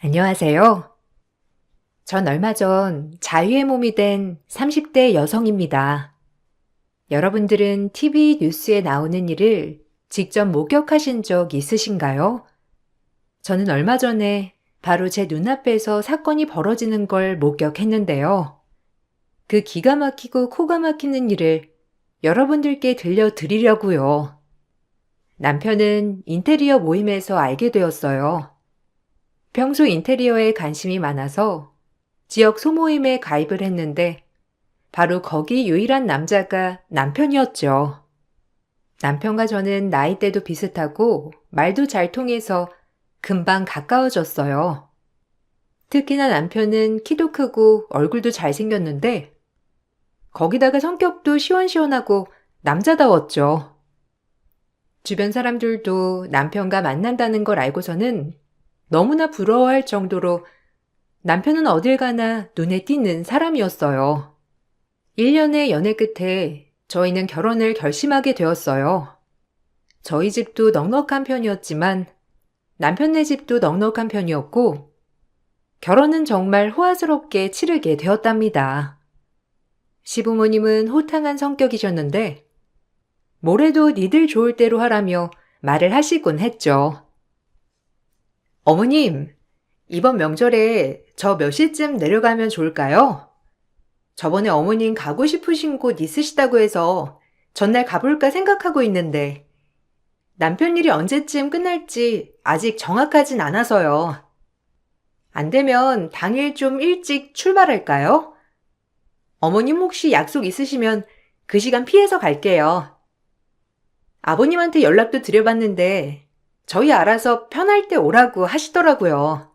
안녕하세요. 전 얼마 전 자유의 몸이 된 30대 여성입니다. 여러분들은 TV 뉴스에 나오는 일을 직접 목격하신 적 있으신가요? 저는 얼마 전에 바로 제 눈앞에서 사건이 벌어지는 걸 목격했는데요. 그 기가 막히고 코가 막히는 일을 여러분들께 들려드리려고요. 남편은 인테리어 모임에서 알게 되었어요. 평소 인테리어에 관심이 많아서 지역 소모임에 가입을 했는데 바로 거기 유일한 남자가 남편이었죠. 남편과 저는 나이대도 비슷하고 말도 잘 통해서 금방 가까워졌어요. 특히나 남편은 키도 크고 얼굴도 잘생겼는데 거기다가 성격도 시원시원하고 남자다웠죠. 주변 사람들도 남편과 만난다는 걸 알고서는 너무나 부러워할 정도로 남편은 어딜 가나 눈에 띄는 사람이었어요. 1년의 연애 끝에 저희는 결혼을 결심하게 되었어요. 저희 집도 넉넉한 편이었지만 남편네 집도 넉넉한 편이었고 결혼은 정말 호화스럽게 치르게 되었답니다. 시부모님은 호탕한 성격이셨는데 뭐래도 니들 좋을 대로 하라며 말을 하시곤 했죠. 어머님, 이번 명절에 저 몇 시쯤 내려가면 좋을까요? 저번에 어머님 가고 싶으신 곳 있으시다고 해서 전날 가볼까 생각하고 있는데 남편 일이 언제쯤 끝날지 아직 정확하진 않아서요. 안 되면 당일 좀 일찍 출발할까요? 어머님 혹시 약속 있으시면 그 시간 피해서 갈게요. 아버님한테 연락도 드려봤는데 저희 알아서 편할 때 오라고 하시더라고요.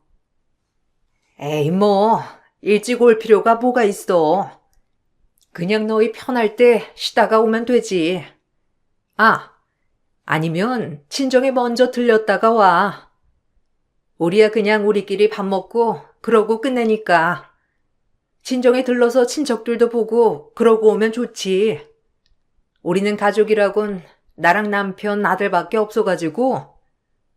에이, 뭐, 일찍 올 필요가 뭐가 있어. 그냥 너희 편할 때 쉬다가 오면 되지. 아, 아니면 친정에 먼저 들렸다가 와. 우리야 그냥 우리끼리 밥 먹고 그러고 끝내니까. 친정에 들러서 친척들도 보고 그러고 오면 좋지. 우리는 가족이라곤 나랑 남편, 아들밖에 없어가지고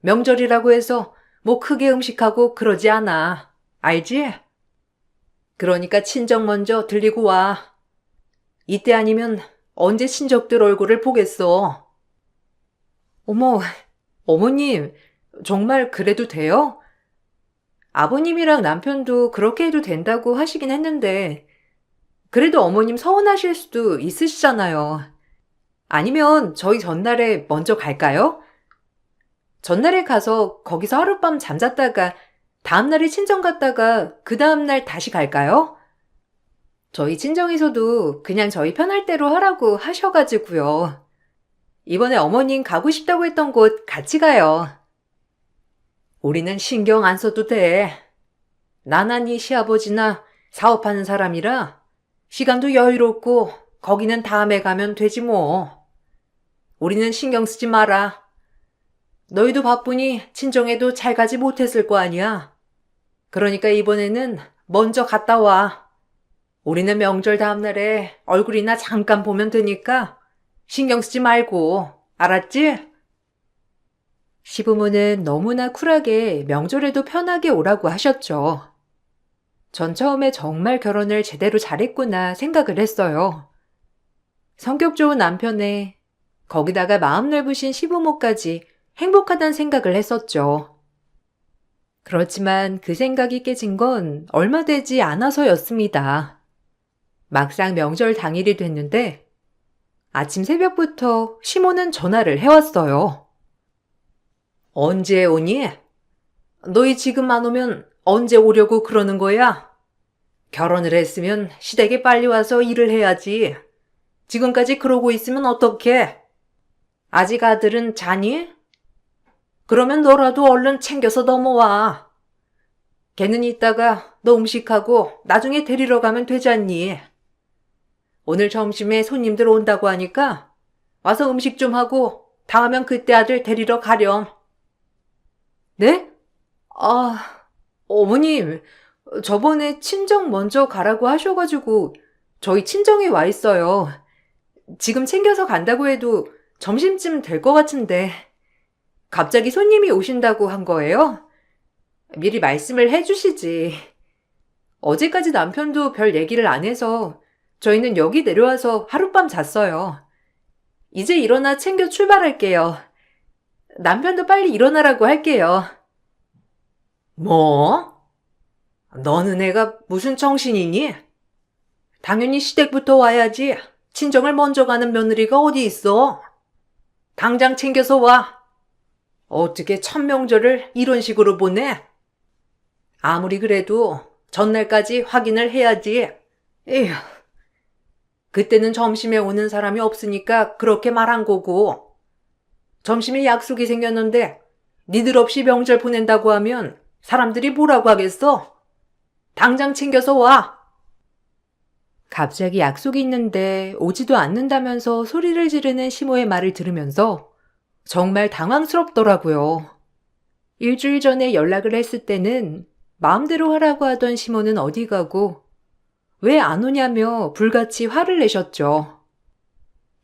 명절이라고 해서 뭐 크게 음식하고 그러지 않아. 알지? 그러니까 친정 먼저 들리고 와. 이때 아니면 언제 친척들 얼굴을 보겠어. 어머, 어머님, 정말 그래도 돼요? 아버님이랑 남편도 그렇게 해도 된다고 하시긴 했는데, 그래도 어머님 서운하실 수도 있으시잖아요. 아니면 저희 전날에 먼저 갈까요? 전날에 가서 거기서 하룻밤 잠잤다가 다음날에 친정 갔다가 그 다음날 다시 갈까요? 저희 친정에서도 그냥 저희 편할 대로 하라고 하셔가지고요. 이번에 어머님 가고 싶다고 했던 곳 같이 가요. 우리는 신경 안 써도 돼. 나나니 시아버지나 사업하는 사람이라 시간도 여유롭고 거기는 다음에 가면 되지 뭐. 우리는 신경 쓰지 마라. 너희도 바쁘니 친정에도 잘 가지 못했을 거 아니야. 그러니까 이번에는 먼저 갔다 와. 우리는 명절 다음날에 얼굴이나 잠깐 보면 되니까 신경 쓰지 말고, 알았지? 시부모는 너무나 쿨하게 명절에도 편하게 오라고 하셨죠. 전 처음에 정말 결혼을 제대로 잘했구나 생각을 했어요. 성격 좋은 남편에 거기다가 마음 넓으신 시부모까지 행복하다는 생각을 했었죠. 그렇지만 그 생각이 깨진 건 얼마 되지 않아서였습니다. 막상 명절 당일이 됐는데 아침 새벽부터 시모는 전화를 해왔어요. 언제 오니? 너희 지금 안 오면 언제 오려고 그러는 거야? 결혼을 했으면 시댁에 빨리 와서 일을 해야지. 지금까지 그러고 있으면 어떡해? 아직 아들은 자니? 그러면 너라도 얼른 챙겨서 넘어와. 걔는 이따가 너 음식하고 나중에 데리러 가면 되잖니. 오늘 점심에 손님들 온다고 하니까 와서 음식 좀 하고 다 하면 그때 아들 데리러 가렴. 네? 아, 어머님, 저번에 친정 먼저 가라고 하셔가지고 저희 친정에 와 있어요. 지금 챙겨서 간다고 해도 점심쯤 될 것 같은데 갑자기 손님이 오신다고 한 거예요? 미리 말씀을 해주시지. 어제까지 남편도 별 얘기를 안 해서 저희는 여기 내려와서 하룻밤 잤어요. 이제 일어나 챙겨 출발할게요. 남편도 빨리 일어나라고 할게요. 뭐? 너는 애가 무슨 정신이니? 당연히 시댁부터 와야지. 친정을 먼저 가는 며느리가 어디 있어? 당장 챙겨서 와. 어떻게 첫 명절을 이런 식으로 보내? 아무리 그래도 전날까지 확인을 해야지. 에휴. 그때는 점심에 오는 사람이 없으니까 그렇게 말한 거고. 점심에 약속이 생겼는데 니들 없이 명절 보낸다고 하면 사람들이 뭐라고 하겠어? 당장 챙겨서 와. 갑자기 약속이 있는데 오지도 않는다면서 소리를 지르는 시모의 말을 들으면서 정말 당황스럽더라고요. 일주일 전에 연락을 했을 때는 마음대로 하라고 하던 시모는 어디 가고 왜 안 오냐며 불같이 화를 내셨죠.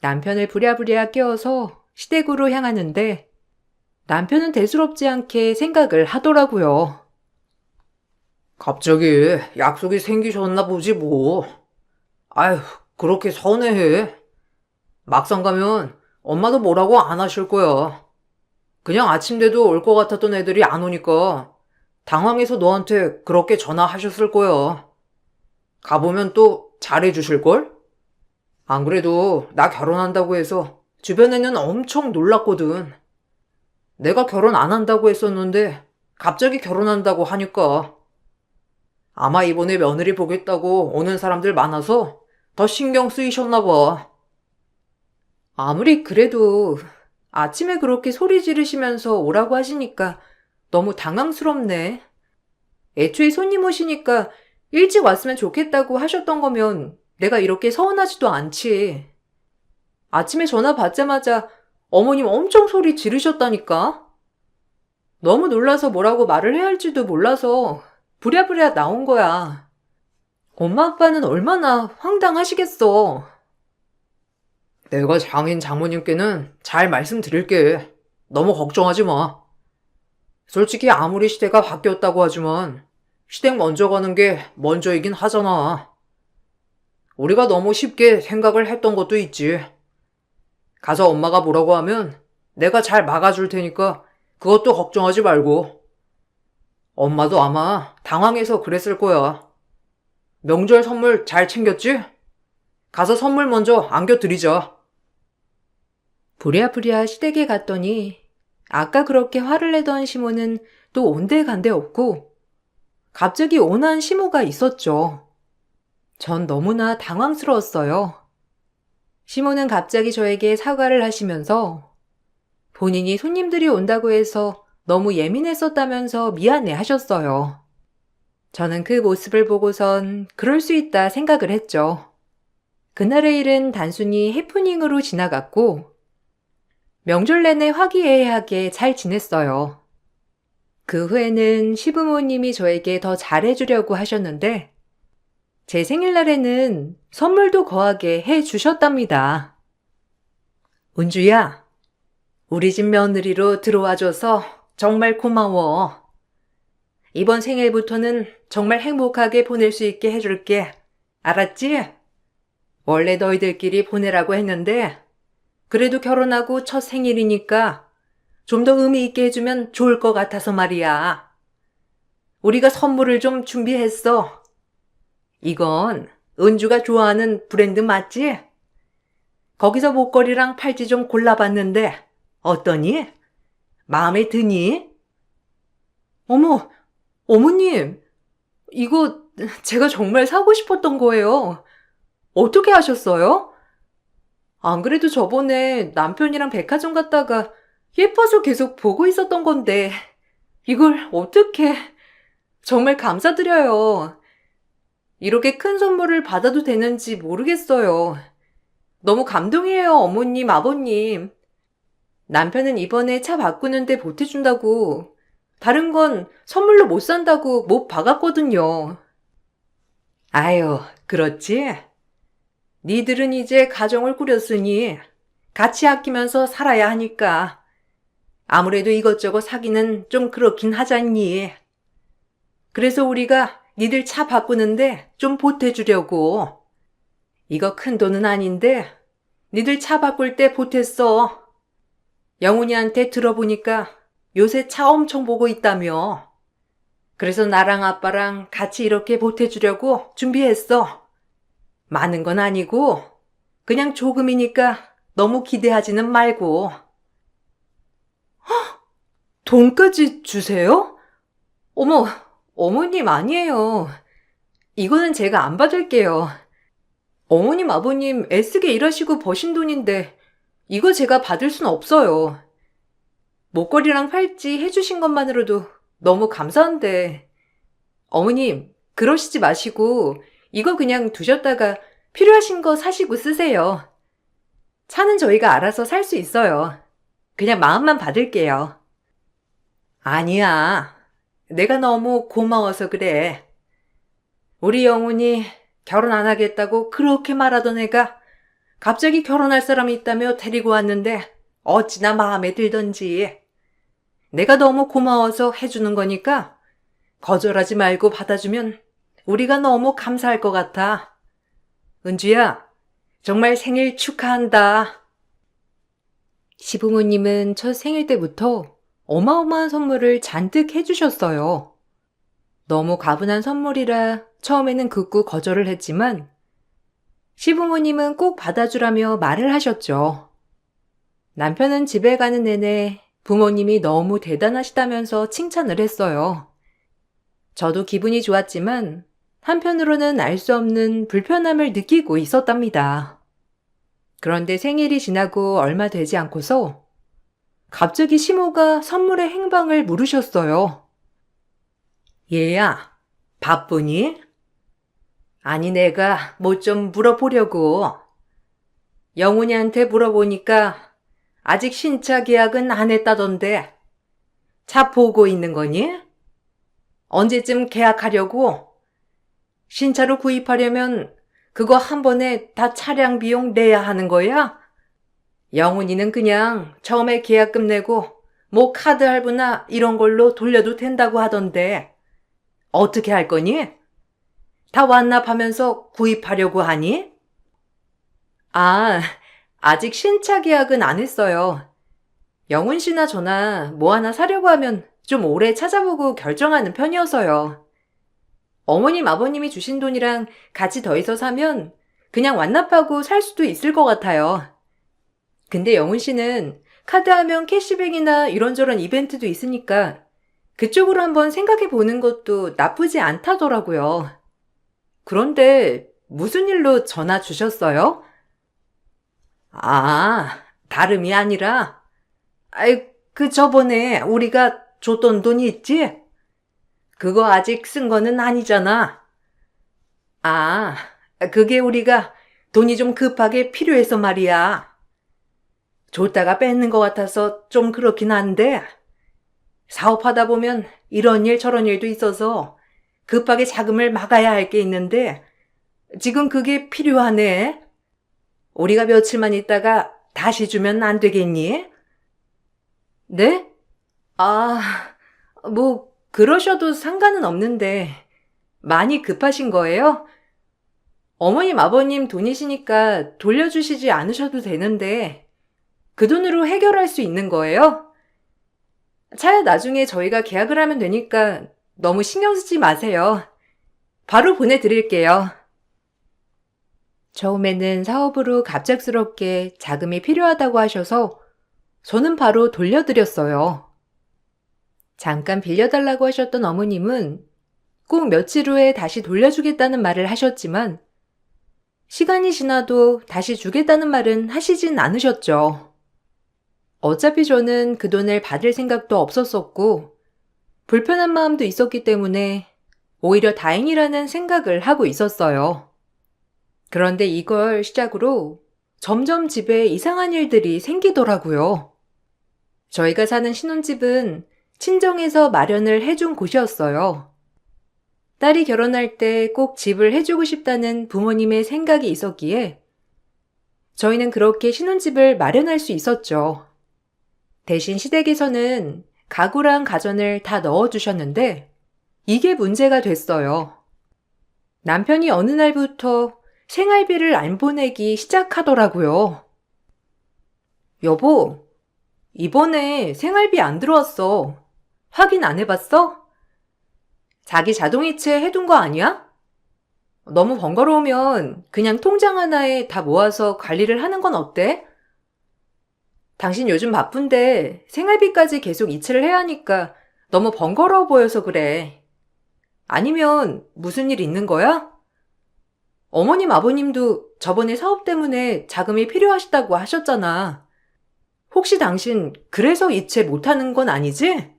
남편을 부랴부랴 깨워서 시댁으로 향하는데 남편은 대수롭지 않게 생각을 하더라고요. 갑자기 약속이 생기셨나 보지 뭐. 아휴, 그렇게 서운해해. 막상 가면 엄마도 뭐라고 안 하실 거야. 그냥 아침 돼도 올 것 같았던 애들이 안 오니까 당황해서 너한테 그렇게 전화하셨을 거야. 가보면 또 잘해주실걸? 안 그래도 나 결혼한다고 해서 주변에는 엄청 놀랐거든. 내가 결혼 안 한다고 했었는데 갑자기 결혼한다고 하니까. 아마 이번에 며느리 보겠다고 오는 사람들 많아서 더 신경 쓰이셨나 봐. 아무리 그래도 아침에 그렇게 소리 지르시면서 오라고 하시니까 너무 당황스럽네. 애초에 손님 오시니까 일찍 왔으면 좋겠다고 하셨던 거면 내가 이렇게 서운하지도 않지. 아침에 전화 받자마자 어머님 엄청 소리 지르셨다니까. 너무 놀라서 뭐라고 말을 해야 할지도 몰라서 부랴부랴 나온 거야. 엄마 아빠는 얼마나 황당하시겠어. 내가 장인 장모님께는 잘 말씀드릴게. 너무 걱정하지 마. 솔직히 아무리 시대가 바뀌었다고 하지만 시댁 먼저 가는 게 먼저이긴 하잖아. 우리가 너무 쉽게 생각을 했던 것도 있지. 가서 엄마가 뭐라고 하면 내가 잘 막아줄 테니까 그것도 걱정하지 말고. 엄마도 아마 당황해서 그랬을 거야. 명절 선물 잘 챙겼지? 가서 선물 먼저 안겨드리자. 부랴부랴 시댁에 갔더니 아까 그렇게 화를 내던 시모는 또 온데간데 없고 갑자기 온한 시모가 있었죠. 전 너무나 당황스러웠어요. 시모는 갑자기 저에게 사과를 하시면서 본인이 손님들이 온다고 해서 너무 예민했었다면서 미안해 하셨어요. 저는 그 모습을 보고선 그럴 수 있다 생각을 했죠. 그날의 일은 단순히 해프닝으로 지나갔고 명절 내내 화기애애하게 잘 지냈어요. 그 후에는 시부모님이 저에게 더 잘해주려고 하셨는데 제 생일날에는 선물도 거하게 해주셨답니다. 은주야, 우리 집 며느리로 들어와줘서 정말 고마워. 이번 생일부터는 정말 행복하게 보낼 수 있게 해줄게. 알았지? 원래 너희들끼리 보내라고 했는데 그래도 결혼하고 첫 생일이니까 좀 더 의미 있게 해주면 좋을 것 같아서 말이야. 우리가 선물을 좀 준비했어. 이건 은주가 좋아하는 브랜드 맞지? 거기서 목걸이랑 팔찌 좀 골라봤는데 어떠니? 마음에 드니? 어머, 어머님, 이거 제가 정말 사고 싶었던 거예요. 어떻게 하셨어요? 안 그래도 저번에 남편이랑 백화점 갔다가 예뻐서 계속 보고 있었던 건데 이걸 어떻게... 정말 감사드려요. 이렇게 큰 선물을 받아도 되는지 모르겠어요. 너무 감동이에요, 어머님, 아버님. 남편은 이번에 차 바꾸는데 보태준다고 다른 건 선물로 못 산다고 못 박았거든요. 아유, 그렇지? 니들은 이제 가정을 꾸렸으니 같이 아끼면서 살아야 하니까 아무래도 이것저것 사기는 좀 그렇긴 하잖니. 그래서 우리가 니들 차 바꾸는데 좀 보태주려고. 이거 큰 돈은 아닌데 니들 차 바꿀 때 보탰어. 영훈이한테 들어보니까 요새 차 엄청 보고 있다며. 그래서 나랑 아빠랑 같이 이렇게 보태주려고 준비했어. 많은 건 아니고 그냥 조금이니까 너무 기대하지는 말고. 돈까지 주세요? 어머, 어머님 아니에요. 이거는 제가 안 받을게요. 어머님, 아버님 애쓰게 일하시고 버신 돈인데 이거 제가 받을 순 없어요. 목걸이랑 팔찌 해주신 것만으로도 너무 감사한데. 어머님, 그러시지 마시고 이거 그냥 두셨다가 필요하신 거 사시고 쓰세요. 차는 저희가 알아서 살 수 있어요. 그냥 마음만 받을게요. 아니야. 내가 너무 고마워서 그래. 우리 영훈이 결혼 안 하겠다고 그렇게 말하던 애가 갑자기 결혼할 사람이 있다며 데리고 왔는데 어찌나 마음에 들던지. 내가 너무 고마워서 해주는 거니까 거절하지 말고 받아주면 우리가 너무 감사할 것 같아. 은주야, 정말 생일 축하한다. 시부모님은 첫 생일 때부터 어마어마한 선물을 잔뜩 해주셨어요. 너무 가분한 선물이라 처음에는 극구 거절을 했지만 시부모님은 꼭 받아주라며 말을 하셨죠. 남편은 집에 가는 내내 부모님이 너무 대단하시다면서 칭찬을 했어요. 저도 기분이 좋았지만 한편으로는 알 수 없는 불편함을 느끼고 있었답니다. 그런데 생일이 지나고 얼마 되지 않고서 갑자기 시모가 선물의 행방을 물으셨어요. 얘야, 바쁘니? 아니, 내가 뭐 좀 물어보려고. 영훈이한테 물어보니까 아직 신차 계약은 안 했다던데 차 보고 있는 거니? 언제쯤 계약하려고? 신차로 구입하려면 그거 한 번에 다 차량 비용 내야 하는 거야? 영훈이는 그냥 처음에 계약금 내고 뭐 카드 할부나 이런 걸로 돌려도 된다고 하던데 어떻게 할 거니? 다 완납하면서 구입하려고 하니? 아, 아직 신차 계약은 안 했어요. 영훈 씨나 저나 뭐 하나 사려고 하면 좀 오래 찾아보고 결정하는 편이어서요. 어머님, 아버님이 주신 돈이랑 같이 더해서 사면 그냥 완납하고 살 수도 있을 것 같아요. 근데 영훈 씨는 카드하면 캐시백이나 이런저런 이벤트도 있으니까 그쪽으로 한번 생각해 보는 것도 나쁘지 않다더라고요. 그런데 무슨 일로 전화 주셨어요? 아, 다름이 아니라, 저번에 우리가 줬던 돈이 있지? 그거 아직 쓴 거는 아니잖아. 아, 그게 우리가 돈이 좀 급하게 필요해서 말이야. 줬다가 뺏는 것 같아서 좀 그렇긴 한데, 사업하다 보면 이런 일 저런 일도 있어서 급하게 자금을 막아야 할 게 있는데, 지금 그게 필요하네. 우리가 며칠만 있다가 다시 주면 안 되겠니? 네? 아, 뭐, 그러셔도 상관은 없는데, 많이 급하신 거예요? 어머님, 아버님 돈이시니까 돌려주시지 않으셔도 되는데, 그 돈으로 해결할 수 있는 거예요? 차야 나중에 저희가 계약을 하면 되니까 너무 신경 쓰지 마세요. 바로 보내드릴게요. 처음에는 사업으로 갑작스럽게 자금이 필요하다고 하셔서 저는 바로 돌려드렸어요. 잠깐 빌려달라고 하셨던 어머님은 꼭 며칠 후에 다시 돌려주겠다는 말을 하셨지만 시간이 지나도 다시 주겠다는 말은 하시진 않으셨죠. 어차피 저는 그 돈을 받을 생각도 없었었고 불편한 마음도 있었기 때문에 오히려 다행이라는 생각을 하고 있었어요. 그런데 이걸 시작으로 점점 집에 이상한 일들이 생기더라고요. 저희가 사는 신혼집은 친정에서 마련을 해준 곳이었어요. 딸이 결혼할 때 꼭 집을 해주고 싶다는 부모님의 생각이 있었기에 저희는 그렇게 신혼집을 마련할 수 있었죠. 대신 시댁에서는 가구랑 가전을 다 넣어주셨는데 이게 문제가 됐어요. 남편이 어느 날부터 생활비를 안 보내기 시작하더라고요. 여보, 이번에 생활비 안 들어왔어. 확인 안 해봤어? 자기 자동이체 해둔 거 아니야? 너무 번거로우면 그냥 통장 하나에 다 모아서 관리를 하는 건 어때? 당신 요즘 바쁜데 생활비까지 계속 이체를 해야 하니까 너무 번거로워 보여서 그래. 아니면 무슨 일 있는 거야? 어머님, 아버님도 저번에 사업 때문에 자금이 필요하시다고 하셨잖아. 혹시 당신 그래서 이체 못하는 건 아니지?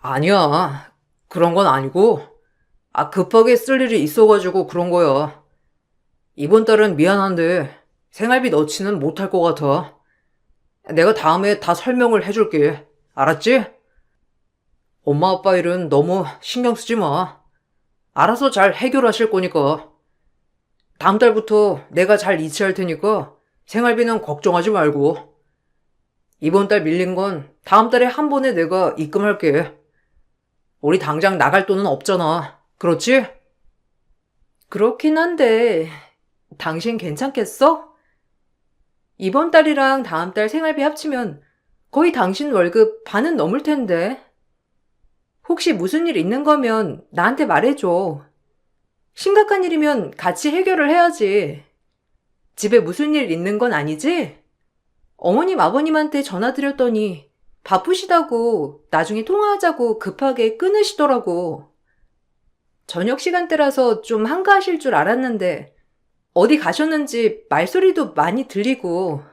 아니야. 그런 건 아니고. 급하게 쓸 일이 있어가지고 그런 거야. 이번 달은 미안한데 생활비 넣지는 못할 것 같아. 내가 다음에 다 설명을 해줄게. 알았지? 엄마 아빠 일은 너무 신경 쓰지 마. 알아서 잘 해결하실 거니까. 다음 달부터 내가 잘 이체할 테니까 생활비는 걱정하지 말고. 이번 달 밀린 건 다음 달에 한 번에 내가 입금할게. 우리 당장 나갈 돈은 없잖아. 그렇지? 그렇긴 한데, 당신 괜찮겠어? 이번 달이랑 다음 달 생활비 합치면 거의 당신 월급 반은 넘을 텐데. 혹시 무슨 일 있는 거면 나한테 말해줘. 심각한 일이면 같이 해결을 해야지. 집에 무슨 일 있는 건 아니지? 어머님, 아버님한테 전화 드렸더니 바쁘시다고 나중에 통화하자고 급하게 끊으시더라고. 저녁 시간대라서 좀 한가하실 줄 알았는데 어디 가셨는지 말소리도 많이 들리고.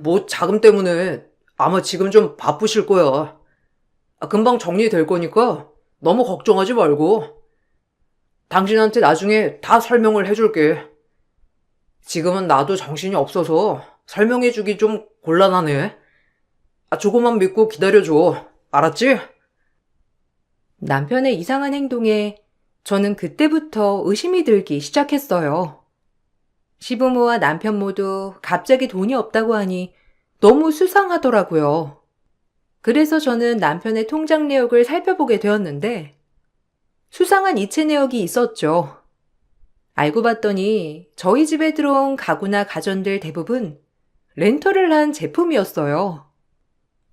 뭐 자금 때문에 아마 지금 좀 바쁘실 거야. 금방 정리될 거니까 너무 걱정하지 말고. 당신한테 나중에 다 설명을 해줄게. 지금은 나도 정신이 없어서 설명해주기 좀 곤란하네. 조금만 믿고 기다려줘. 알았지? 남편의 이상한 행동에 저는 그때부터 의심이 들기 시작했어요. 시부모와 남편 모두 갑자기 돈이 없다고 하니 너무 수상하더라고요. 그래서 저는 남편의 통장 내역을 살펴보게 되었는데 수상한 이체 내역이 있었죠. 알고 봤더니 저희 집에 들어온 가구나 가전들 대부분 렌터를 한 제품이었어요.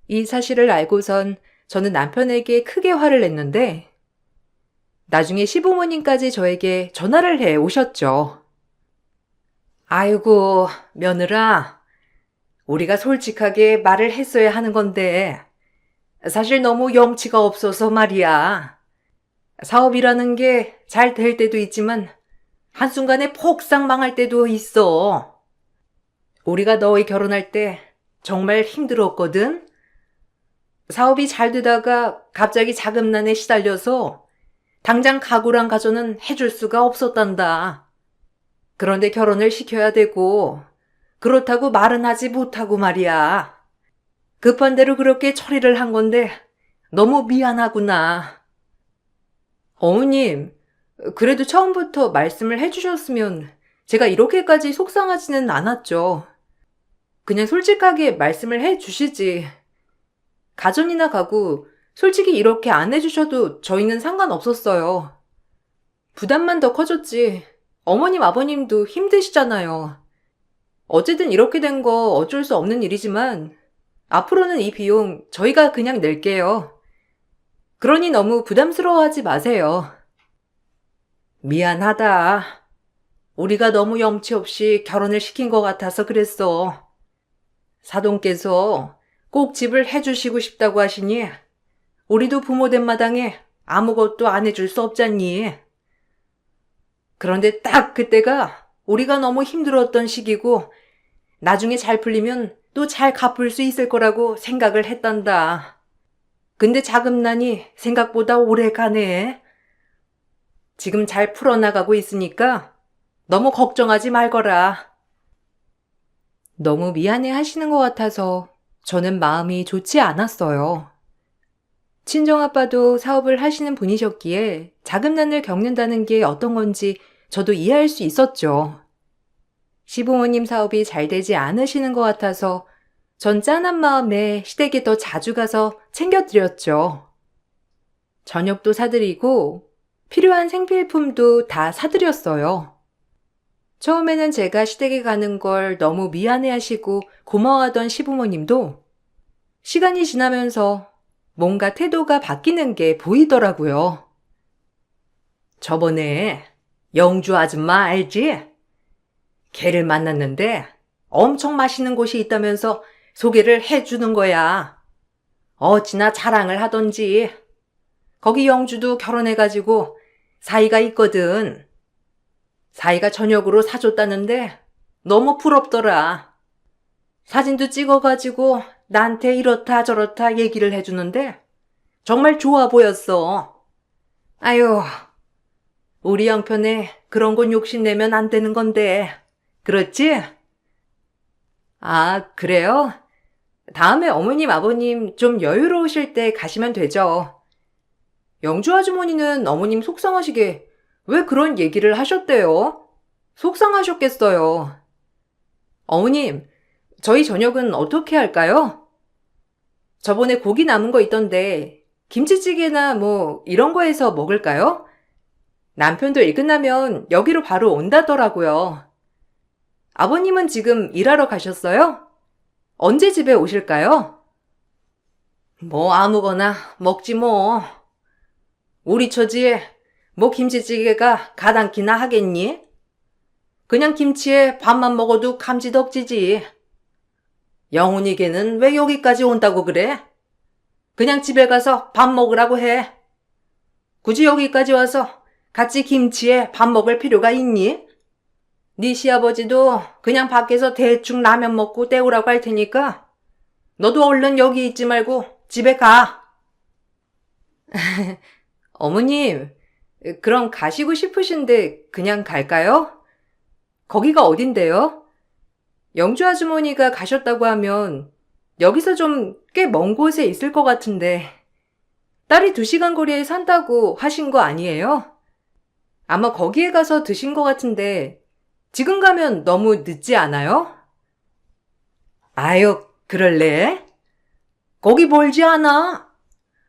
이 사실을 알고선 저는 남편에게 크게 화를 냈는데 나중에 시부모님까지 저에게 전화를 해 오셨죠. 아이고, 며느라, 우리가 솔직하게 말을 했어야 하는 건데 사실 너무 염치가 없어서 말이야. 사업이라는 게 잘 될 때도 있지만 한순간에 폭삭 망할 때도 있어. 우리가 너희 결혼할 때 정말 힘들었거든. 사업이 잘 되다가 갑자기 자금난에 시달려서 당장 가구랑 가전은 해줄 수가 없었단다. 그런데 결혼을 시켜야 되고 그렇다고 말은 하지 못하고 말이야. 급한 대로 그렇게 처리를 한 건데 너무 미안하구나. 어머님, 그래도 처음부터 말씀을 해주셨으면 제가 이렇게까지 속상하지는 않았죠. 그냥 솔직하게 말씀을 해주시지. 가전이나 가구, 솔직히 이렇게 안 해주셔도 저희는 상관없었어요. 부담만 더 커졌지. 어머님, 아버님도 힘드시잖아요. 어쨌든 이렇게 된 거 어쩔 수 없는 일이지만 앞으로는 이 비용 저희가 그냥 낼게요. 그러니 너무 부담스러워하지 마세요. 미안하다. 우리가 너무 염치 없이 결혼을 시킨 것 같아서 그랬어. 사돈께서 꼭 집을 해주시고 싶다고 하시니 우리도 부모된 마당에 아무것도 안 해줄 수 없잖니. 그런데 딱 그때가 우리가 너무 힘들었던 시기고 나중에 잘 풀리면 또 잘 갚을 수 있을 거라고 생각을 했단다. 근데 자금난이 생각보다 오래 가네. 지금 잘 풀어나가고 있으니까 너무 걱정하지 말거라. 너무 미안해 하시는 것 같아서 저는 마음이 좋지 않았어요. 친정아빠도 사업을 하시는 분이셨기에 자금난을 겪는다는 게 어떤 건지 저도 이해할 수 있었죠. 시부모님 사업이 잘 되지 않으시는 것 같아서 전 짠한 마음에 시댁에 더 자주 가서 챙겨드렸죠. 저녁도 사드리고 필요한 생필품도 다 사드렸어요. 처음에는 제가 시댁에 가는 걸 너무 미안해하시고 고마워하던 시부모님도 시간이 지나면서 뭔가 태도가 바뀌는 게 보이더라고요. 저번에 영주 아줌마 알지? 걔를 만났는데 엄청 맛있는 곳이 있다면서 소개를 해주는 거야. 어찌나 자랑을 하던지. 거기 영주도 결혼해가지고 사이가 있거든. 사이가 저녁으로 사줬다는데 너무 부럽더라. 사진도 찍어가지고 나한테 이렇다 저렇다 얘기를 해주는데 정말 좋아 보였어. 아유, 우리 형편에 그런 건 욕심내면 안 되는 건데. 그렇지? 아, 그래요? 다음에 어머님, 아버님 좀 여유로우실 때 가시면 되죠. 영주 아주머니는 어머님 속상하시게 왜 그런 얘기를 하셨대요? 속상하셨겠어요. 어머님, 저희 저녁은 어떻게 할까요? 저번에 고기 남은 거 있던데 김치찌개나 뭐 이런 거 해서 먹을까요? 남편도 일 끝나면 여기로 바로 온다더라고요. 아버님은 지금 일하러 가셨어요? 언제 집에 오실까요? 뭐 아무거나 먹지 뭐. 우리 처지에 뭐 김치찌개가 가당키나 하겠니? 그냥 김치에 밥만 먹어도 감지덕지지. 영훈이 걔는 왜 여기까지 온다고 그래? 그냥 집에 가서 밥 먹으라고 해. 굳이 여기까지 와서 같이 김치에 밥 먹을 필요가 있니? 네 시아버지도 그냥 밖에서 대충 라면 먹고 때우라고 할 테니까 너도 얼른 여기 있지 말고 집에 가. 어머님, 그럼 가시고 싶으신데 그냥 갈까요? 거기가 어딘데요? 영주 아주머니가 가셨다고 하면 여기서 좀 꽤 먼 곳에 있을 것 같은데 딸이 2시간 거리에 산다고 하신 거 아니에요? 아마 거기에 가서 드신 것 같은데 지금 가면 너무 늦지 않아요? 아유, 그럴래? 거기 멀지 않아.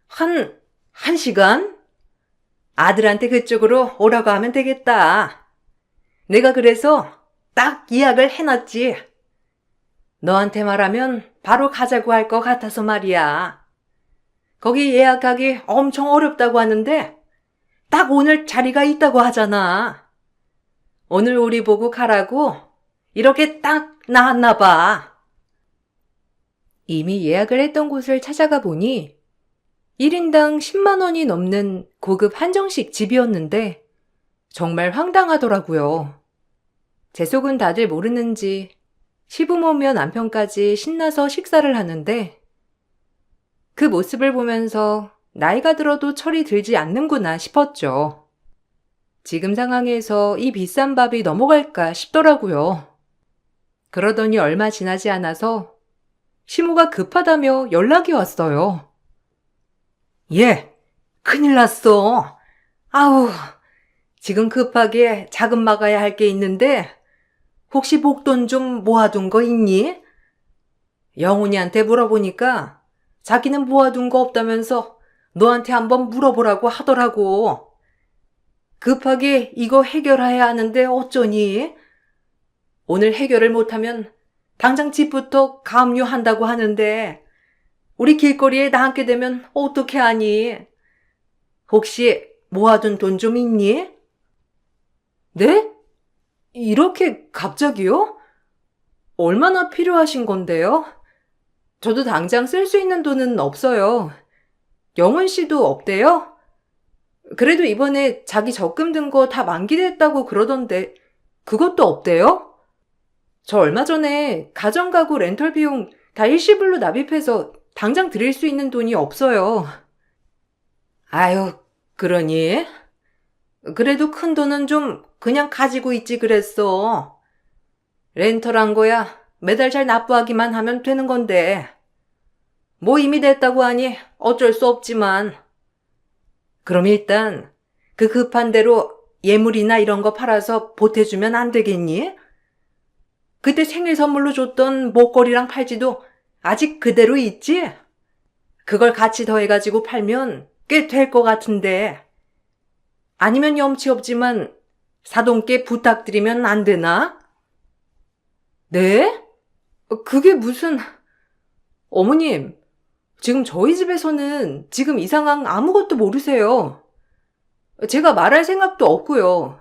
한 시간? 아들한테 그쪽으로 오라고 하면 되겠다. 내가 그래서 딱 예약을 해놨지. 너한테 말하면 바로 가자고 할 것 같아서 말이야. 거기 예약하기 엄청 어렵다고 하는데 딱 오늘 자리가 있다고 하잖아. 오늘 우리 보고 가라고 이렇게 딱 나왔나 봐. 이미 예약을 했던 곳을 찾아가 보니 1인당 10만 원이 넘는 고급 한정식 집이었는데 정말 황당하더라고요. 제 속은 다들 모르는지 시부모며 남편까지 신나서 식사를 하는데 그 모습을 보면서 나이가 들어도 철이 들지 않는구나 싶었죠. 지금 상황에서 이 비싼 밥이 넘어갈까 싶더라고요. 그러더니 얼마 지나지 않아서 시모가 급하다며 연락이 왔어요. 예, 큰일 났어. 아우, 지금 급하게 자금 막아야 할 게 있는데 혹시 목돈 좀 모아둔 거 있니? 영훈이한테 물어보니까 자기는 모아둔 거 없다면서 너한테 한번 물어보라고 하더라고. 급하게 이거 해결해야 하는데 어쩌니? 오늘 해결을 못하면 당장 집부터 감유한다고 하는데 우리 길거리에 나앉게 되면 어떻게 하니? 혹시 모아둔 돈 좀 있니? 네? 이렇게 갑자기요? 얼마나 필요하신 건데요? 저도 당장 쓸 수 있는 돈은 없어요. 영훈 씨도 없대요? 그래도 이번에 자기 적금 든 거 다 만기됐다고 그러던데 그것도 없대요? 저 얼마 전에 가정가구 렌털 비용 다 일시불로 납입해서 당장 드릴 수 있는 돈이 없어요. 아유, 그러니? 그래도 큰 돈은 좀 그냥 가지고 있지 그랬어. 렌털한 거야 매달 잘 납부하기만 하면 되는 건데. 뭐 이미 됐다고 하니 어쩔 수 없지만. 그럼 일단 그 급한 대로 예물이나 이런 거 팔아서 보태주면 안 되겠니? 그때 생일 선물로 줬던 목걸이랑 팔찌도 아직 그대로 있지? 그걸 같이 더해가지고 팔면 꽤 될 것 같은데. 아니면 염치 없지만 사돈께 부탁드리면 안 되나? 네? 그게 무슨... 어머님, 지금 저희 집에서는 지금 이 상황 아무것도 모르세요. 제가 말할 생각도 없고요.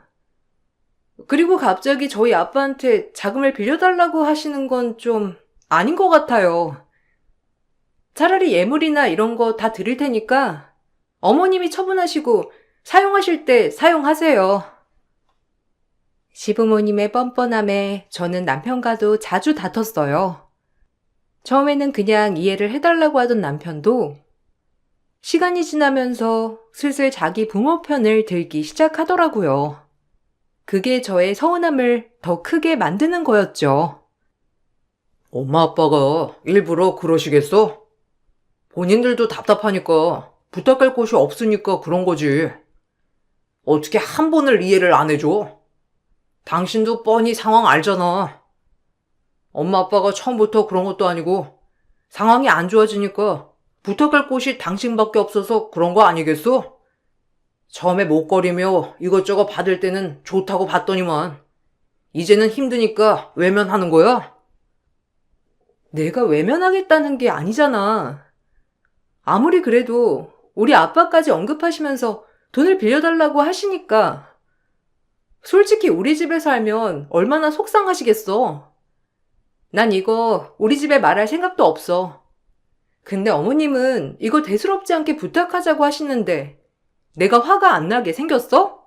그리고 갑자기 저희 아빠한테 자금을 빌려달라고 하시는 건 좀 아닌 것 같아요. 차라리 예물이나 이런 거 다 드릴 테니까 어머님이 처분하시고 사용하실 때 사용하세요. 시부모님의 뻔뻔함에 저는 남편과도 자주 다퉜어요. 처음에는 그냥 이해를 해달라고 하던 남편도 시간이 지나면서 슬슬 자기 부모 편을 들기 시작하더라고요. 그게 저의 서운함을 더 크게 만드는 거였죠. 엄마 아빠가 일부러 그러시겠어? 본인들도 답답하니까 부탁할 곳이 없으니까 그런 거지. 어떻게 한 번을 이해를 안 해줘? 당신도 뻔히 상황 알잖아. 엄마 아빠가 처음부터 그런 것도 아니고 상황이 안 좋아지니까 부탁할 곳이 당신밖에 없어서 그런 거 아니겠어? 처음에 목걸이며 이것저것 받을 때는 좋다고 봤더니만 이제는 힘드니까 외면하는 거야? 내가 외면하겠다는 게 아니잖아. 아무리 그래도 우리 아빠까지 언급하시면서 돈을 빌려달라고 하시니까 솔직히 우리 집에 살면 얼마나 속상하시겠어. 난 이거 우리 집에 말할 생각도 없어. 근데 어머님은 이거 대수롭지 않게 부탁하자고 하시는데 내가 화가 안 나게 생겼어?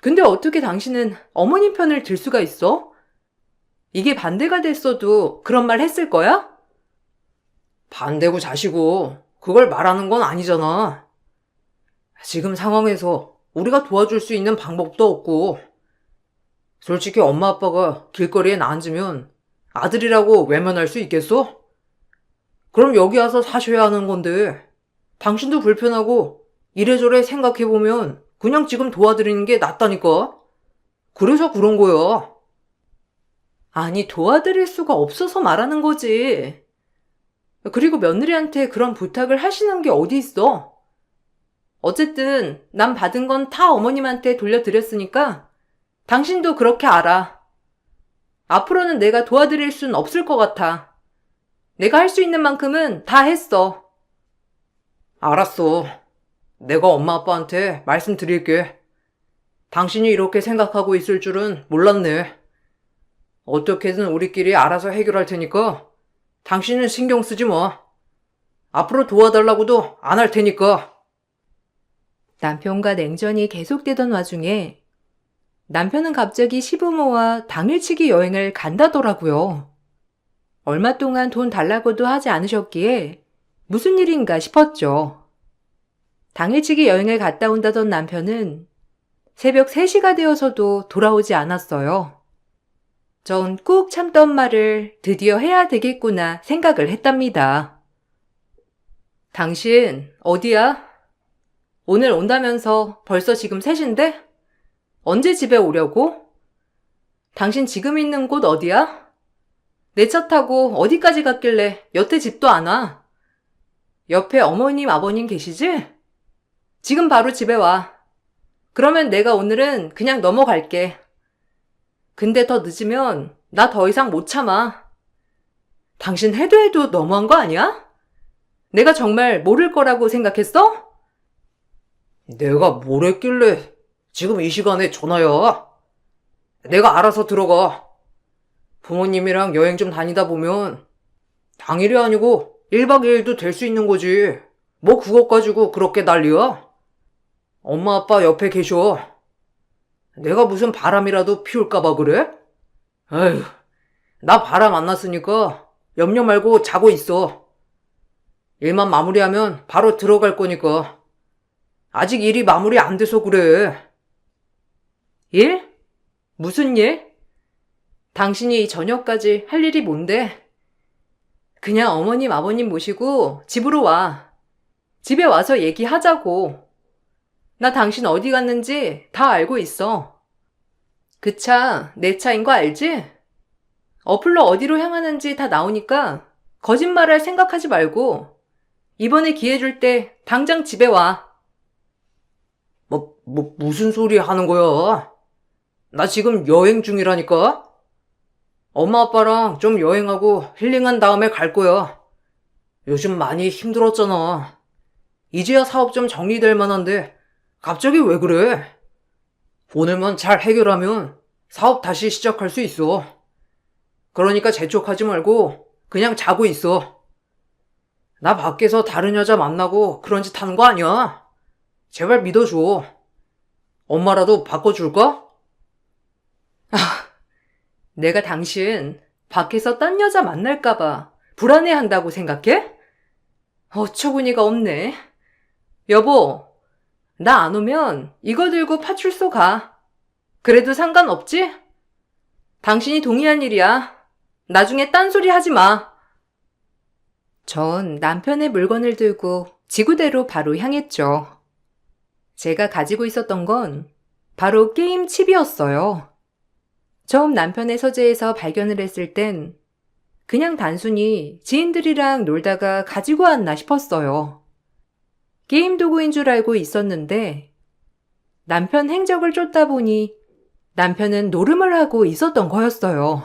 근데 어떻게 당신은 어머님 편을 들 수가 있어? 이게 반대가 됐어도 그런 말 했을 거야? 반대고 자시고 그걸 말하는 건 아니잖아. 지금 상황에서 우리가 도와줄 수 있는 방법도 없고 솔직히 엄마 아빠가 길거리에 앉으면 아들이라고 외면할 수 있겠어? 그럼 여기 와서 사셔야 하는 건데 당신도 불편하고 이래저래 생각해보면 그냥 지금 도와드리는 게 낫다니까. 그래서 그런 거야. 아니, 도와드릴 수가 없어서 말하는 거지. 그리고 며느리한테 그런 부탁을 하시는 게 어디 있어? 어쨌든 난 받은 건 다 어머님한테 돌려드렸으니까 당신도 그렇게 알아. 앞으로는 내가 도와드릴 순 없을 것 같아. 내가 할 수 있는 만큼은 다 했어. 알았어. 내가 엄마 아빠한테 말씀드릴게. 당신이 이렇게 생각하고 있을 줄은 몰랐네. 어떻게든 우리끼리 알아서 해결할 테니까 당신은 신경 쓰지 마. 앞으로 도와달라고도 안 할 테니까. 남편과 냉전이 계속되던 와중에 남편은 갑자기 시부모와 당일치기 여행을 간다더라고요. 얼마 동안 돈 달라고도 하지 않으셨기에 무슨 일인가 싶었죠. 당일치기 여행을 갔다 온다던 남편은 새벽 3시가 되어서도 돌아오지 않았어요. 전 꾹 참던 말을 드디어 해야 되겠구나 생각을 했답니다. 당신 어디야? 오늘 온다면서 벌써 지금 3시인데? 언제 집에 오려고? 당신 지금 있는 곳 어디야? 내 차 타고 어디까지 갔길래 여태 집도 안 와? 옆에 어머님 아버님 계시지? 지금 바로 집에 와. 그러면 내가 오늘은 그냥 넘어갈게. 근데 더 늦으면 나 더 이상 못 참아. 당신 해도 너무한 거 아니야? 내가 정말 모를 거라고 생각했어? 내가 뭘 했길래 지금 이 시간에 전화야? 내가 알아서 들어가. 부모님이랑 여행 좀 다니다 보면 당일이 아니고 1박 2일도 될 수 있는 거지. 뭐 그것 가지고 그렇게 난리야? 엄마 아빠 옆에 계셔. 내가 무슨 바람이라도 피울까봐 그래? 에휴, 나 바람 안 났으니까 염려 말고 자고 있어. 일만 마무리하면 바로 들어갈 거니까. 아직 일이 마무리 안 돼서 그래. 일? 무슨 일? 당신이 이 저녁까지 할 일이 뭔데? 그냥 어머님 아버님 모시고 집으로 와. 집에 와서 얘기하자고. 나 당신 어디 갔는지 다 알고 있어. 그 차 내 차인 거 알지? 어플로 어디로 향하는지 다 나오니까 거짓말할 생각하지 말고 이번에 기회 줄 때 당장 집에 와. 무슨 소리 하는 거야? 나 지금 여행 중이라니까? 엄마 아빠랑 좀 여행하고 힐링한 다음에 갈 거야. 요즘 많이 힘들었잖아. 이제야 사업 좀 정리될 만한데 갑자기 왜 그래? 오늘만 잘 해결하면 사업 다시 시작할 수 있어. 그러니까 재촉하지 말고 그냥 자고 있어. 나 밖에서 다른 여자 만나고 그런 짓 하는 거 아니야. 제발 믿어줘. 엄마라도 바꿔줄까? 내가 당신 밖에서 딴 여자 만날까봐 불안해한다고 생각해? 어처구니가 없네. 여보, 나 안 오면 이거 들고 파출소 가. 그래도 상관없지? 당신이 동의한 일이야. 나중에 딴소리 하지 마. 전 남편의 물건을 들고 지구대로 바로 향했죠. 제가 가지고 있었던 건 바로 게임 칩이었어요. 처음 남편의 서재에서 발견을 했을 땐 그냥 단순히 지인들이랑 놀다가 가지고 왔나 싶었어요. 게임 도구인 줄 알고 있었는데 남편 행적을 쫓다 보니 남편은 노름을 하고 있었던 거였어요.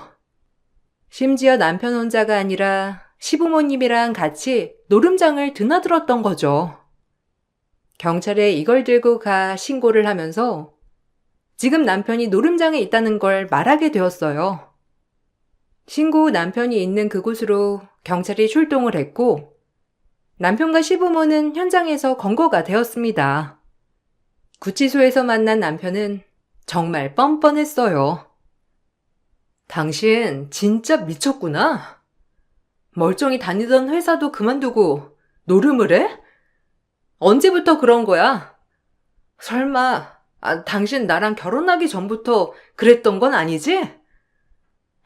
심지어 남편 혼자가 아니라 시부모님이랑 같이 노름장을 드나들었던 거죠. 경찰에 이걸 들고 가 신고를 하면서 지금 남편이 노름장에 있다는 걸 말하게 되었어요. 신고 후 남편이 있는 그곳으로 경찰이 출동을 했고 남편과 시부모는 현장에서 검거가 되었습니다. 구치소에서 만난 남편은 정말 뻔뻔했어요. 당신 진짜 미쳤구나. 멀쩡히 다니던 회사도 그만두고 노름을 해? 언제부터 그런 거야? 설마 당신 나랑 결혼하기 전부터 그랬던 건 아니지?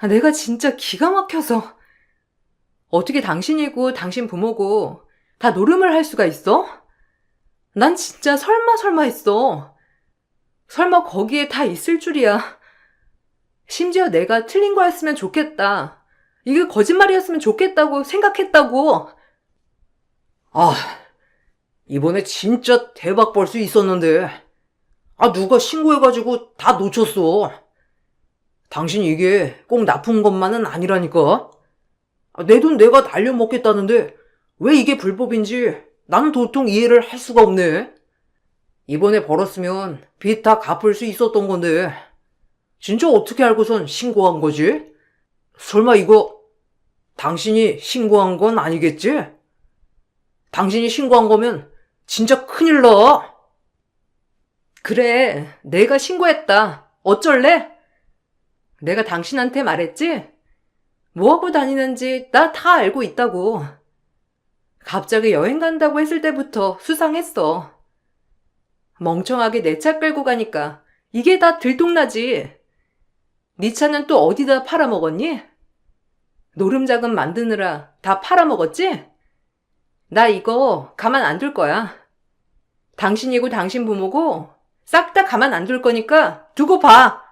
내가 진짜 기가 막혀서. 어떻게 당신이고 당신 부모고 다 노름을 할 수가 있어? 난 진짜 설마 했어. 설마 거기에 다 있을 줄이야. 심지어 내가 틀린 거였으면 좋겠다. 이게 거짓말이었으면 좋겠다고 생각했다고. 아, 이번에 진짜 대박 벌 수 있었는데. 누가 신고해가지고 다 놓쳤어. 당신 이게 꼭 나쁜 것만은 아니라니까. 내 돈 내가 날려먹겠다는데 왜 이게 불법인지 나는 도통 이해를 할 수가 없네. 이번에 벌었으면 빚 다 갚을 수 있었던 건데 진짜 어떻게 알고선 신고한 거지? 설마 이거 당신이 신고한 건 아니겠지? 당신이 신고한 거면 진짜 큰일 나. 그래, 내가 신고했다. 어쩔래? 내가 당신한테 말했지? 뭐하고 다니는지 나 다 알고 있다고. 갑자기 여행 간다고 했을 때부터 수상했어. 멍청하게 내 차 끌고 가니까 이게 다 들통나지. 네 차는 또 어디다 팔아먹었니? 노름자금 만드느라 다 팔아먹었지? 나 이거 가만 안 둘 거야. 당신이고 당신 부모고 싹 다 가만 안 둘 거니까 두고 봐.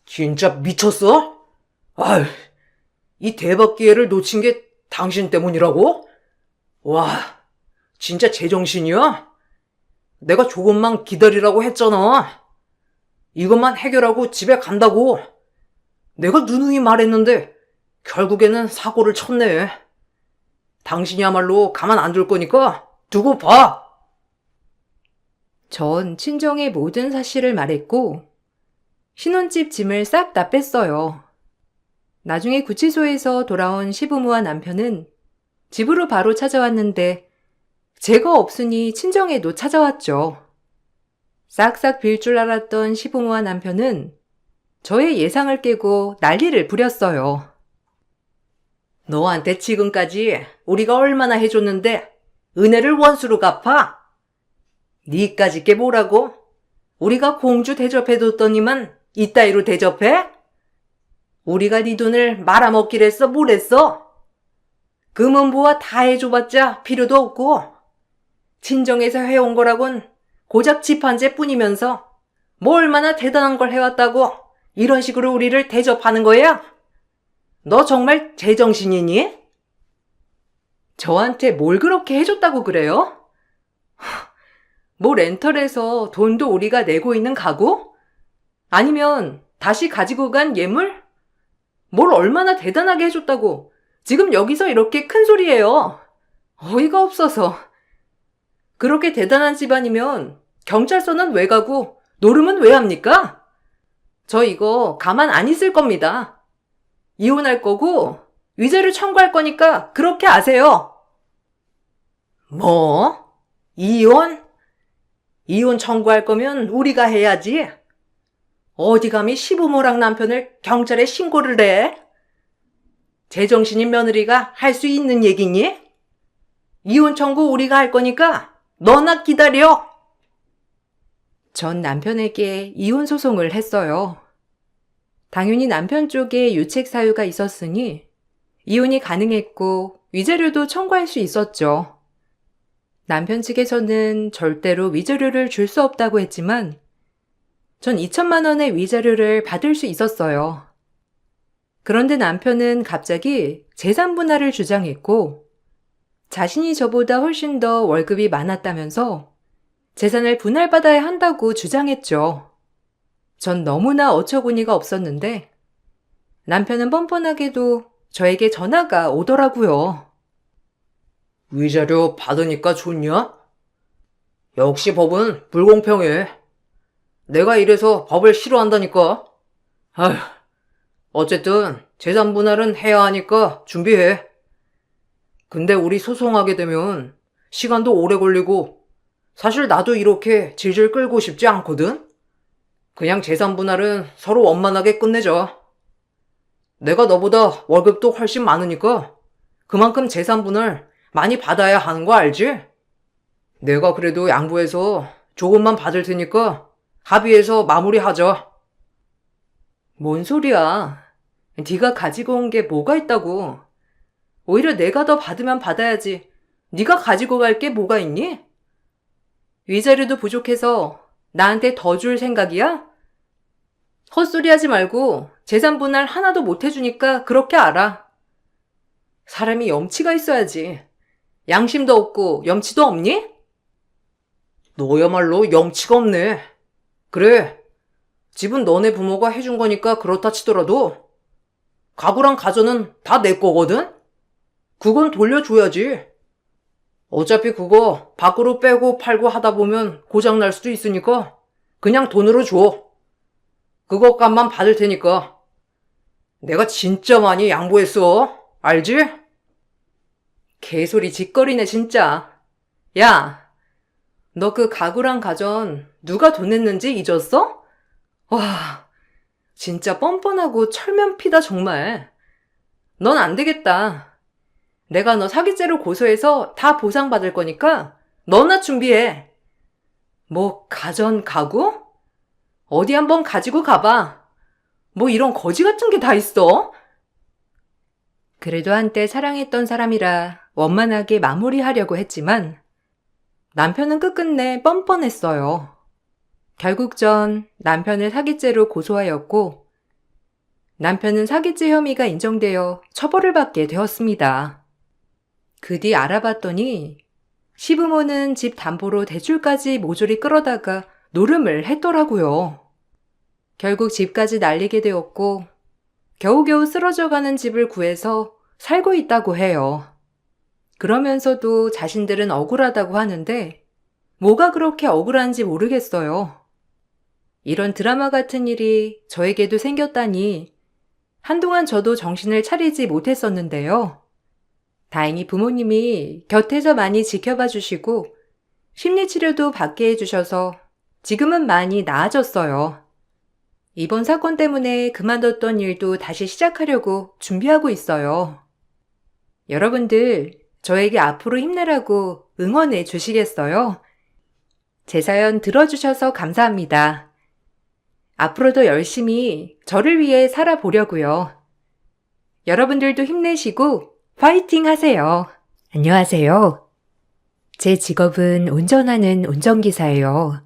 진짜 미쳤어? 아휴, 이 대박 기회를 놓친 게 당신 때문이라고? 와, 진짜 제정신이야? 내가 조금만 기다리라고 했잖아. 이것만 해결하고 집에 간다고. 내가 누누이 말했는데 결국에는 사고를 쳤네. 당신이야말로 가만 안 둘 거니까 두고 봐. 전 친정의 모든 사실을 말했고 신혼집 짐을 싹 다 뺐어요. 나중에 구치소에서 돌아온 시부모와 남편은 집으로 바로 찾아왔는데 제가 없으니 친정에도 찾아왔죠. 싹싹 빌 줄 알았던 시부모와 남편은 저의 예상을 깨고 난리를 부렸어요. 너한테 지금까지 우리가 얼마나 해줬는데 은혜를 원수로 갚아? 니까짓 게 뭐라고? 우리가 공주 대접해뒀더니만 이따위로 대접해? 우리가 네 돈을 말아먹기랬어 뭐랬어? 금은보화 다 해줘봤자 필요도 없고 친정에서 해온 거라곤 고작 집 한 채뿐이면서 뭐 얼마나 대단한 걸 해왔다고 이런 식으로 우리를 대접하는 거야? 너 정말 제정신이니? 저한테 뭘 그렇게 해줬다고 그래요? 뭐 렌털에서 돈도 우리가 내고 있는 가구? 아니면 다시 가지고 간 예물? 뭘 얼마나 대단하게 해줬다고 지금 여기서 이렇게 큰 소리예요. 어이가 없어서. 그렇게 대단한 집안이면 경찰서는 왜 가고 노름은 왜 합니까? 저 이거 가만 안 있을 겁니다. 이혼할 거고 위자료 청구할 거니까 그렇게 아세요. 뭐? 이혼? 이혼 청구할 거면 우리가 해야지. 어디 감히 시부모랑 남편을 경찰에 신고를 해? 제정신인 며느리가 할 수 있는 얘기니? 이혼 청구 우리가 할 거니까 너나 기다려. 전 남편에게 이혼 소송을 했어요. 당연히 남편 쪽에 유책 사유가 있었으니 이혼이 가능했고 위자료도 청구할 수 있었죠. 남편 측에서는 절대로 위자료를 줄 수 없다고 했지만 전 2천만 원의 위자료를 받을 수 있었어요. 그런데 남편은 갑자기 재산 분할을 주장했고 자신이 저보다 훨씬 더 월급이 많았다면서 재산을 분할받아야 한다고 주장했죠. 전 너무나 어처구니가 없었는데 남편은 뻔뻔하게도 저에게 전화가 오더라고요. 위자료 받으니까 좋냐? 역시 법은 불공평해. 내가 이래서 법을 싫어한다니까. 아휴, 어쨌든 재산 분할은 해야 하니까 준비해. 근데 우리 소송하게 되면 시간도 오래 걸리고 사실 나도 이렇게 질질 끌고 싶지 않거든? 그냥 재산 분할은 서로 원만하게 끝내자. 내가 너보다 월급도 훨씬 많으니까 그만큼 재산 분할 많이 받아야 하는 거 알지? 내가 그래도 양보해서 조금만 받을 테니까 합의해서 마무리하자. 뭔 소리야. 네가 가지고 온 게 뭐가 있다고. 오히려 내가 더 받으면 받아야지. 네가 가지고 갈 게 뭐가 있니? 위자료도 부족해서 나한테 더 줄 생각이야? 헛소리 하지 말고 재산 분할 하나도 못 해주니까 그렇게 알아. 사람이 염치가 있어야지. 양심도 없고 염치도 없니? 너야말로 염치가 없네. 그래, 집은 너네 부모가 해준 거니까 그렇다 치더라도 가구랑 가전은 다 내 거거든? 그건 돌려줘야지. 어차피 그거 밖으로 빼고 팔고 하다 보면 고장 날 수도 있으니까 그냥 돈으로 줘. 그거 값만 받을 테니까. 내가 진짜 많이 양보했어. 알지? 개소리 짓거리네 진짜. 야, 너 그 가구랑 가전 누가 돈 냈는지 잊었어? 와, 진짜 뻔뻔하고 철면피다 정말. 넌 안 되겠다. 내가 너 사기죄로 고소해서 다 보상받을 거니까 너나 준비해. 뭐 가전, 가구? 어디 한번 가지고 가봐. 뭐 이런 거지 같은 게 다 있어? 그래도 한때 사랑했던 사람이라 원만하게 마무리하려고 했지만 남편은 끝끝내 뻔뻔했어요. 결국 전 남편을 사기죄로 고소하였고 남편은 사기죄 혐의가 인정되어 처벌을 받게 되었습니다. 그 뒤 알아봤더니 시부모는 집 담보로 대출까지 모조리 끌어다가 노름을 했더라고요. 결국 집까지 날리게 되었고 겨우겨우 쓰러져가는 집을 구해서 살고 있다고 해요. 그러면서도 자신들은 억울하다고 하는데 뭐가 그렇게 억울한지 모르겠어요. 이런 드라마 같은 일이 저에게도 생겼다니 한동안 저도 정신을 차리지 못했었는데요. 다행히 부모님이 곁에서 많이 지켜봐 주시고 심리치료도 받게 해주셔서 지금은 많이 나아졌어요. 이번 사건 때문에 그만뒀던 일도 다시 시작하려고 준비하고 있어요. 여러분들, 저에게 앞으로 힘내라고 응원해 주시겠어요? 제 사연 들어주셔서 감사합니다. 앞으로도 열심히 저를 위해 살아보려고요. 여러분들도 힘내시고 파이팅 하세요. 안녕하세요. 제 직업은 운전하는 운전기사예요.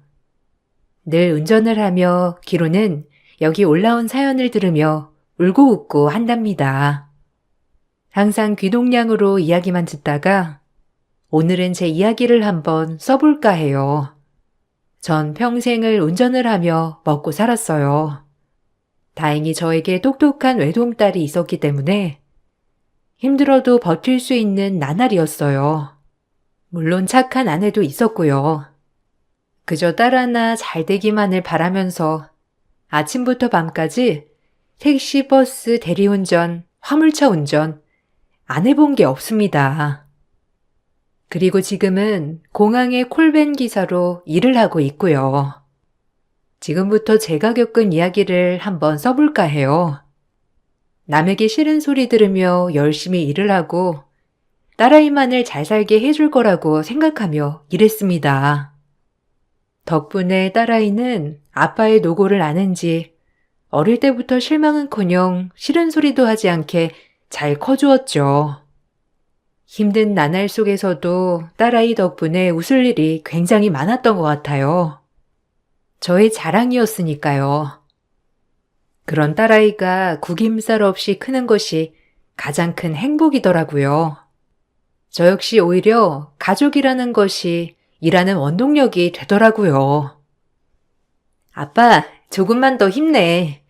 늘 운전을 하며 귀로는 여기 올라온 사연을 들으며 울고 웃고 한답니다. 항상 귀동냥으로 이야기만 듣다가 오늘은 제 이야기를 한번 써볼까 해요. 전 평생을 운전을 하며 먹고 살았어요. 다행히 저에게 똑똑한 외동딸이 있었기 때문에 힘들어도 버틸 수 있는 나날이었어요. 물론 착한 아내도 있었고요. 그저 딸 하나 잘 되기만을 바라면서 아침부터 밤까지 택시, 버스, 대리운전, 화물차 운전 안 해본 게 없습니다. 그리고 지금은 공항의 콜밴 기사로 일을 하고 있고요. 지금부터 제가 겪은 이야기를 한번 써볼까 해요. 남에게 싫은 소리 들으며 열심히 일을 하고 딸아이만을 잘 살게 해줄 거라고 생각하며 일했습니다. 덕분에 딸아이는 아빠의 노고를 아는지 어릴 때부터 실망은커녕 싫은 소리도 하지 않게 잘 커주었죠. 힘든 나날 속에서도 딸아이 덕분에 웃을 일이 굉장히 많았던 것 같아요. 저의 자랑이었으니까요. 그런 딸아이가 구김살 없이 크는 것이 가장 큰 행복이더라고요. 저 역시 오히려 가족이라는 것이 일하는 원동력이 되더라고요. 아빠, 조금만 더 힘내.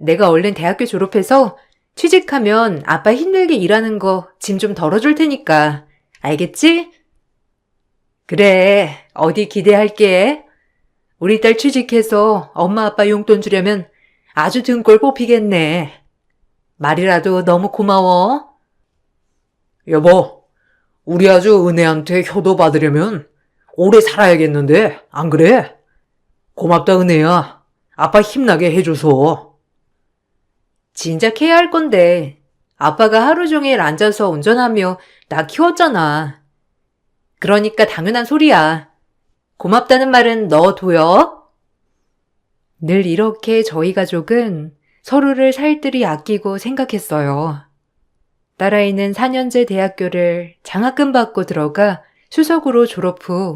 내가 얼른 대학교 졸업해서 취직하면 아빠 힘들게 일하는 거 짐 좀 덜어줄 테니까. 알겠지? 그래, 어디 기대할게. 우리 딸 취직해서 엄마 아빠 용돈 주려면 아주 등골 뽑히겠네. 말이라도 너무 고마워. 여보, 우리 아주 은혜한테 효도 받으려면 오래 살아야겠는데, 안 그래? 고맙다, 은혜야. 아빠 힘나게 해줘서. 진작 해야 할 건데 아빠가 하루 종일 앉아서 운전하며 나 키웠잖아. 그러니까 당연한 소리야. 고맙다는 말은 넣어둬요. 늘 이렇게 저희 가족은 서로를 살뜰히 아끼고 생각했어요. 딸아이는 4년제 대학교를 장학금 받고 들어가 수석으로 졸업 후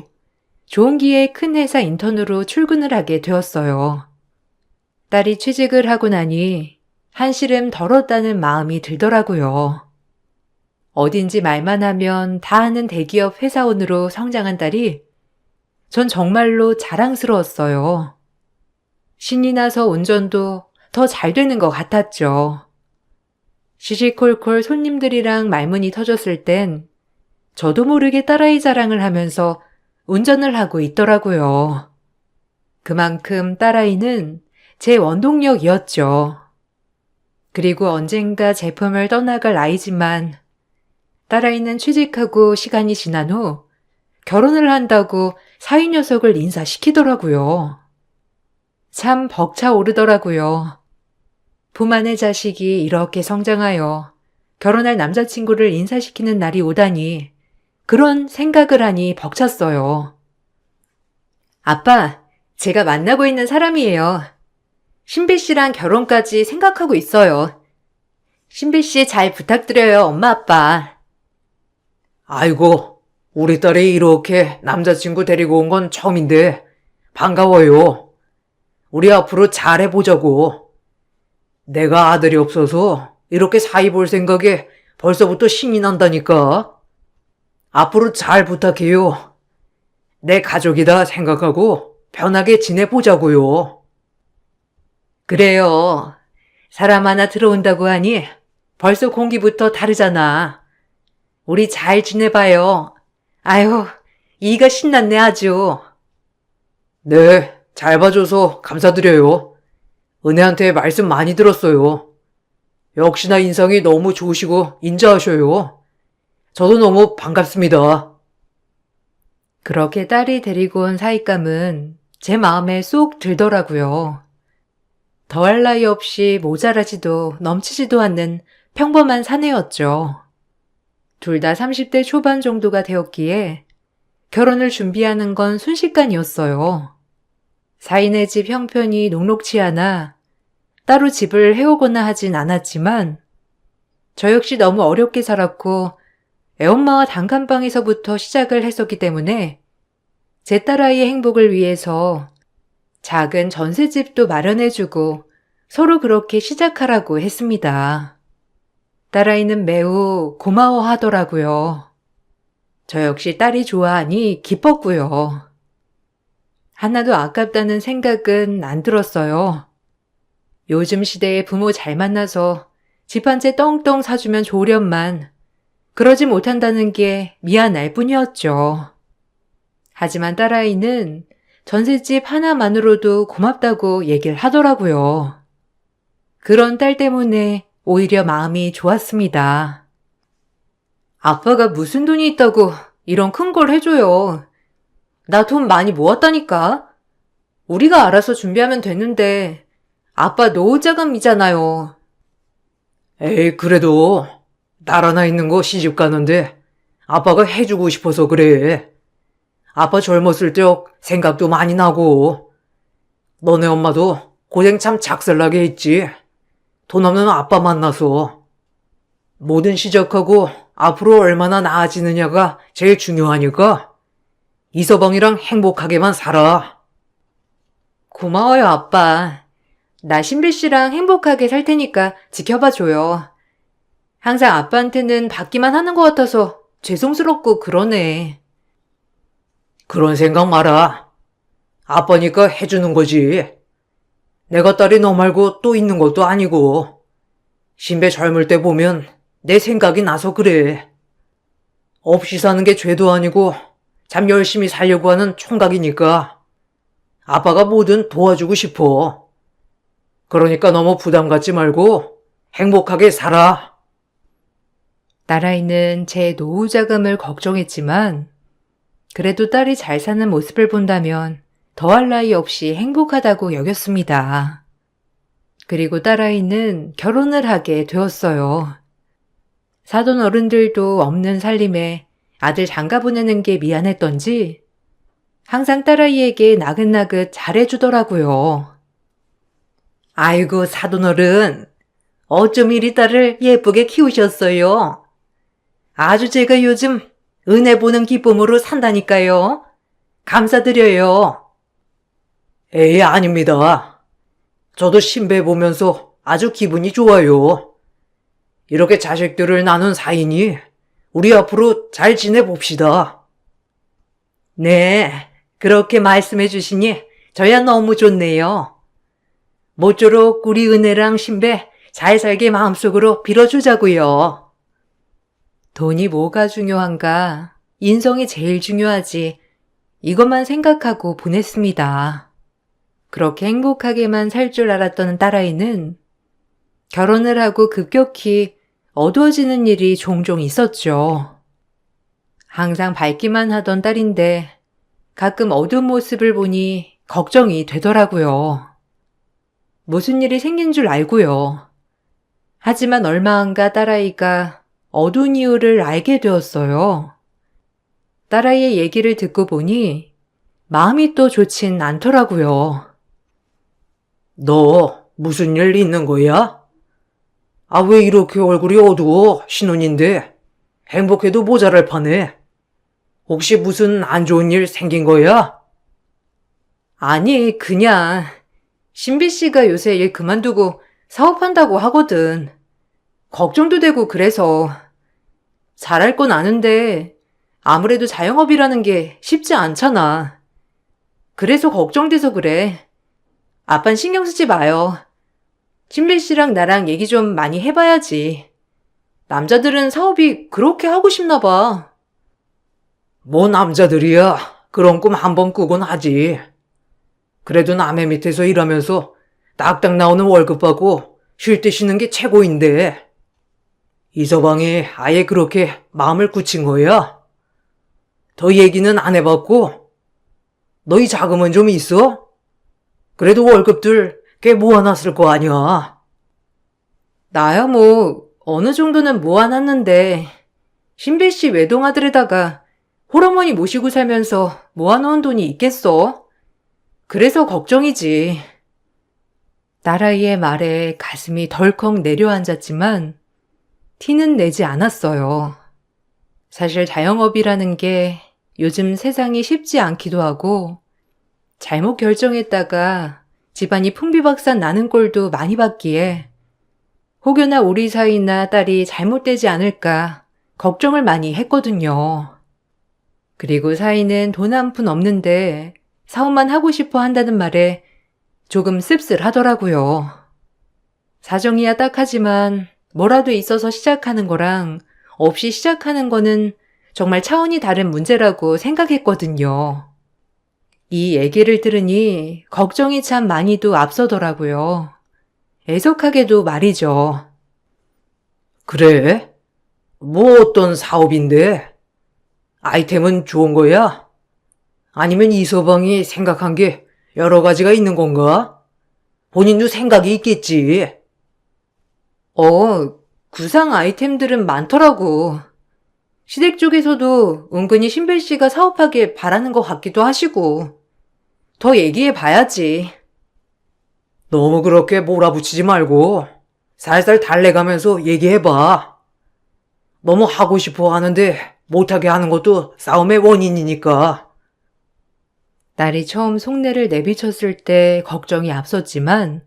좋은 기회에 큰 회사 인턴으로 출근을 하게 되었어요. 딸이 취직을 하고 나니 한시름 덜었다는 마음이 들더라고요. 어딘지 말만 하면 다 아는 대기업 회사원으로 성장한 딸이 전 정말로 자랑스러웠어요. 신이 나서 운전도 더 잘 되는 것 같았죠. 시시콜콜 손님들이랑 말문이 터졌을 땐 저도 모르게 딸아이 자랑을 하면서 운전을 하고 있더라고요. 그만큼 딸아이는 제 원동력이었죠. 그리고 언젠가 제품을 떠나갈 아이지만 딸아이는 취직하고 시간이 지난 후 결혼을 한다고 사위 녀석을 인사시키더라고요. 참 벅차오르더라고요. 부만의 자식이 이렇게 성장하여 결혼할 남자친구를 인사시키는 날이 오다니 그런 생각을 하니 벅찼어요. 아빠, 제가 만나고 있는 사람이에요. 신비 씨랑 결혼까지 생각하고 있어요. 신비 씨 잘 부탁드려요, 엄마, 아빠. 아이고, 우리 딸이 이렇게 남자친구 데리고 온 건 처음인데 반가워요. 우리 앞으로 잘해보자고. 내가 아들이 없어서 이렇게 사이 볼 생각에 벌써부터 신이 난다니까. 앞으로 잘 부탁해요. 내 가족이다 생각하고 편하게 지내보자고요. 그래요. 사람 하나 들어온다고 하니 벌써 공기부터 다르잖아. 우리 잘 지내봐요. 아유, 이가 신났네 아주. 네, 잘 봐줘서 감사드려요. 은혜한테 말씀 많이 들었어요. 역시나 인상이 너무 좋으시고 인자하셔요. 저도 너무 반갑습니다. 그렇게 딸이 데리고 온 사윗감은 제 마음에 쏙 들더라고요. 더할 나위 없이 모자라지도 넘치지도 않는 평범한 사내였죠. 둘 다 30대 초반 정도가 되었기에 결혼을 준비하는 건 순식간이었어요. 사인의 집 형편이 녹록치 않아 따로 집을 해오거나 하진 않았지만 저 역시 너무 어렵게 살았고 애엄마와 단칸방에서부터 시작을 했었기 때문에 제 딸아이의 행복을 위해서 작은 전셋집도 마련해주고 서로 그렇게 시작하라고 했습니다. 딸아이는 매우 고마워하더라고요. 저 역시 딸이 좋아하니 기뻤고요. 하나도 아깝다는 생각은 안 들었어요. 요즘 시대에 부모 잘 만나서 집 한 채 떵떵 사주면 좋으련만 그러지 못한다는 게 미안할 뿐이었죠. 하지만 딸아이는 전셋집 하나만으로도 고맙다고 얘기를 하더라고요. 그런 딸 때문에 오히려 마음이 좋았습니다. 아빠가 무슨 돈이 있다고 이런 큰 걸 해줘요. 나 돈 많이 모았다니까. 우리가 알아서 준비하면 되는데 아빠 노후자금이잖아요. 에이, 그래도 딸 하나 있는 거 시집 가는데 아빠가 해주고 싶어서 그래. 아빠 젊었을 적 생각도 많이 나고. 너네 엄마도 고생 참 작살나게 했지. 돈 없는 아빠 만나서. 뭐든 시작하고 앞으로 얼마나 나아지느냐가 제일 중요하니까 이서방이랑 행복하게만 살아. 고마워요, 아빠. 나 신비 씨랑 행복하게 살 테니까 지켜봐줘요. 항상 아빠한테는 받기만 하는 것 같아서 죄송스럽고 그러네. 그런 생각 마라. 아빠니까 해주는 거지. 내가 딸이 너 말고 또 있는 것도 아니고. 신배 젊을 때 보면 내 생각이 나서 그래. 없이 사는 게 죄도 아니고 참 열심히 살려고 하는 총각이니까 아빠가 뭐든 도와주고 싶어. 그러니까 너무 부담 갖지 말고 행복하게 살아. 딸아이는 제 노후 자금을 걱정했지만 그래도 딸이 잘 사는 모습을 본다면 더할 나위 없이 행복하다고 여겼습니다. 그리고 딸아이는 결혼을 하게 되었어요. 사돈 어른들도 없는 살림에 아들 장가 보내는 게 미안했던지 항상 딸아이에게 나긋나긋 잘해주더라고요. 아이고, 사돈어른. 어쩜 이리 딸을 예쁘게 키우셨어요. 아주 제가 요즘 은혜 보는 기쁨으로 산다니까요. 감사드려요. 에이, 아닙니다. 저도 신배 보면서 아주 기분이 좋아요. 이렇게 자식들을 나눈 사이니 우리 앞으로 잘 지내봅시다. 네, 그렇게 말씀해 주시니 저야 너무 좋네요. 모쪼록 우리 은혜랑 신배 잘 살게 마음속으로 빌어주자고요. 돈이 뭐가 중요한가? 인성이 제일 중요하지. 이것만 생각하고 보냈습니다. 그렇게 행복하게만 살 줄 알았던 딸아이는 결혼을 하고 급격히 어두워지는 일이 종종 있었죠. 항상 밝기만 하던 딸인데 가끔 어두운 모습을 보니 걱정이 되더라고요. 무슨 일이 생긴 줄 알고요. 하지만 얼마 안 가 딸아이가 어두운 이유를 알게 되었어요. 딸아이의 얘기를 듣고 보니 마음이 또 좋진 않더라고요. 너 무슨 일 있는 거야? 아, 왜 이렇게 얼굴이 어두워? 신혼인데 행복해도 모자랄 판에. 혹시 무슨 안 좋은 일 생긴 거야? 아니, 그냥 신비 씨가 요새 일 그만두고 사업한다고 하거든. 걱정도 되고 그래서 잘할 건 아는데 아무래도 자영업이라는 게 쉽지 않잖아. 그래서 걱정돼서 그래. 아빤 신경 쓰지 마요. 신비 씨랑 나랑 얘기 좀 많이 해봐야지. 남자들은 사업이 그렇게 하고 싶나 봐. 뭐 남자들이야. 그런 꿈 한 번 꾸곤 하지. 그래도 남의 밑에서 일하면서 딱딱 나오는 월급 받고 쉴 때 쉬는 게 최고인데. 이서방이 아예 그렇게 마음을 굳힌 거야? 더 얘기는 안 해봤고? 너희 자금은 좀 있어? 그래도 월급들 꽤 모아놨을 거 아니야. 나야 뭐 어느 정도는 모아놨는데 신비 씨 외동아들에다가 홀어머니 모시고 살면서 모아놓은 돈이 있겠어? 그래서 걱정이지. 딸아이의 말에 가슴이 덜컥 내려앉았지만 티는 내지 않았어요. 사실 자영업이라는 게 요즘 세상이 쉽지 않기도 하고 잘못 결정했다가 집안이 풍비박산 나는 꼴도 많이 봤기에 혹여나 우리 사이나 딸이 잘못되지 않을까 걱정을 많이 했거든요. 그리고 사이는 돈 한 푼 없는데 사업만 하고 싶어 한다는 말에 조금 씁쓸하더라고요. 사정이야 딱하지만 뭐라도 있어서 시작하는 거랑 없이 시작하는 거는 정말 차원이 다른 문제라고 생각했거든요. 이 얘기를 들으니 걱정이 참 많이도 앞서더라고요. 애석하게도 말이죠. 그래? 뭐 어떤 사업인데? 아이템은 좋은 거야? 아니면 이서방이 생각한 게 여러 가지가 있는 건가? 본인도 생각이 있겠지. 구상 아이템들은 많더라고. 시댁 쪽에서도 은근히 신별 씨가 사업하길 바라는 것 같기도 하시고. 더 얘기해 봐야지. 너무 그렇게 몰아붙이지 말고 살살 달래가면서 얘기해봐. 너무 하고 싶어 하는데 못하게 하는 것도 싸움의 원인이니까. 딸이 처음 속내를 내비쳤을 때 걱정이 앞섰지만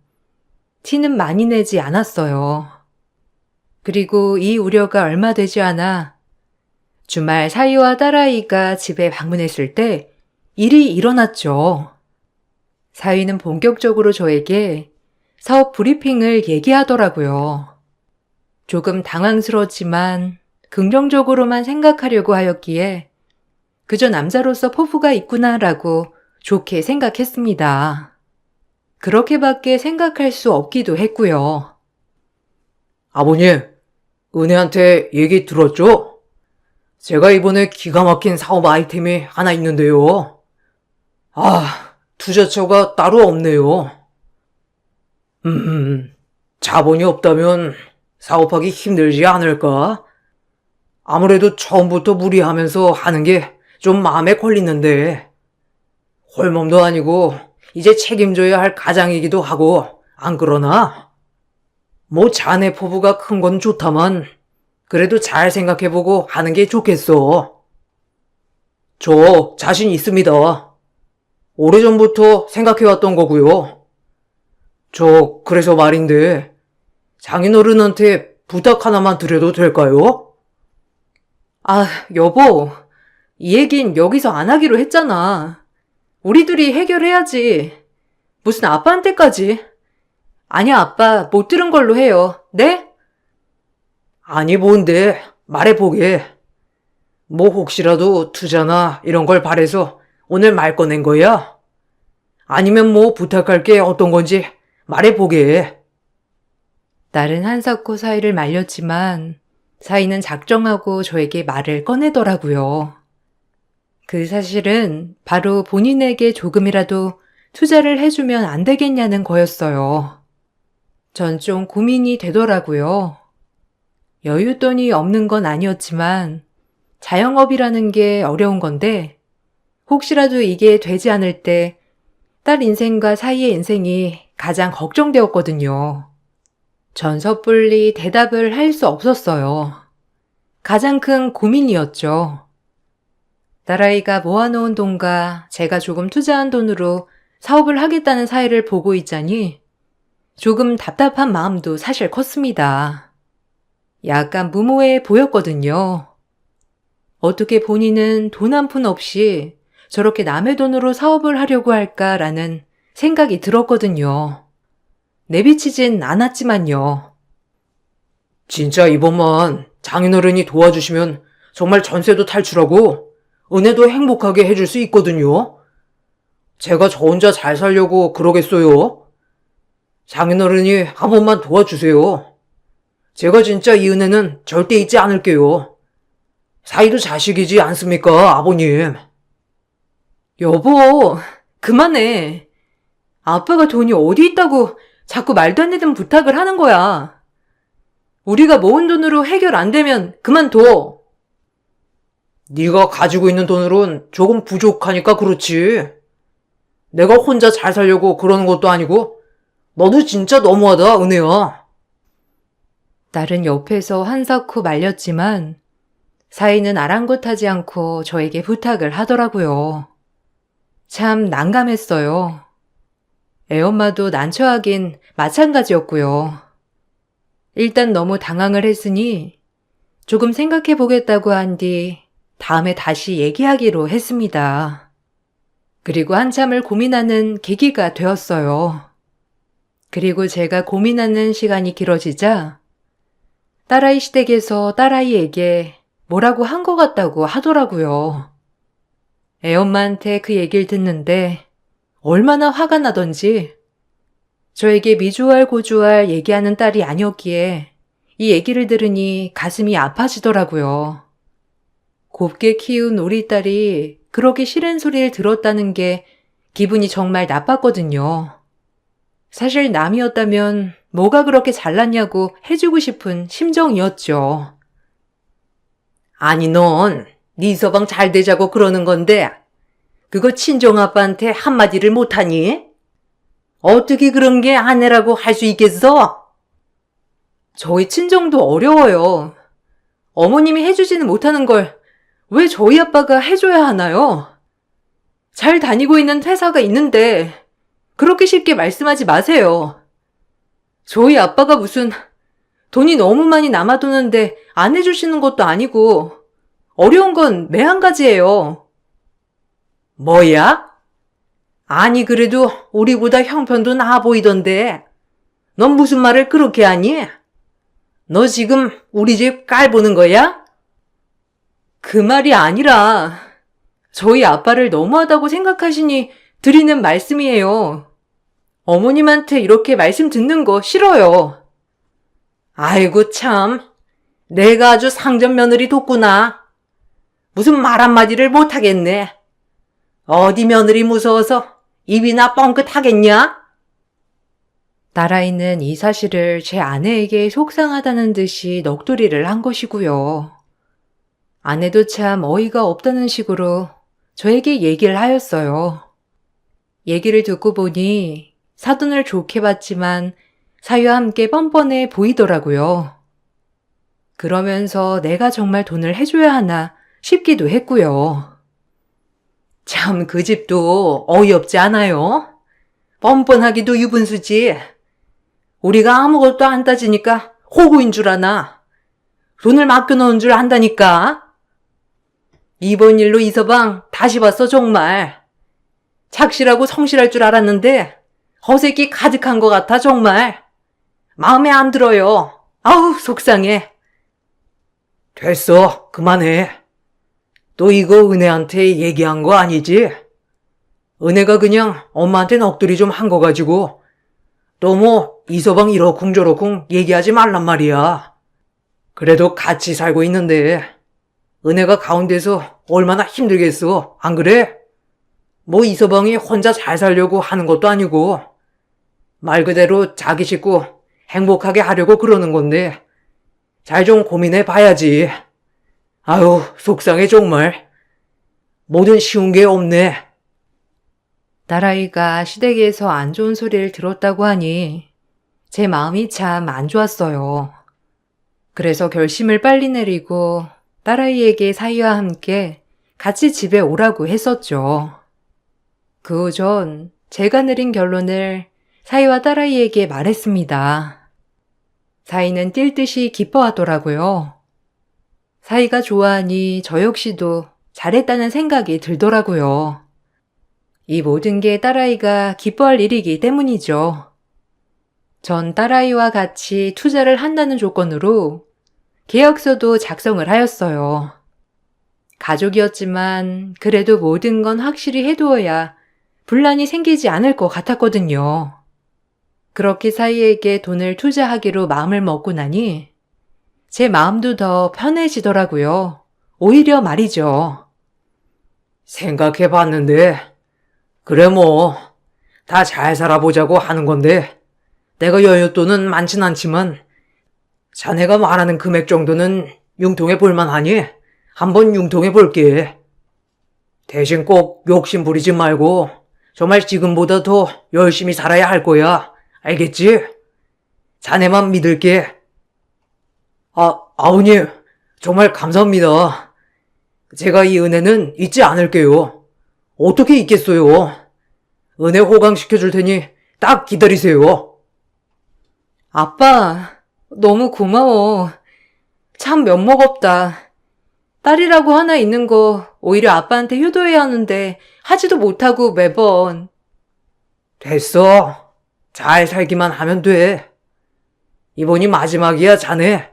티는 많이 내지 않았어요. 그리고 이 우려가 얼마 되지 않아 주말 사위와 딸아이가 집에 방문했을 때 일이 일어났죠. 사위는 본격적으로 저에게 사업 브리핑을 얘기하더라고요. 조금 당황스러웠지만 긍정적으로만 생각하려고 하였기에 그저 남자로서 포부가 있구나라고 좋게 생각했습니다. 그렇게밖에 생각할 수 없기도 했고요. 아버님, 은혜한테 얘기 들었죠? 제가 이번에 기가 막힌 사업 아이템이 하나 있는데요. 투자처가 따로 없네요. 자본이 없다면 사업하기 힘들지 않을까? 아무래도 처음부터 무리하면서 하는 게 좀 마음에 걸리는데, 홀몸도 아니고 이제 책임져야 할 가장이기도 하고, 안 그러나? 뭐 자네 포부가 큰 건 좋다만, 그래도 잘 생각해보고 하는 게 좋겠어. 저 자신 있습니다. 오래전부터 생각해왔던 거고요. 그래서 말인데, 장인어른한테 부탁 하나만 드려도 될까요? 여보, 이 얘긴 여기서 안 하기로 했잖아. 우리들이 해결해야지. 무슨 아빠한테까지. 아니야, 아빠, 못 들은 걸로 해요. 네? 아니 뭔데, 말해보게. 뭐 혹시라도 투자나 이런 걸 바래서 오늘 말 꺼낸 거야? 아니면 뭐 부탁할 게 어떤 건지 말해보게. 딸은 한사코 사이를 말렸지만 사이는 작정하고 저에게 말을 꺼내더라고요. 그 사실은 바로 본인에게 조금이라도 투자를 해주면 안 되겠냐는 거였어요. 전 좀 고민이 되더라고요. 여윳돈이 없는 건 아니었지만 자영업이라는 게 어려운 건데 혹시라도 이게 되지 않을 때 딸 인생과 사이의 인생이 가장 걱정되었거든요. 전 섣불리 대답을 할 수 없었어요. 가장 큰 고민이었죠. 딸아이가 모아놓은 돈과 제가 조금 투자한 돈으로 사업을 하겠다는 사이를 보고 있자니 조금 답답한 마음도 사실 컸습니다. 약간 무모해 보였거든요. 어떻게 본인은 돈 한 푼 없이 저렇게 남의 돈으로 사업을 하려고 할까라는 생각이 들었거든요. 내비치진 않았지만요. 진짜 이번만 장인어른이 도와주시면 정말 전세도 탈출하고 은혜도 행복하게 해줄 수 있거든요. 제가 저 혼자 잘 살려고 그러겠어요. 장인어른이 한 번만 도와주세요. 제가 진짜 이 은혜는 절대 잊지 않을게요. 사이도 자식이지 않습니까, 아버님? 여보, 그만해. 아빠가 돈이 어디 있다고 자꾸 말도 안 되는 부탁을 하는 거야. 우리가 모은 돈으로 해결 안 되면 그만둬. 네가 가지고 있는 돈으론 조금 부족하니까 그렇지. 내가 혼자 잘 살려고 그러는 것도 아니고 너도 진짜 너무하다, 은혜야. 딸은 옆에서 한사코 말렸지만 사이는 아랑곳하지 않고 저에게 부탁을 하더라고요. 참 난감했어요. 애엄마도 난처하긴 마찬가지였고요. 일단 너무 당황을 했으니 조금 생각해 보겠다고 한 뒤 다음에 다시 얘기하기로 했습니다. 그리고 한참을 고민하는 계기가 되었어요. 그리고 제가 고민하는 시간이 길어지자 딸아이 시댁에서 딸아이에게 뭐라고 한 것 같다고 하더라고요. 애엄마한테 그 얘기를 듣는데 얼마나 화가 나던지 저에게 미주알 고주알 얘기하는 딸이 아니었기에 이 얘기를 들으니 가슴이 아파지더라고요. 곱게 키운 우리 딸이 그렇게 싫은 소리를 들었다는 게 기분이 정말 나빴거든요. 사실 남이었다면 뭐가 그렇게 잘났냐고 해주고 싶은 심정이었죠. 아니, 넌 네 서방 잘 되자고 그러는 건데 그거 친정아빠한테 한마디를 못하니? 어떻게 그런 게 아내라고 할 수 있겠어? 저희 친정도 어려워요. 어머님이 해주지는 못하는 걸 왜 저희 아빠가 해줘야 하나요? 잘 다니고 있는 회사가 있는데 그렇게 쉽게 말씀하지 마세요. 저희 아빠가 무슨 돈이 너무 많이 남아도는데 안 해주시는 것도 아니고 어려운 건 매 한 가지예요. 뭐야? 아니, 그래도 우리보다 형편도 나아 보이던데 넌 무슨 말을 그렇게 하니? 너 지금 우리 집 깔보는 거야? 그 말이 아니라 저희 아빠를 너무하다고 생각하시니 드리는 말씀이에요. 어머님한테 이렇게 말씀 듣는 거 싫어요. 아이고 참, 내가 아주 상전 며느리 뒀구나. 무슨 말 한마디를 못하겠네. 어디 며느리 무서워서 입이나 뻥긋하겠냐? 딸아이는 이 사실을 제 아내에게 속상하다는 듯이 넋두리를 한 것이고요. 아내도 참 어이가 없다는 식으로 저에게 얘기를 하였어요. 얘기를 듣고 보니 사돈을 좋게 봤지만 사위와 함께 뻔뻔해 보이더라고요. 그러면서 내가 정말 돈을 해줘야 하나 싶기도 했고요. 참, 그 집도 어이없지 않아요? 뻔뻔하기도 유분수지. 우리가 아무것도 안 따지니까 호구인 줄 아나. 돈을 맡겨놓은 줄 안다니까. 이번 일로 이 서방 다시 봤어, 정말. 착실하고 성실할 줄 알았는데 허세끼 가득한 것 같아, 정말. 마음에 안 들어요. 아우, 속상해. 됐어, 그만해. 또 이거 은혜한테 얘기한 거 아니지? 은혜가 그냥 엄마한테 넋두리 좀 한 거 가지고 또 뭐 이서방 이러쿵저러쿵 얘기하지 말란 말이야. 그래도 같이 살고 있는데 은혜가 가운데서 얼마나 힘들겠어, 안 그래? 뭐 이서방이 혼자 잘 살려고 하는 것도 아니고 말 그대로 자기 식구 행복하게 하려고 그러는 건데 잘 좀 고민해 봐야지. 아유, 속상해 정말. 뭐든 쉬운 게 없네. 딸아이가 시댁에서 안 좋은 소리를 들었다고 하니 제 마음이 참 안 좋았어요. 그래서 결심을 빨리 내리고 딸아이에게 사위와 함께 같이 집에 오라고 했었죠. 그 오전 제가 내린 결론을 사위와 딸아이에게 말했습니다. 사위는 뛸 듯이 기뻐하더라고요. 사위가 좋아하니 저 역시도 잘했다는 생각이 들더라고요. 이 모든 게 딸아이가 기뻐할 일이기 때문이죠. 전 딸아이와 같이 투자를 한다는 조건으로 계약서도 작성을 하였어요. 가족이었지만 그래도 모든 건 확실히 해두어야 분란이 생기지 않을 것 같았거든요. 그렇게 사위에게 돈을 투자하기로 마음을 먹고 나니 제 마음도 더 편해지더라고요. 오히려 말이죠. 생각해 봤는데 그래 뭐 다 잘 살아보자고 하는 건데 내가 여윳돈은 많진 않지만 자네가 말하는 금액 정도는 융통해 볼만하니 한번 융통해 볼게. 대신 꼭 욕심 부리지 말고 정말 지금보다 더 열심히 살아야 할 거야. 알겠지? 자네만 믿을게. 아우님, 정말 감사합니다. 제가 이 은혜는 잊지 않을게요. 어떻게 잊겠어요? 은혜 호강시켜줄 테니 딱 기다리세요. 아빠, 너무 고마워. 참 면목없다. 딸이라고 하나 있는 거 오히려 아빠한테 효도해야 하는데 하지도 못하고 매번. 됐어. 잘 살기만 하면 돼. 이번이 마지막이야, 자네.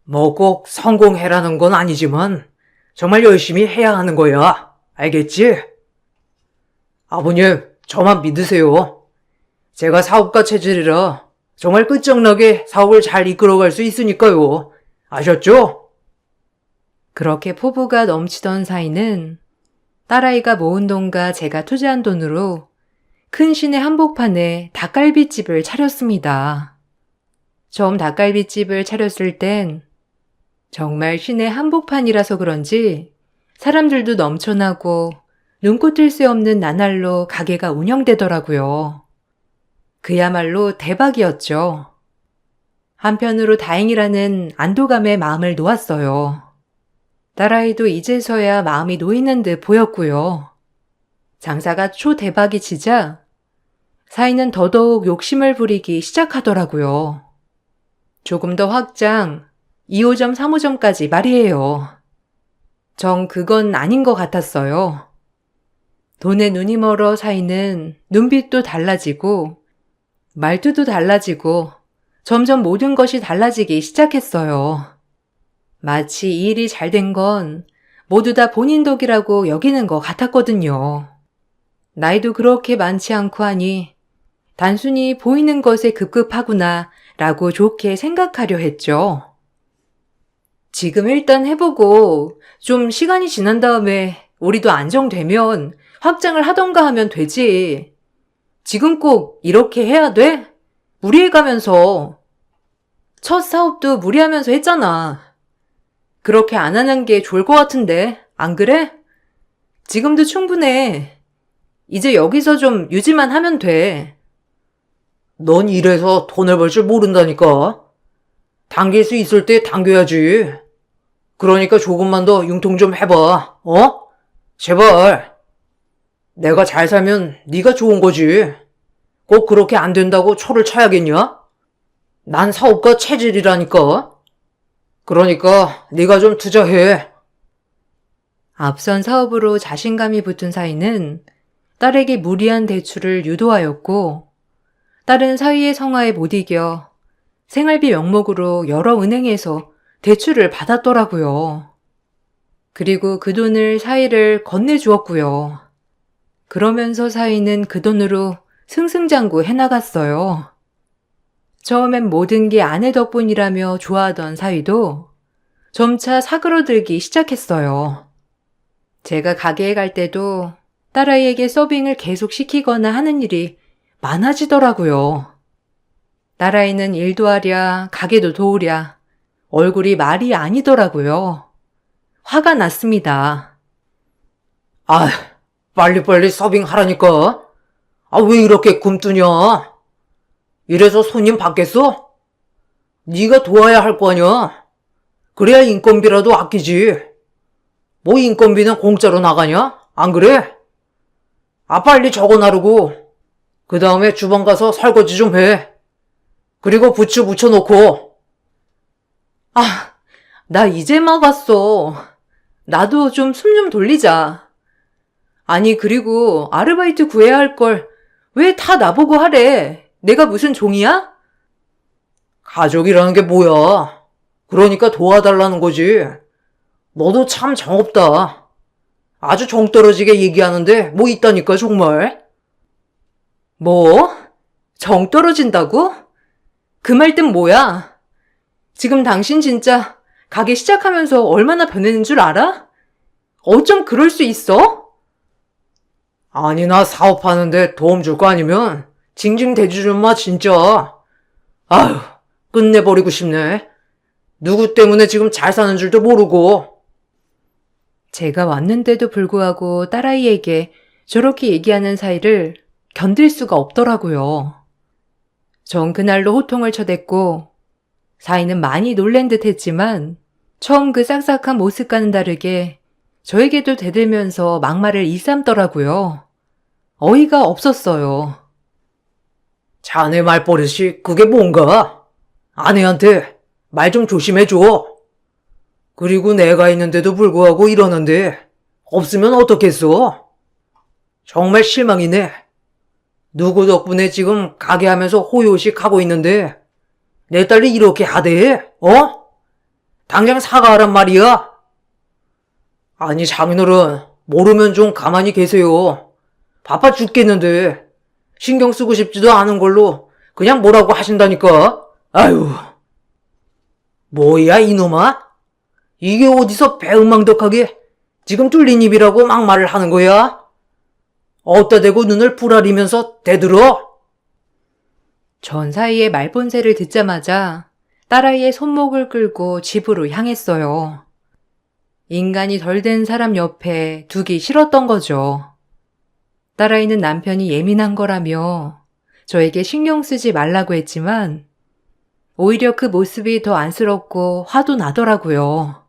뭐 꼭 성공해라는 건 아니지만 정말 열심히 해야 하는 거야. 알겠지? 아버님, 저만 믿으세요. 제가 사업가 체질이라 정말 끝장나게 사업을 잘 이끌어갈 수 있으니까요. 아셨죠? 그렇게 포부가 넘치던 사이는 딸아이가 모은 돈과 제가 투자한 돈으로 큰 시내 한복판에 닭갈비집을 차렸습니다. 처음 닭갈비집을 차렸을 땐 정말 시내 한복판이라서 그런지 사람들도 넘쳐나고 눈코 뜰 새 없는 나날로 가게가 운영되더라고요. 그야말로 대박이었죠. 한편으로 다행이라는 안도감에 마음을 놓았어요. 딸아이도 이제서야 마음이 놓이는 듯 보였고요. 장사가 초대박이 치자 사이는 더더욱 욕심을 부리기 시작하더라고요. 조금 더 확장, 2호점, 3호점까지 말이에요. 정 그건 아닌 것 같았어요. 돈에 눈이 멀어 사이는 눈빛도 달라지고 말투도 달라지고 점점 모든 것이 달라지기 시작했어요. 마치 이 일이 잘 된 건 모두 다 본인 덕이라고 여기는 것 같았거든요. 나이도 그렇게 많지 않고 하니 단순히 보이는 것에 급급하구나 라고 좋게 생각하려 했죠. 지금 일단 해보고 좀 시간이 지난 다음에 우리도 안정되면 확장을 하던가 하면 되지. 지금 꼭 이렇게 해야 돼? 무리해가면서. 첫 사업도 무리하면서 했잖아. 그렇게 안 하는 게 좋을 것 같은데, 안 그래? 지금도 충분해. 이제 여기서 좀 유지만 하면 돼. 넌 이래서 돈을 벌 줄 모른다니까. 당길 수 있을 때 당겨야지. 그러니까 조금만 더 융통 좀 해봐. 어? 제발. 내가 잘 살면 네가 좋은 거지. 꼭 그렇게 안 된다고 초를 쳐야겠냐? 난 사업가 체질이라니까. 그러니까 네가 좀 투자해. 앞선 사업으로 자신감이 붙은 사이는 딸에게 무리한 대출을 유도하였고, 딸은 사위의 성화에 못 이겨 생활비 명목으로 여러 은행에서 대출을 받았더라고요. 그리고 그 돈을 사위를 건네주었고요. 그러면서 사위는 그 돈으로 승승장구 해나갔어요. 처음엔 모든 게 아내 덕분이라며 좋아하던 사위도 점차 사그러들기 시작했어요. 제가 가게에 갈 때도 딸아이에게 서빙을 계속 시키거나 하는 일이 많아지더라고요. 딸아이는 일도 하랴, 가게도 도우랴, 얼굴이 말이 아니더라고요. 화가 났습니다. 아, 빨리빨리 서빙하라니까. 아, 왜 이렇게 굼뜨냐? 이래서 손님 받겠어? 네가 도와야 할 거 아니야? 그래야 인건비라도 아끼지. 뭐 인건비는 공짜로 나가냐? 안 그래? 아, 빨리 적어 나르고 그 다음에 주방 가서 설거지 좀 해. 그리고 부추 묻혀놓고. 아, 나 이제 막 왔어. 나도 좀 숨 좀 돌리자. 아니, 그리고 아르바이트 구해야 할 걸 왜 다 나보고 하래? 내가 무슨 종이야? 가족이라는 게 뭐야? 그러니까 도와달라는 거지. 너도 참 정없다. 아주 정떨어지게 얘기하는데 뭐 있다니까 정말. 뭐? 정 떨어진다고? 그 말 뜻 뭐야? 지금 당신 진짜 가게 시작하면서 얼마나 변했는 줄 알아? 어쩜 그럴 수 있어? 아니, 나 사업하는데 도움 줄 거 아니면 징징대지 좀 마, 진짜. 아휴, 끝내버리고 싶네. 누구 때문에 지금 잘 사는 줄도 모르고. 제가 왔는데도 불구하고 딸아이에게 저렇게 얘기하는 사이를 견딜 수가 없더라고요. 전 그날로 호통을 쳐댔고 사이는 많이 놀란 듯 했지만 처음 그 싹싹한 모습과는 다르게 저에게도 대들면서 막말을 일삼더라고요. 어이가 없었어요. 자네 말버릇이 그게 뭔가? 아내한테 말 좀 조심해줘. 그리고 내가 있는데도 불구하고 이러는데 없으면 어떻겠어? 정말 실망이네. 누구 덕분에 지금 가게 하면서 호요시 가고 있는데 내 딸이 이렇게 하대해? 어? 당장 사과하란 말이야. 아니 장인어른, 모르면 좀 가만히 계세요. 바빠 죽겠는데 신경 쓰고 싶지도 않은 걸로 그냥 뭐라고 하신다니까. 아유, 뭐야 이놈아? 이게 어디서 배은망덕하게 지금 뚫린 입이라고 막말을 하는 거야? 어디다 대고 눈을 부라리면서 대들어? 전 사이에 말본새를 듣자마자 딸아이의 손목을 끌고 집으로 향했어요. 인간이 덜 된 사람 옆에 두기 싫었던 거죠. 딸아이는 남편이 예민한 거라며 저에게 신경 쓰지 말라고 했지만 오히려 그 모습이 더 안쓰럽고 화도 나더라고요.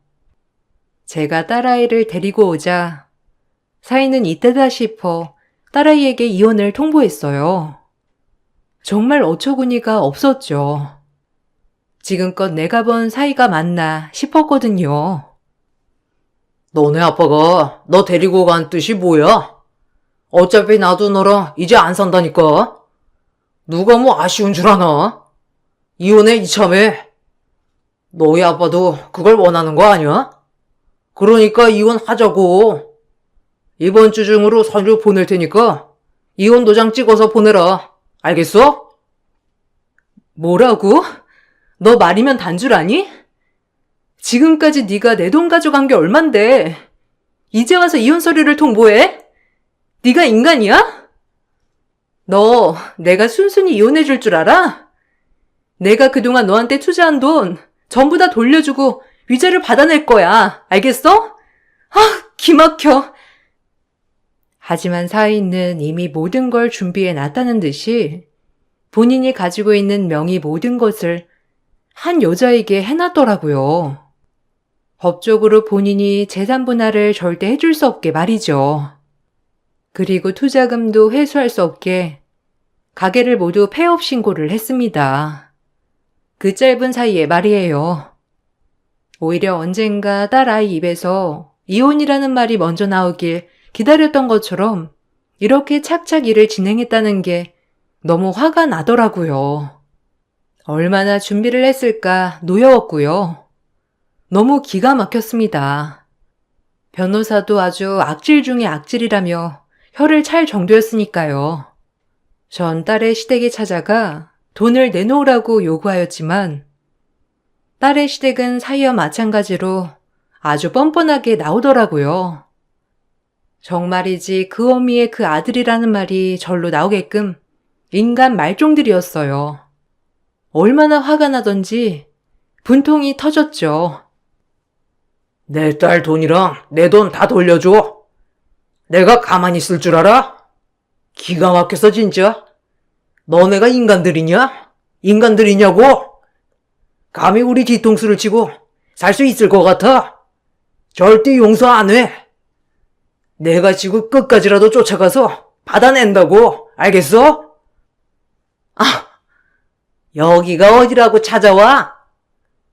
제가 딸아이를 데리고 오자 사이는 이때다 싶어 딸아이에게 이혼을 통보했어요. 정말 어처구니가 없었죠. 지금껏 내가 본 사이가 맞나 싶었거든요. 너네 아빠가 너 데리고 간 뜻이 뭐야? 어차피 나도 너랑 이제 안 산다니까. 누가 뭐 아쉬운 줄 아나? 이혼해 이참에. 너희 아빠도 그걸 원하는 거 아니야? 그러니까 이혼하자고. 이번 주 중으로 서류 보낼 테니까 이혼 도장 찍어서 보내라. 알겠어? 뭐라고? 너 말이면 단 줄 아니? 지금까지 네가 내 돈 가져간 게 얼만데 이제 와서 이혼 서류를 통보해? 네가 인간이야? 너 내가 순순히 이혼해 줄 줄 알아? 내가 그동안 너한테 투자한 돈 전부 다 돌려주고 위자료 받아낼 거야. 알겠어? 기막혀. 하지만 사위는 이미 모든 걸 준비해 놨다는 듯이 본인이 가지고 있는 명의 모든 것을 한 여자에게 해놨더라고요. 법적으로 본인이 재산 분할을 절대 해줄 수 없게 말이죠. 그리고 투자금도 회수할 수 없게 가게를 모두 폐업 신고를 했습니다. 그 짧은 사이에 말이에요. 오히려 언젠가 딸아이 입에서 이혼이라는 말이 먼저 나오길 기다렸던 것처럼 이렇게 착착 일을 진행했다는 게 너무 화가 나더라고요. 얼마나 준비를 했을까 노여웠고요. 너무 기가 막혔습니다. 변호사도 아주 악질 중에 악질이라며 혀를 찰 정도였으니까요. 전 딸의 시댁에 찾아가 돈을 내놓으라고 요구하였지만 딸의 시댁은 사이와 마찬가지로 아주 뻔뻔하게 나오더라고요. 정말이지 그 어미의 그 아들이라는 말이 절로 나오게끔 인간 말종들이었어요. 얼마나 화가 나던지 분통이 터졌죠. 내 딸 돈이랑 내 돈 다 돌려줘. 내가 가만히 있을 줄 알아? 기가 막혀서 진짜. 너네가 인간들이냐? 인간들이냐고? 감히 우리 뒤통수를 치고 살 수 있을 것 같아? 절대 용서 안 해. 내가 지구 끝까지라도 쫓아가서 받아낸다고. 알겠어? 여기가 어디라고 찾아와?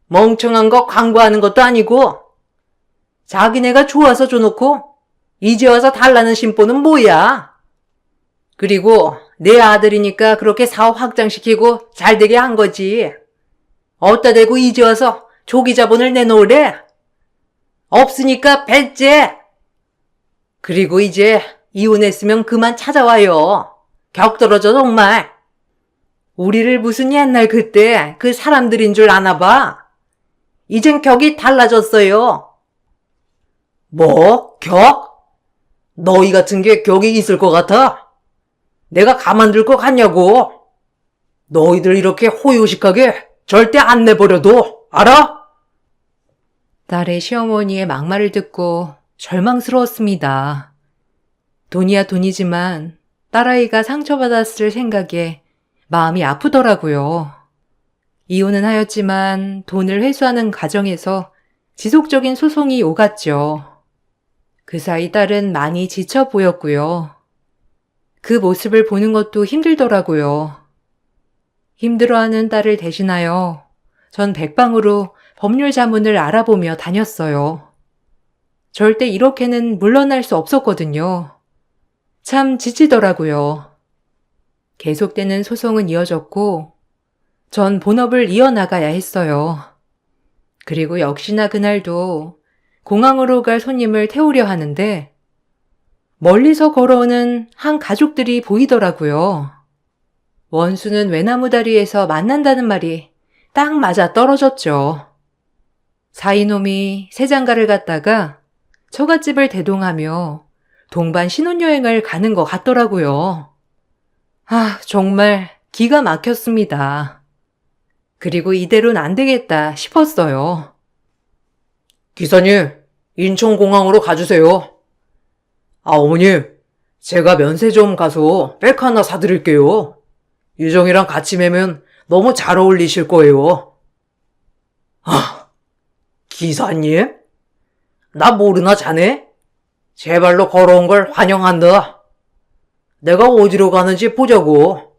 멍청한 거 광고하는 것도 아니고 자기네가 좋아서 줘놓고 이제 와서 달라는 심보는 뭐야? 그리고 내 아들이니까 그렇게 사업 확장시키고 잘되게 한 거지. 어디다 대고 이제 와서 조기 자본을 내놓으래? 없으니까 배째. 그리고 이제 이혼했으면 그만 찾아와요. 격 떨어져 정말. 우리를 무슨 옛날 그때 그 사람들인 줄 아나 봐. 이젠 격이 달라졌어요. 뭐? 격? 너희 같은 게 격이 있을 것 같아? 내가 가만둘 것 같냐고? 너희들 이렇게 호요식하게 절대 안 내버려둬. 알아? 딸의 시어머니의 막말을 듣고 절망스러웠습니다. 돈이야 돈이지만 딸아이가 상처받았을 생각에 마음이 아프더라고요. 이혼은 하였지만 돈을 회수하는 과정에서 지속적인 소송이 오갔죠. 그 사이 딸은 많이 지쳐 보였고요. 그 모습을 보는 것도 힘들더라고요. 힘들어하는 딸을 대신하여 전 백방으로 법률 자문을 알아보며 다녔어요. 절대 이렇게는 물러날 수 없었거든요. 참 지치더라고요. 계속되는 소송은 이어졌고 전 본업을 이어나가야 했어요. 그리고 역시나 그날도 공항으로 갈 손님을 태우려 하는데 멀리서 걸어오는 한 가족들이 보이더라고요. 원수는 외나무 다리에서 만난다는 말이 딱 맞아 떨어졌죠. 사이놈이 새장가를 갔다가 처갓집을 대동하며 동반 신혼여행을 가는 것 같더라고요. 아, 정말 기가 막혔습니다. 그리고 이대로는 안 되겠다 싶었어요. 기사님, 인천공항으로 가주세요. 아, 어머님, 제가 면세점 가서 백 하나 사드릴게요. 유정이랑 같이 매면 너무 잘 어울리실 거예요. 아, 기사님? 나 모르나 자네? 제 발로 걸어온 걸 환영한다. 내가 어디로 가는지 보자고.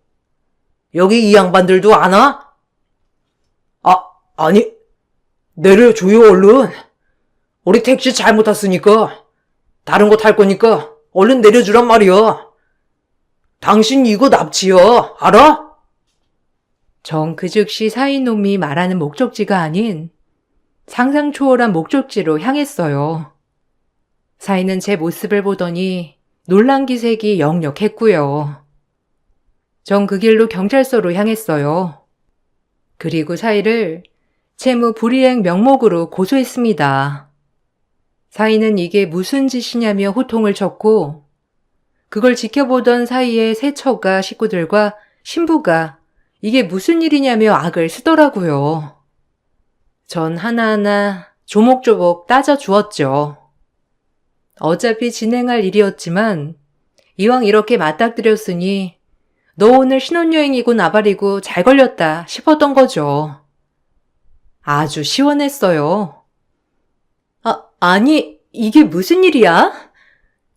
여기 이 양반들도 아나? 아니, 내려줘요, 얼른. 우리 택시 잘못 탔으니까 다른 거 탈 거니까 얼른 내려주란 말이야. 당신 이거 납치야, 알아? 정 그 즉시 사이놈이 말하는 목적지가 아닌 상상 초월한 목적지로 향했어요. 사이는 제 모습을 보더니 놀란 기색이 역력했고요. 전 그 길로 경찰서로 향했어요. 그리고 사이를 채무 불이행 명목으로 고소했습니다. 사이는 이게 무슨 짓이냐며 호통을 쳤고 그걸 지켜보던 사이의 세처가 식구들과 신부가 이게 무슨 일이냐며 악을 쓰더라고요. 전 하나하나 조목조목 따져주었죠. 어차피 진행할 일이었지만 이왕 이렇게 맞닥뜨렸으니 너 오늘 신혼여행이고 나발이고 잘 걸렸다 싶었던 거죠. 아주 시원했어요. 아니, 이게 무슨 일이야?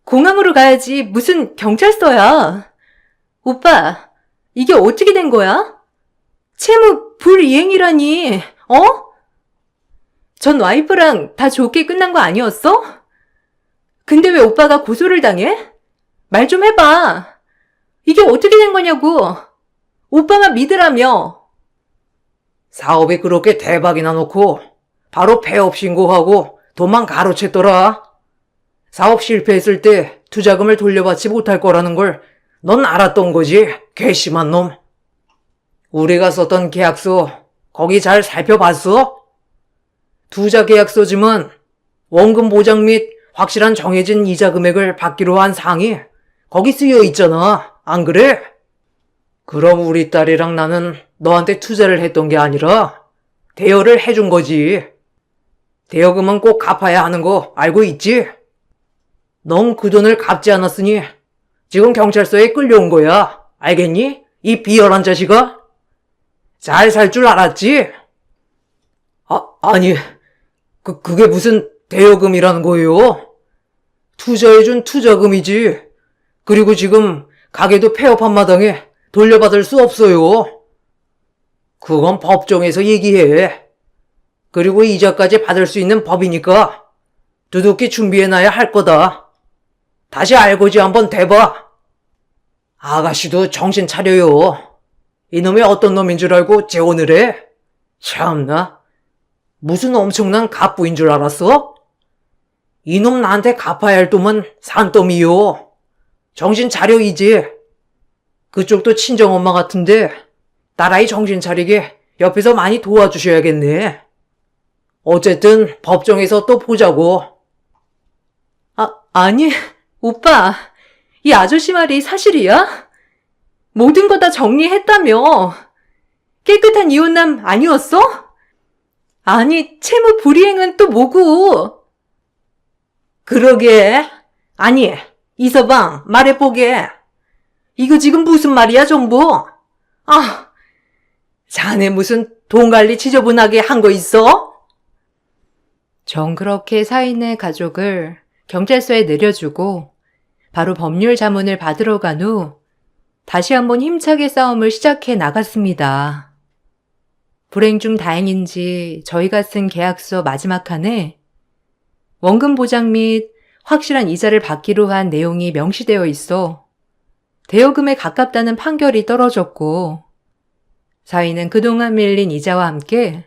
공항으로 가야지 무슨 경찰서야. 오빠, 이게 어떻게 된 거야? 채무 불이행이라니, 어? 전 와이프랑 다 좋게 끝난 거 아니었어? 근데 왜 오빠가 고소를 당해? 말 좀 해봐. 이게 어떻게 된 거냐고. 오빠만 믿으라며. 사업이 그렇게 대박이나 놓고 바로 폐업 신고하고 돈만 가로챘더라. 사업 실패했을 때 투자금을 돌려받지 못할 거라는 걸 넌 알았던 거지, 괘씸한 놈. 우리가 썼던 계약서 거기 잘 살펴봤어? 투자 계약서지만 원금 보장 및 확실한 정해진 이자 금액을 받기로 한 사항이 거기 쓰여 있잖아, 안 그래? 그럼 우리 딸이랑 나는 너한테 투자를 했던 게 아니라 대여를 해준 거지. 대여금은 꼭 갚아야 하는 거 알고 있지? 넌 그 돈을 갚지 않았으니 지금 경찰서에 끌려온 거야. 알겠니? 이 비열한 자식아? 잘 살 줄 알았지? 아니, 그게 무슨 대여금이라는 거예요? 투자해준 투자금이지. 그리고 지금 가게도 폐업한 마당에 돌려받을 수 없어요. 그건 법정에서 얘기해. 그리고 이자까지 받을 수 있는 법이니까 두둑히 준비해놔야 할 거다. 다시 알고지 한번 대봐. 아가씨도 정신 차려요. 이놈이 어떤 놈인 줄 알고 재혼을 해? 참나. 무슨 엄청난 갑부인 줄 알았어? 이놈 나한테 갚아야 할 돈은 산더미요. 정신 차려 이제. 그쪽도 친정엄마 같은데 딸아이 정신 차리게 옆에서 많이 도와주셔야겠네. 어쨌든 법정에서 또 보자고. 아니, 오빠, 이 아저씨 말이 사실이야? 모든 거 다 정리했다며. 깨끗한 이혼남 아니었어? 아니, 채무 불이행은 또 뭐고? 그러게. 아니, 이서방, 말해보게. 이거 지금 무슨 말이야, 전부? 자네 무슨 돈 관리 지저분하게 한 거 있어? 전 그렇게 사인의 가족을 경찰서에 내려주고 바로 법률 자문을 받으러 간 후 다시 한번 힘차게 싸움을 시작해 나갔습니다. 불행 중 다행인지 저희가 쓴 계약서 마지막 칸에 원금 보장 및 확실한 이자를 받기로 한 내용이 명시되어 있어 대여금에 가깝다는 판결이 떨어졌고 사위는 그동안 밀린 이자와 함께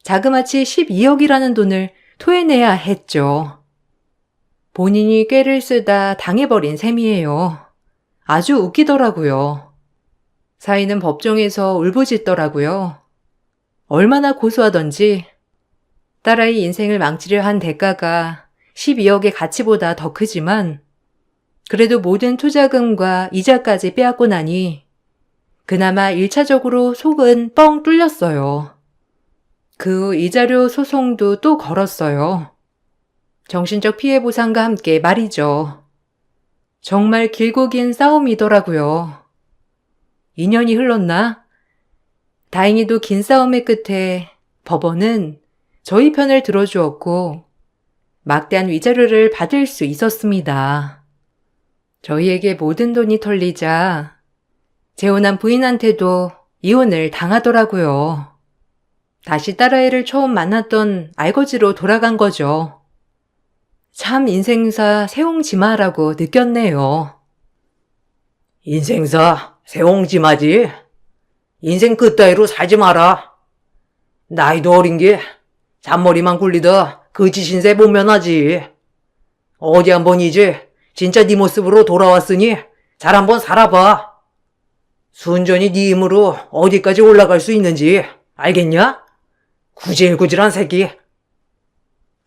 자그마치 12억이라는 돈을 토해내야 했죠. 본인이 꾀를 쓰다 당해버린 셈이에요. 아주 웃기더라고요. 사위는 법정에서 울부짖더라고요. 얼마나 고소하던지 딸아이 인생을 망치려 한 대가가 12억의 가치보다 더 크지만 그래도 모든 투자금과 이자까지 빼앗고 나니 그나마 1차적으로 속은 뻥 뚫렸어요. 그 후 이자료 소송도 또 걸었어요. 정신적 피해 보상과 함께 말이죠. 정말 길고 긴 싸움이더라고요. 2년이 흘렀나? 다행히도 긴 싸움의 끝에 법원은 저희 편을 들어주었고 막대한 위자료를 받을 수 있었습니다. 저희에게 모든 돈이 털리자 재혼한 부인한테도 이혼을 당하더라고요. 다시 딸아이를 처음 만났던 알거지로 돌아간 거죠. 참 인생사 세옹지마라고 느꼈네요. 인생사 세옹지마지. 인생 그따위로 살지 마라. 나이도 어린 게 잔머리만 굴리다 거지신세 보면하지. 어디 한번 이제 진짜 네 모습으로 돌아왔으니 잘 한번 살아봐. 순전히 네 힘으로 어디까지 올라갈 수 있는지 알겠냐? 구질구질한 새끼.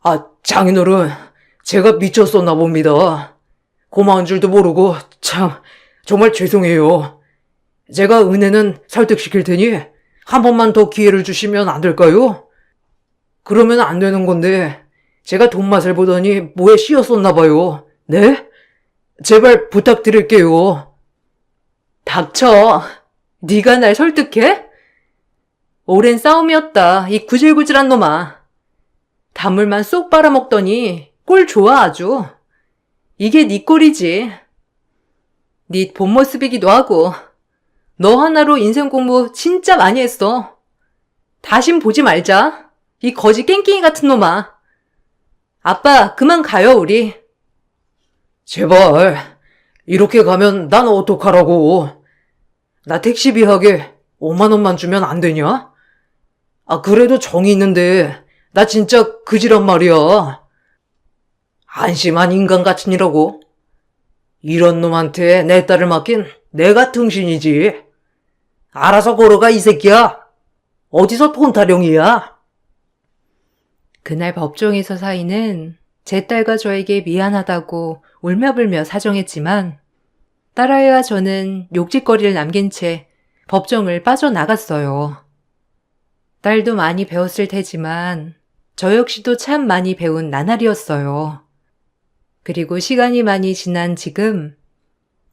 아, 장인어른, 제가 미쳤었나 봅니다. 고마운 줄도 모르고 참 정말 죄송해요. 제가 은혜는 설득시킬 테니 한 번만 더 기회를 주시면 안 될까요? 그러면 안 되는 건데 제가 돈 맛을 보더니 뭐에 씌었었나 봐요. 네? 제발 부탁드릴게요. 닥쳐. 네가 날 설득해? 오랜 싸움이었다. 이 구질구질한 놈아. 단물만 쏙 빨아먹더니 꼴 좋아 아주. 이게 네 꼴이지. 네 본 모습이기도 하고 너 하나로 인생 공부 진짜 많이 했어. 다신 보지 말자. 이 거지 깽깽이 같은 놈아. 아빠 그만 가요 우리. 제발 이렇게 가면 난 어떡하라고. 나 택시비 하게 5만 원만 주면 안 되냐? 아, 그래도 정이 있는데 나 진짜 그지란 말이야. 안심한 인간 같으니라고. 이런 놈한테 내 딸을 맡긴 내가 등신이지. 알아서 걸어가 이 새끼야. 어디서 돈 타령이야. 그날 법정에서 사위는 제 딸과 저에게 미안하다고 울며불며 사정했지만 딸아이와 저는 욕짓거리를 남긴 채 법정을 빠져나갔어요. 딸도 많이 배웠을 테지만 저 역시도 참 많이 배운 나날이었어요. 그리고 시간이 많이 지난 지금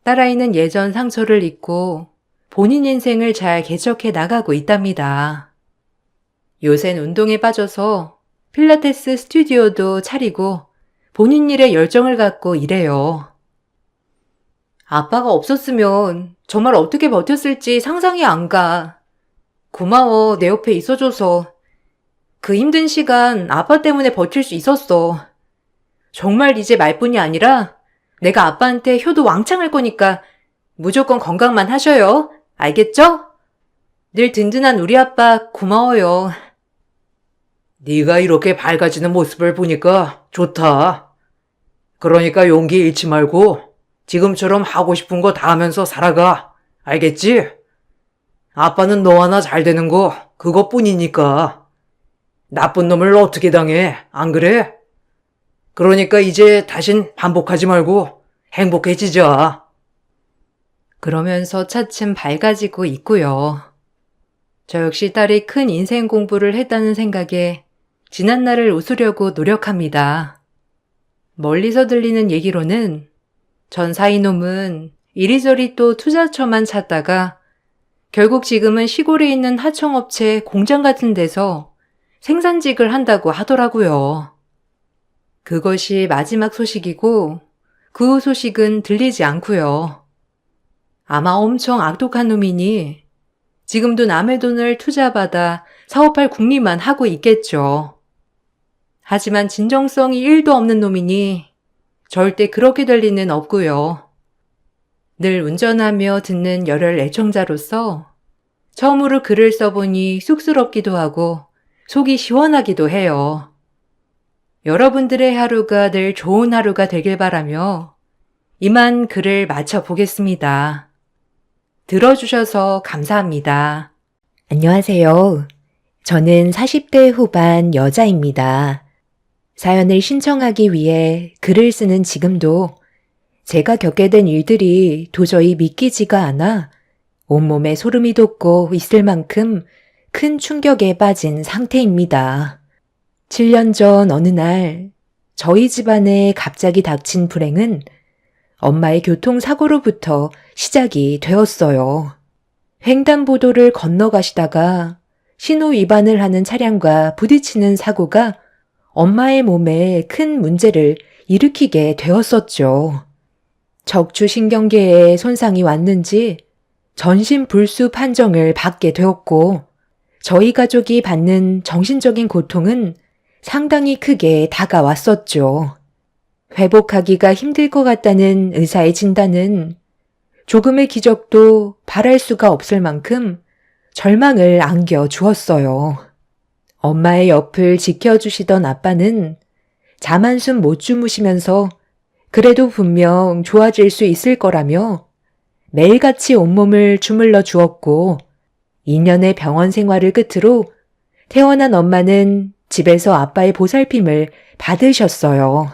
딸아이는 예전 상처를 잊고 본인 인생을 잘 개척해 나가고 있답니다. 요샌 운동에 빠져서 필라테스 스튜디오도 차리고 본인 일에 열정을 갖고 일해요. 아빠가 없었으면 정말 어떻게 버텼을지 상상이 안 가. 고마워, 내 옆에 있어줘서. 그 힘든 시간 아빠 때문에 버틸 수 있었어. 정말 이제 말뿐이 아니라 내가 아빠한테 효도 왕창 할 거니까 무조건 건강만 하셔요. 알겠죠? 늘 든든한 우리 아빠 고마워요. 네가 이렇게 밝아지는 모습을 보니까 좋다. 그러니까 용기 잃지 말고 지금처럼 하고 싶은 거 다 하면서 살아가. 알겠지? 아빠는 너 하나 잘 되는 거 그것뿐이니까. 나쁜 놈을 어떻게 당해, 안 그래? 그러니까 이제 다신 반복하지 말고 행복해지자. 그러면서 차츰 밝아지고 있고요. 저 역시 딸이 큰 인생 공부를 했다는 생각에 지난 날을 웃으려고 노력합니다. 멀리서 들리는 얘기로는 전 사이놈은 이리저리 또 투자처만 찾다가 결국 지금은 시골에 있는 하청업체 공장 같은 데서 생산직을 한다고 하더라고요. 그것이 마지막 소식이고 그 후 소식은 들리지 않고요. 아마 엄청 악독한 놈이니 지금도 남의 돈을 투자받아 사업할 궁리만 하고 있겠죠. 하지만 진정성이 1도 없는 놈이니 절대 그렇게 될 리는 없고요. 늘 운전하며 듣는 열혈 애청자로서 처음으로 글을 써보니 쑥스럽기도 하고 속이 시원하기도 해요. 여러분들의 하루가 늘 좋은 하루가 되길 바라며 이만 글을 마쳐보겠습니다. 들어주셔서 감사합니다. 안녕하세요. 저는 40대 후반 여자입니다. 사연을 신청하기 위해 글을 쓰는 지금도 제가 겪게 된 일들이 도저히 믿기지가 않아 온몸에 소름이 돋고 있을 만큼 큰 충격에 빠진 상태입니다. 7년 전 어느 날 저희 집안에 갑자기 닥친 불행은 엄마의 교통사고로부터 시작이 되었어요. 횡단보도를 건너가시다가 신호 위반을 하는 차량과 부딪히는 사고가 엄마의 몸에 큰 문제를 일으키게 되었었죠. 척추신경계에 손상이 왔는지 전신불수 판정을 받게 되었고 저희 가족이 받는 정신적인 고통은 상당히 크게 다가왔었죠. 회복하기가 힘들 것 같다는 의사의 진단은 조금의 기적도 바랄 수가 없을 만큼 절망을 안겨주었어요. 엄마의 옆을 지켜주시던 아빠는 잠 한숨 못 주무시면서 그래도 분명 좋아질 수 있을 거라며 매일같이 온몸을 주물러 주었고 2년의 병원 생활을 끝으로 태어난 엄마는 집에서 아빠의 보살핌을 받으셨어요.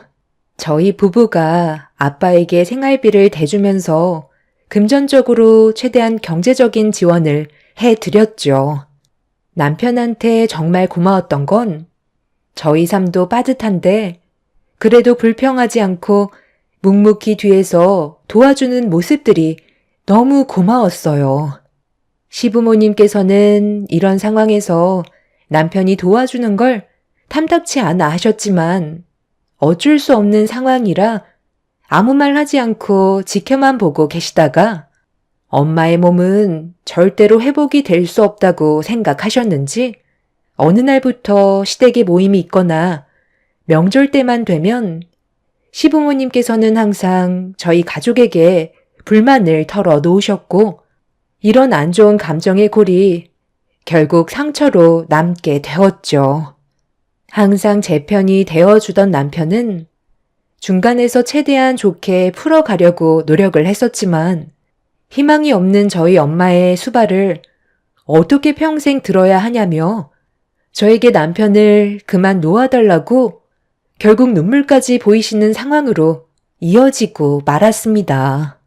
저희 부부가 아빠에게 생활비를 대주면서 금전적으로 최대한 경제적인 지원을 해드렸죠. 남편한테 정말 고마웠던 건 저희 삶도 빠듯한데 그래도 불평하지 않고 묵묵히 뒤에서 도와주는 모습들이 너무 고마웠어요. 시부모님께서는 이런 상황에서 남편이 도와주는 걸 탐탁치 않아 하셨지만 어쩔 수 없는 상황이라 아무 말 하지 않고 지켜만 보고 계시다가 엄마의 몸은 절대로 회복이 될 수 없다고 생각하셨는지 어느 날부터 시댁에 모임이 있거나 명절 때만 되면 시부모님께서는 항상 저희 가족에게 불만을 털어 놓으셨고 이런 안 좋은 감정의 골이 결국 상처로 남게 되었죠. 항상 제 편이 되어주던 남편은 중간에서 최대한 좋게 풀어가려고 노력을 했었지만 희망이 없는 저희 엄마의 수발을 어떻게 평생 들어야 하냐며 저에게 남편을 그만 놓아달라고 결국 눈물까지 보이시는 상황으로 이어지고 말았습니다.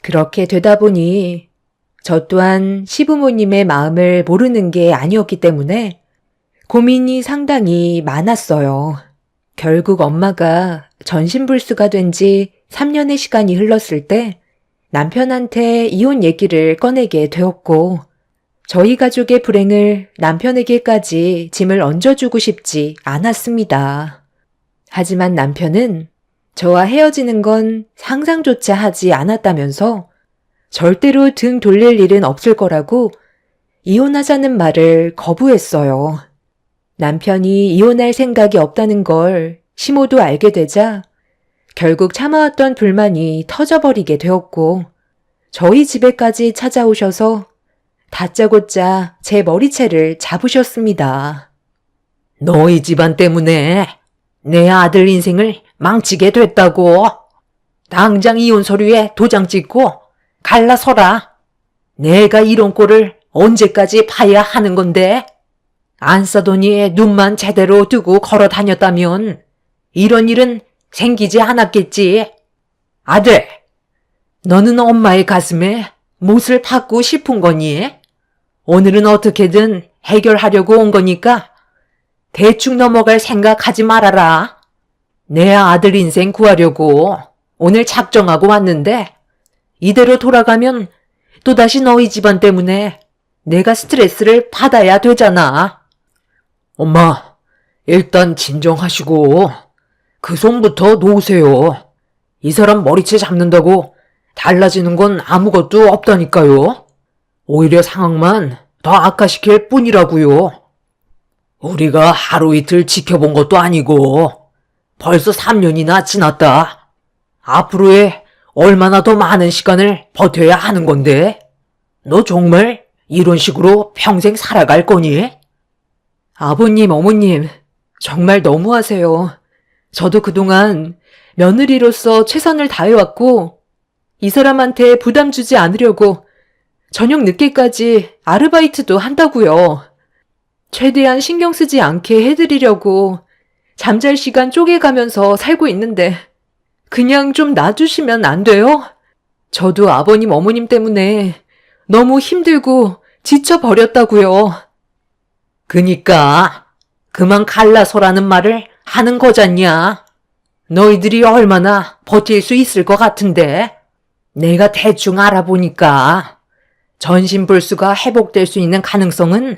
그렇게 되다 보니 저 또한 시부모님의 마음을 모르는 게 아니었기 때문에 고민이 상당히 많았어요. 결국 엄마가 전신불수가 된 지 3년의 시간이 흘렀을 때 남편한테 이혼 얘기를 꺼내게 되었고 저희 가족의 불행을 남편에게까지 짐을 얹어주고 싶지 않았습니다. 하지만 남편은 저와 헤어지는 건 상상조차 하지 않았다면서 절대로 등 돌릴 일은 없을 거라고 이혼하자는 말을 거부했어요. 남편이 이혼할 생각이 없다는 걸 시모도 알게 되자 결국 참아왔던 불만이 터져버리게 되었고 저희 집에까지 찾아오셔서 다짜고짜 제 머리채를 잡으셨습니다. 너희 집안 때문에 내 아들 인생을 망치게 됐다고. 당장 이혼 서류에 도장 찍고 갈라서라. 내가 이런 꼴을 언제까지 봐야 하는 건데? 안 싸더니 눈만 제대로 뜨고 걸어 다녔다면 이런 일은 생기지 않았겠지. 아들, 너는 엄마의 가슴에 못을 박고 싶은 거니? 오늘은 어떻게든 해결하려고 온 거니까 대충 넘어갈 생각하지 말아라. 내 아들 인생 구하려고 오늘 작정하고 왔는데 이대로 돌아가면 또다시 너희 집안 때문에 내가 스트레스를 받아야 되잖아. 엄마, 일단 진정하시고 그 손부터 놓으세요. 이 사람 머리채 잡는다고 달라지는 건 아무것도 없다니까요. 오히려 상황만 더 악화시킬 뿐이라고요. 우리가 하루 이틀 지켜본 것도 아니고 벌써 3년이나 지났다. 앞으로의 얼마나 더 많은 시간을 버텨야 하는 건데? 너 정말 이런 식으로 평생 살아갈 거니? 아버님, 어머님, 정말 너무하세요. 저도 그동안 며느리로서 최선을 다해왔고, 이 사람한테 부담 주지 않으려고 저녁 늦게까지 아르바이트도 한다고요. 최대한 신경 쓰지 않게 해드리려고 잠잘 시간 쪼개가면서 살고 있는데 그냥 좀 놔주시면 안 돼요? 저도 아버님, 어머님 때문에 너무 힘들고 지쳐버렸다고요. 그니까 그만 갈라서라는 말을 하는 거잖냐. 너희들이 얼마나 버틸 수 있을 것 같은데? 내가 대충 알아보니까 전신불수가 회복될 수 있는 가능성은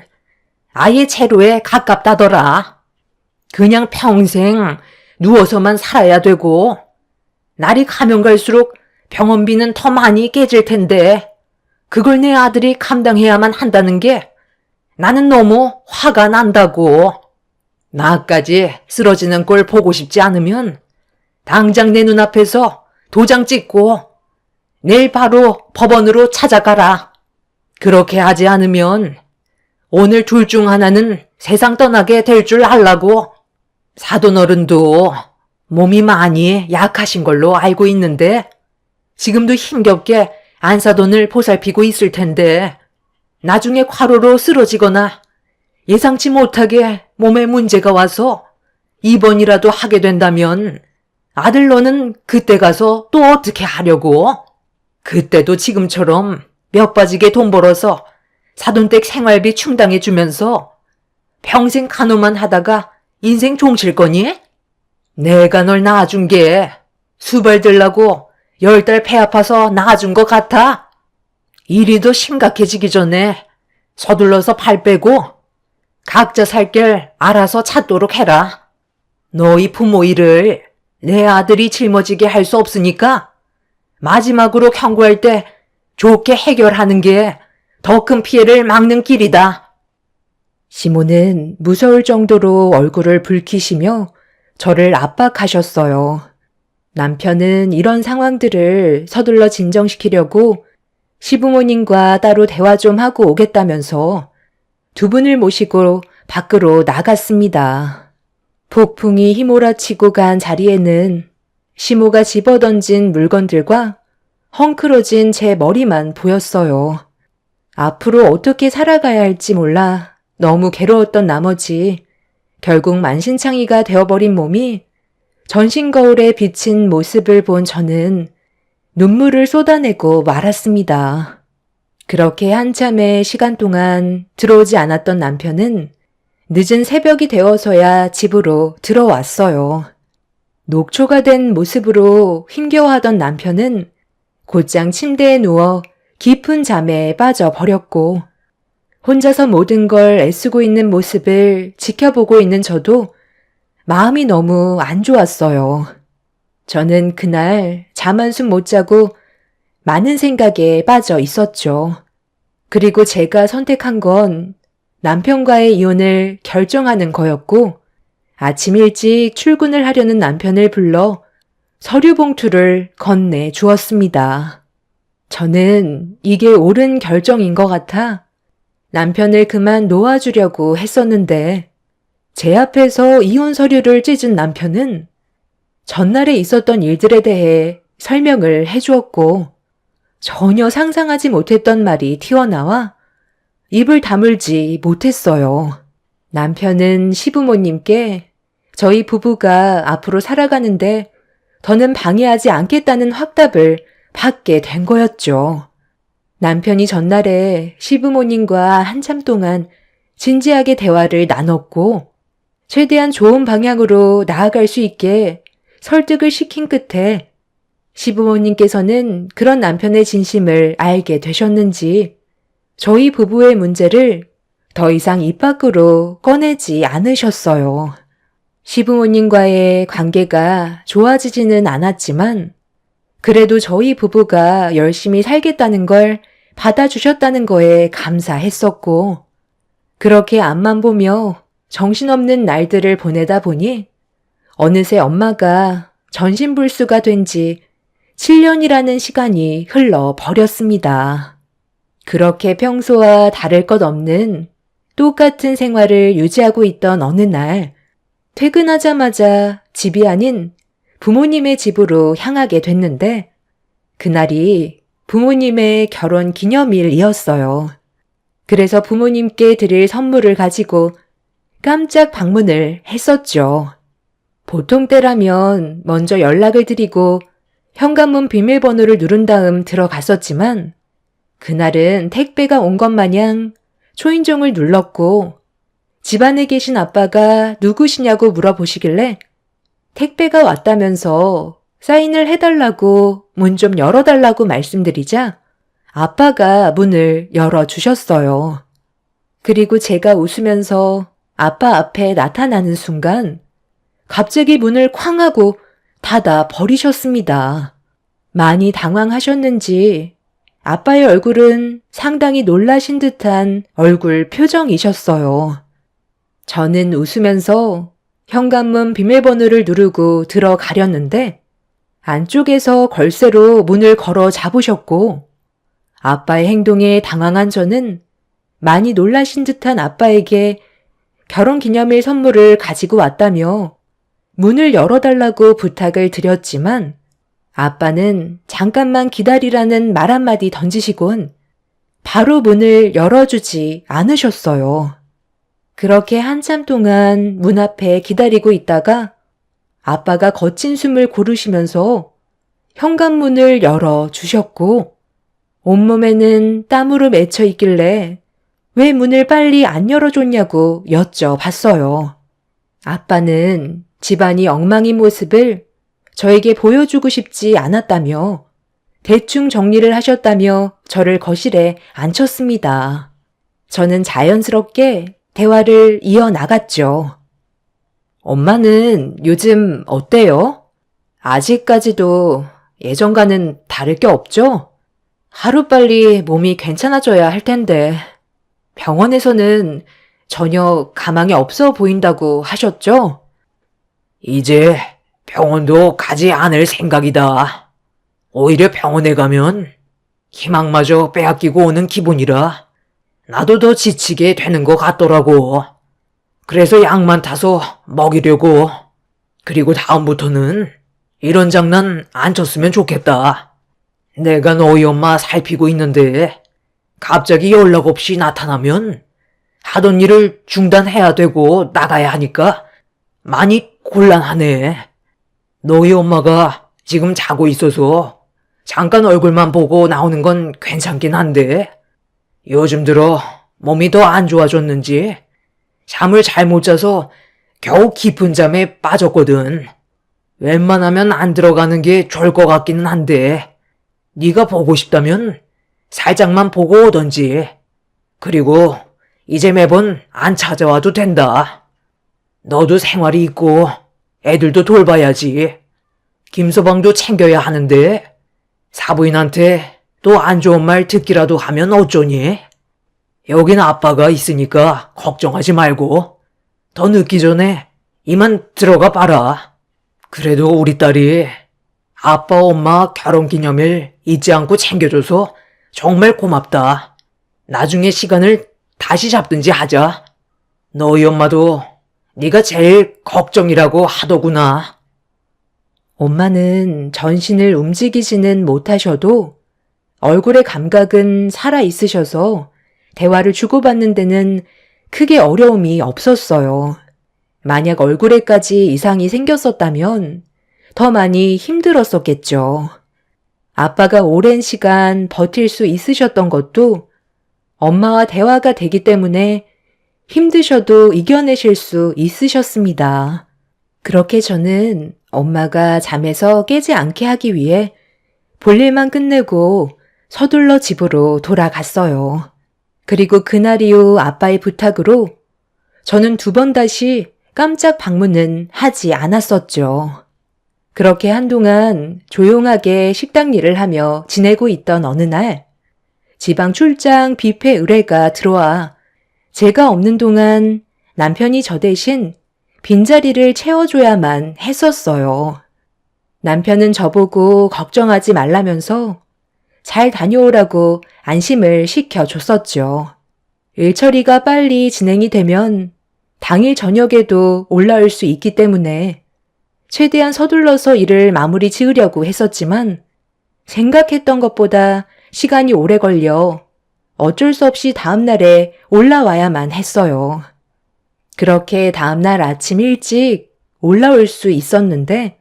아예 제로에 가깝다더라. 그냥 평생 누워서만 살아야 되고 날이 가면 갈수록 병원비는 더 많이 깨질 텐데 그걸 내 아들이 감당해야만 한다는 게 나는 너무 화가 난다고. 나까지 쓰러지는 꼴 보고 싶지 않으면 당장 내 눈앞에서 도장 찍고 내일 바로 법원으로 찾아가라. 그렇게 하지 않으면 오늘 둘 중 하나는 세상 떠나게 될 줄 알라고. 사돈어른도 몸이 많이 약하신 걸로 알고 있는데 지금도 힘겹게 안사돈을 보살피고 있을 텐데 나중에 과로로 쓰러지거나 예상치 못하게 몸에 문제가 와서 입원이라도 하게 된다면 아들 너는 그때 가서 또 어떻게 하려고? 그때도 지금처럼 몇 빠지게 돈 벌어서 사돈댁 생활비 충당해주면서 평생 간호만 하다가 인생 종칠 거니? 내가 널 낳아준 게 수발 들라고 10달 배 아파서 낳아준 것 같아? 일이 더 심각해지기 전에 서둘러서 발 빼고 각자 살 길 알아서 찾도록 해라. 너희 부모 일을 내 아들이 짊어지게 할 수 없으니까 마지막으로 경고할 때 좋게 해결하는 게 더 큰 피해를 막는 길이다. 시모는 무서울 정도로 얼굴을 붉히시며 저를 압박하셨어요. 남편은 이런 상황들을 서둘러 진정시키려고 시부모님과 따로 대화 좀 하고 오겠다면서 두 분을 모시고 밖으로 나갔습니다. 폭풍이 휘몰아치고 간 자리에는 시모가 집어던진 물건들과 헝클어진 제 머리만 보였어요. 앞으로 어떻게 살아가야 할지 몰라 너무 괴로웠던 나머지 결국 만신창이가 되어버린 몸이 전신 거울에 비친 모습을 본 저는 눈물을 쏟아내고 말았습니다. 그렇게 한참의 시간 동안 들어오지 않았던 남편은 늦은 새벽이 되어서야 집으로 들어왔어요. 녹초가 된 모습으로 힘겨워하던 남편은 곧장 침대에 누워 깊은 잠에 빠져버렸고 혼자서 모든 걸 애쓰고 있는 모습을 지켜보고 있는 저도 마음이 너무 안 좋았어요. 저는 그날 잠 한숨 못 자고 많은 생각에 빠져 있었죠. 그리고 제가 선택한 건 남편과의 이혼을 결정하는 거였고 아침 일찍 출근을 하려는 남편을 불러 서류 봉투를 건네 주었습니다. 저는 이게 옳은 결정인 것 같아 남편을 그만 놓아주려고 했었는데 제 앞에서 이혼 서류를 찢은 남편은 전날에 있었던 일들에 대해 설명을 해주었고 전혀 상상하지 못했던 말이 튀어나와 입을 다물지 못했어요. 남편은 시부모님께 저희 부부가 앞으로 살아가는데 더는 방해하지 않겠다는 확답을 받게 된 거였죠. 남편이 전날에 시부모님과 한참 동안 진지하게 대화를 나눴고 최대한 좋은 방향으로 나아갈 수 있게 설득을 시킨 끝에 시부모님께서는 그런 남편의 진심을 알게 되셨는지 저희 부부의 문제를 더 이상 입 밖으로 꺼내지 않으셨어요. 시부모님과의 관계가 좋아지지는 않았지만 그래도 저희 부부가 열심히 살겠다는 걸 받아주셨다는 거에 감사했었고 그렇게 앞만 보며 정신없는 날들을 보내다 보니 어느새 엄마가 전신불수가 된 지 7년이라는 시간이 흘러 버렸습니다. 그렇게 평소와 다를 것 없는 똑같은 생활을 유지하고 있던 어느 날, 퇴근하자마자 집이 아닌 부모님의 집으로 향하게 됐는데, 그날이 부모님의 결혼 기념일이었어요. 그래서 부모님께 드릴 선물을 가지고 깜짝 방문을 했었죠. 보통 때라면 먼저 연락을 드리고 현관문 비밀번호를 누른 다음 들어갔었지만 그날은 택배가 온 것 마냥 초인종을 눌렀고 집안에 계신 아빠가 누구시냐고 물어보시길래 택배가 왔다면서 사인을 해달라고 문 좀 열어달라고 말씀드리자 아빠가 문을 열어주셨어요. 그리고 제가 웃으면서 아빠 앞에 나타나는 순간 갑자기 문을 쾅 하고 닫아 버리셨습니다. 많이 당황하셨는지 아빠의 얼굴은 상당히 놀라신 듯한 얼굴 표정이셨어요. 저는 웃으면서 현관문 비밀번호를 누르고 들어가려는데 안쪽에서 걸쇠로 문을 걸어 잡으셨고 아빠의 행동에 당황한 저는 많이 놀라신 듯한 아빠에게 결혼기념일 선물을 가지고 왔다며 문을 열어달라고 부탁을 드렸지만 아빠는 잠깐만 기다리라는 말 한마디 던지시곤 바로 문을 열어주지 않으셨어요. 그렇게 한참 동안 문 앞에 기다리고 있다가 아빠가 거친 숨을 고르시면서 현관문을 열어주셨고 온몸에는 땀으로 맺혀 있길래 왜 문을 빨리 안 열어줬냐고 여쭤봤어요. 아빠는 집안이 엉망인 모습을 저에게 보여주고 싶지 않았다며 대충 정리를 하셨다며 저를 거실에 앉혔습니다. 저는 자연스럽게 대화를 이어나갔죠. 엄마는 요즘 어때요? 아직까지도 예전과는 다를 게 없죠? 하루빨리 몸이 괜찮아져야 할 텐데 병원에서는 전혀 가망이 없어 보인다고 하셨죠? 이제 병원도 가지 않을 생각이다. 오히려 병원에 가면 희망마저 빼앗기고 오는 기분이라 나도 더 지치게 되는 것 같더라고. 그래서 약만 타서 먹이려고. 그리고 다음부터는 이런 장난 안 쳤으면 좋겠다. 내가 너희 엄마 살피고 있는데 갑자기 연락 없이 나타나면 하던 일을 중단해야 되고 나가야 하니까 많이 곤란하네. 너희 엄마가 지금 자고 있어서 잠깐 얼굴만 보고 나오는 건 괜찮긴 한데 요즘 들어 몸이 더 안 좋아졌는지 잠을 잘 못 자서 겨우 깊은 잠에 빠졌거든. 웬만하면 안 들어가는 게 좋을 것 같기는 한데 네가 보고 싶다면 살짝만 보고 오던지. 그리고 이제 매번 안 찾아와도 된다. 너도 생활이 있고 애들도 돌봐야지. 김서방도 챙겨야 하는데 사부인한테 또 안 좋은 말 듣기라도 하면 어쩌니? 여긴 아빠가 있으니까 걱정하지 말고 더 늦기 전에 이만 들어가 봐라. 그래도 우리 딸이 아빠 엄마 결혼기념일 잊지 않고 챙겨줘서 정말 고맙다. 나중에 시간을 다시 잡든지 하자. 너희 엄마도 네가 제일 걱정이라고 하더구나. 엄마는 전신을 움직이지는 못하셔도 얼굴의 감각은 살아있으셔서 대화를 주고받는 데는 크게 어려움이 없었어요. 만약 얼굴에까지 이상이 생겼었다면 더 많이 힘들었었겠죠. 아빠가 오랜 시간 버틸 수 있으셨던 것도 엄마와 대화가 되기 때문에 힘드셔도 이겨내실 수 있으셨습니다. 그렇게 저는 엄마가 잠에서 깨지 않게 하기 위해 볼일만 끝내고 서둘러 집으로 돌아갔어요. 그리고 그날 이후 아빠의 부탁으로 저는 2번 다시 깜짝 방문은 하지 않았었죠. 그렇게 한동안 조용하게 식당 일을 하며 지내고 있던 어느 날 지방 출장 뷔페 의뢰가 들어와 제가 없는 동안 남편이 저 대신 빈자리를 채워줘야만 했었어요. 남편은 저보고 걱정하지 말라면서 잘 다녀오라고 안심을 시켜줬었죠. 일 처리가 빨리 진행이 되면 당일 저녁에도 올라올 수 있기 때문에 최대한 서둘러서 일을 마무리 지으려고 했었지만 생각했던 것보다 시간이 오래 걸려 어쩔 수 없이 다음날에 올라와야만 했어요. 그렇게 다음날 아침 일찍 올라올 수 있었는데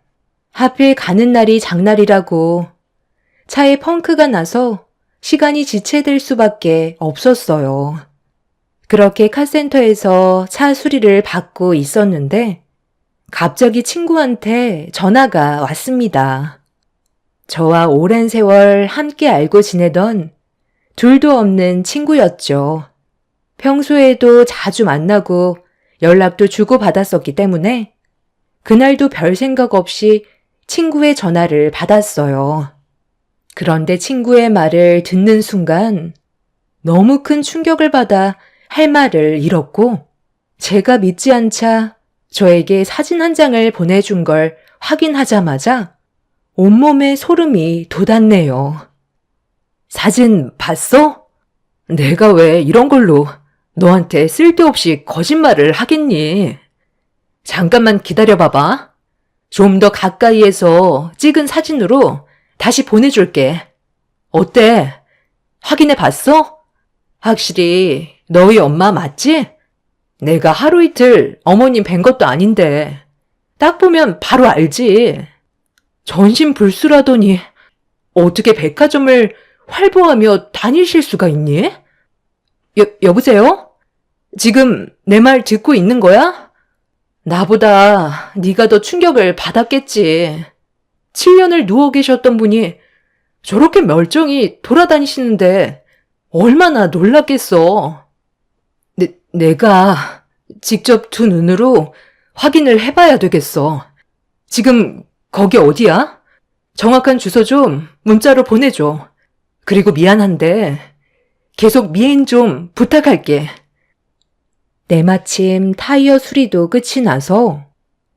하필 가는 날이 장날이라고 차에 펑크가 나서 시간이 지체될 수밖에 없었어요. 그렇게 카센터에서 차 수리를 받고 있었는데 갑자기 친구한테 전화가 왔습니다. 저와 오랜 세월 함께 알고 지내던 둘도 없는 친구였죠. 평소에도 자주 만나고 연락도 주고받았었기 때문에 그날도 별 생각 없이 친구의 전화를 받았어요. 그런데 친구의 말을 듣는 순간 너무 큰 충격을 받아 할 말을 잃었고 제가 믿지 않자 저에게 사진 한 장을 보내준 걸 확인하자마자 온몸에 소름이 돋았네요. 사진 봤어? 내가 왜 이런 걸로 너한테 쓸데없이 거짓말을 하겠니? 잠깐만 기다려봐봐. 좀 더 가까이에서 찍은 사진으로 다시 보내줄게. 어때? 확인해 봤어? 확실히 너희 엄마 맞지? 내가 하루 이틀 어머님 뵌 것도 아닌데 딱 보면 바로 알지. 전신불수라더니 어떻게 백화점을 활보하며 다니실 수가 있니? 여보세요? 지금 내 말 듣고 있는 거야? 나보다 네가 더 충격을 받았겠지. 7년을 누워 계셨던 분이 저렇게 멀쩡히 돌아다니시는데 얼마나 놀랐겠어. 내가 직접 두 눈으로 확인을 해봐야 되겠어. 지금 거기 어디야? 정확한 주소 좀 문자로 보내줘. 그리고 미안한데 계속 미행 좀 부탁할게. 때마침 타이어 수리도 끝이 나서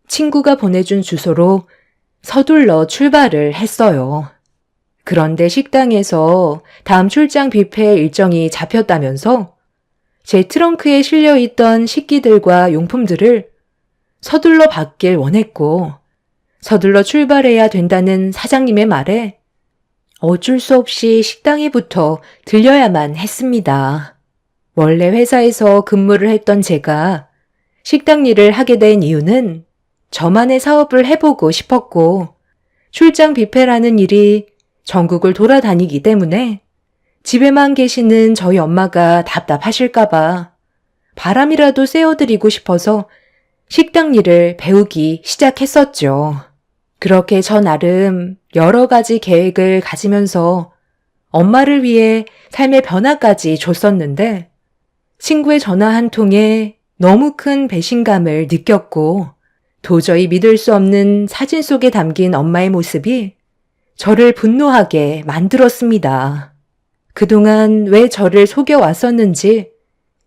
친구가 보내준 주소로 서둘러 출발을 했어요. 그런데 식당에서 다음 출장 뷔페 일정이 잡혔다면서 제 트렁크에 실려있던 식기들과 용품들을 서둘러 받길 원했고 서둘러 출발해야 된다는 사장님의 말에 어쩔 수 없이 식당에부터 들려야만 했습니다. 원래 회사에서 근무를 했던 제가 식당 일을 하게 된 이유는 저만의 사업을 해보고 싶었고 출장 뷔페라는 일이 전국을 돌아다니기 때문에 집에만 계시는 저희 엄마가 답답하실까봐 바람이라도 쐬어드리고 싶어서 식당 일을 배우기 시작했었죠. 그렇게 저 나름 여러 가지 계획을 가지면서 엄마를 위해 삶의 변화까지 줬었는데 친구의 전화 한 통에 너무 큰 배신감을 느꼈고 도저히 믿을 수 없는 사진 속에 담긴 엄마의 모습이 저를 분노하게 만들었습니다. 그동안 왜 저를 속여왔었는지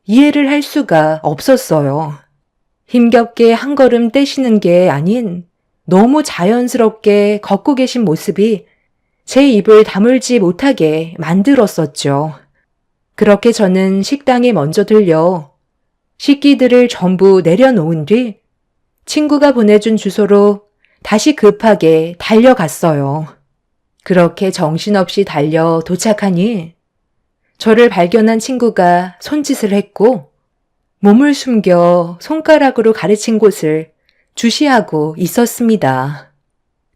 이해를 할 수가 없었어요. 힘겹게 한 걸음 떼시는 게 아닌 너무 자연스럽게 걷고 계신 모습이 제 입을 다물지 못하게 만들었었죠. 그렇게 저는 식당에 먼저 들려 식기들을 전부 내려놓은 뒤 친구가 보내준 주소로 다시 급하게 달려갔어요. 그렇게 정신없이 달려 도착하니 저를 발견한 친구가 손짓을 했고 몸을 숨겨 손가락으로 가르친 곳을 주시하고 있었습니다.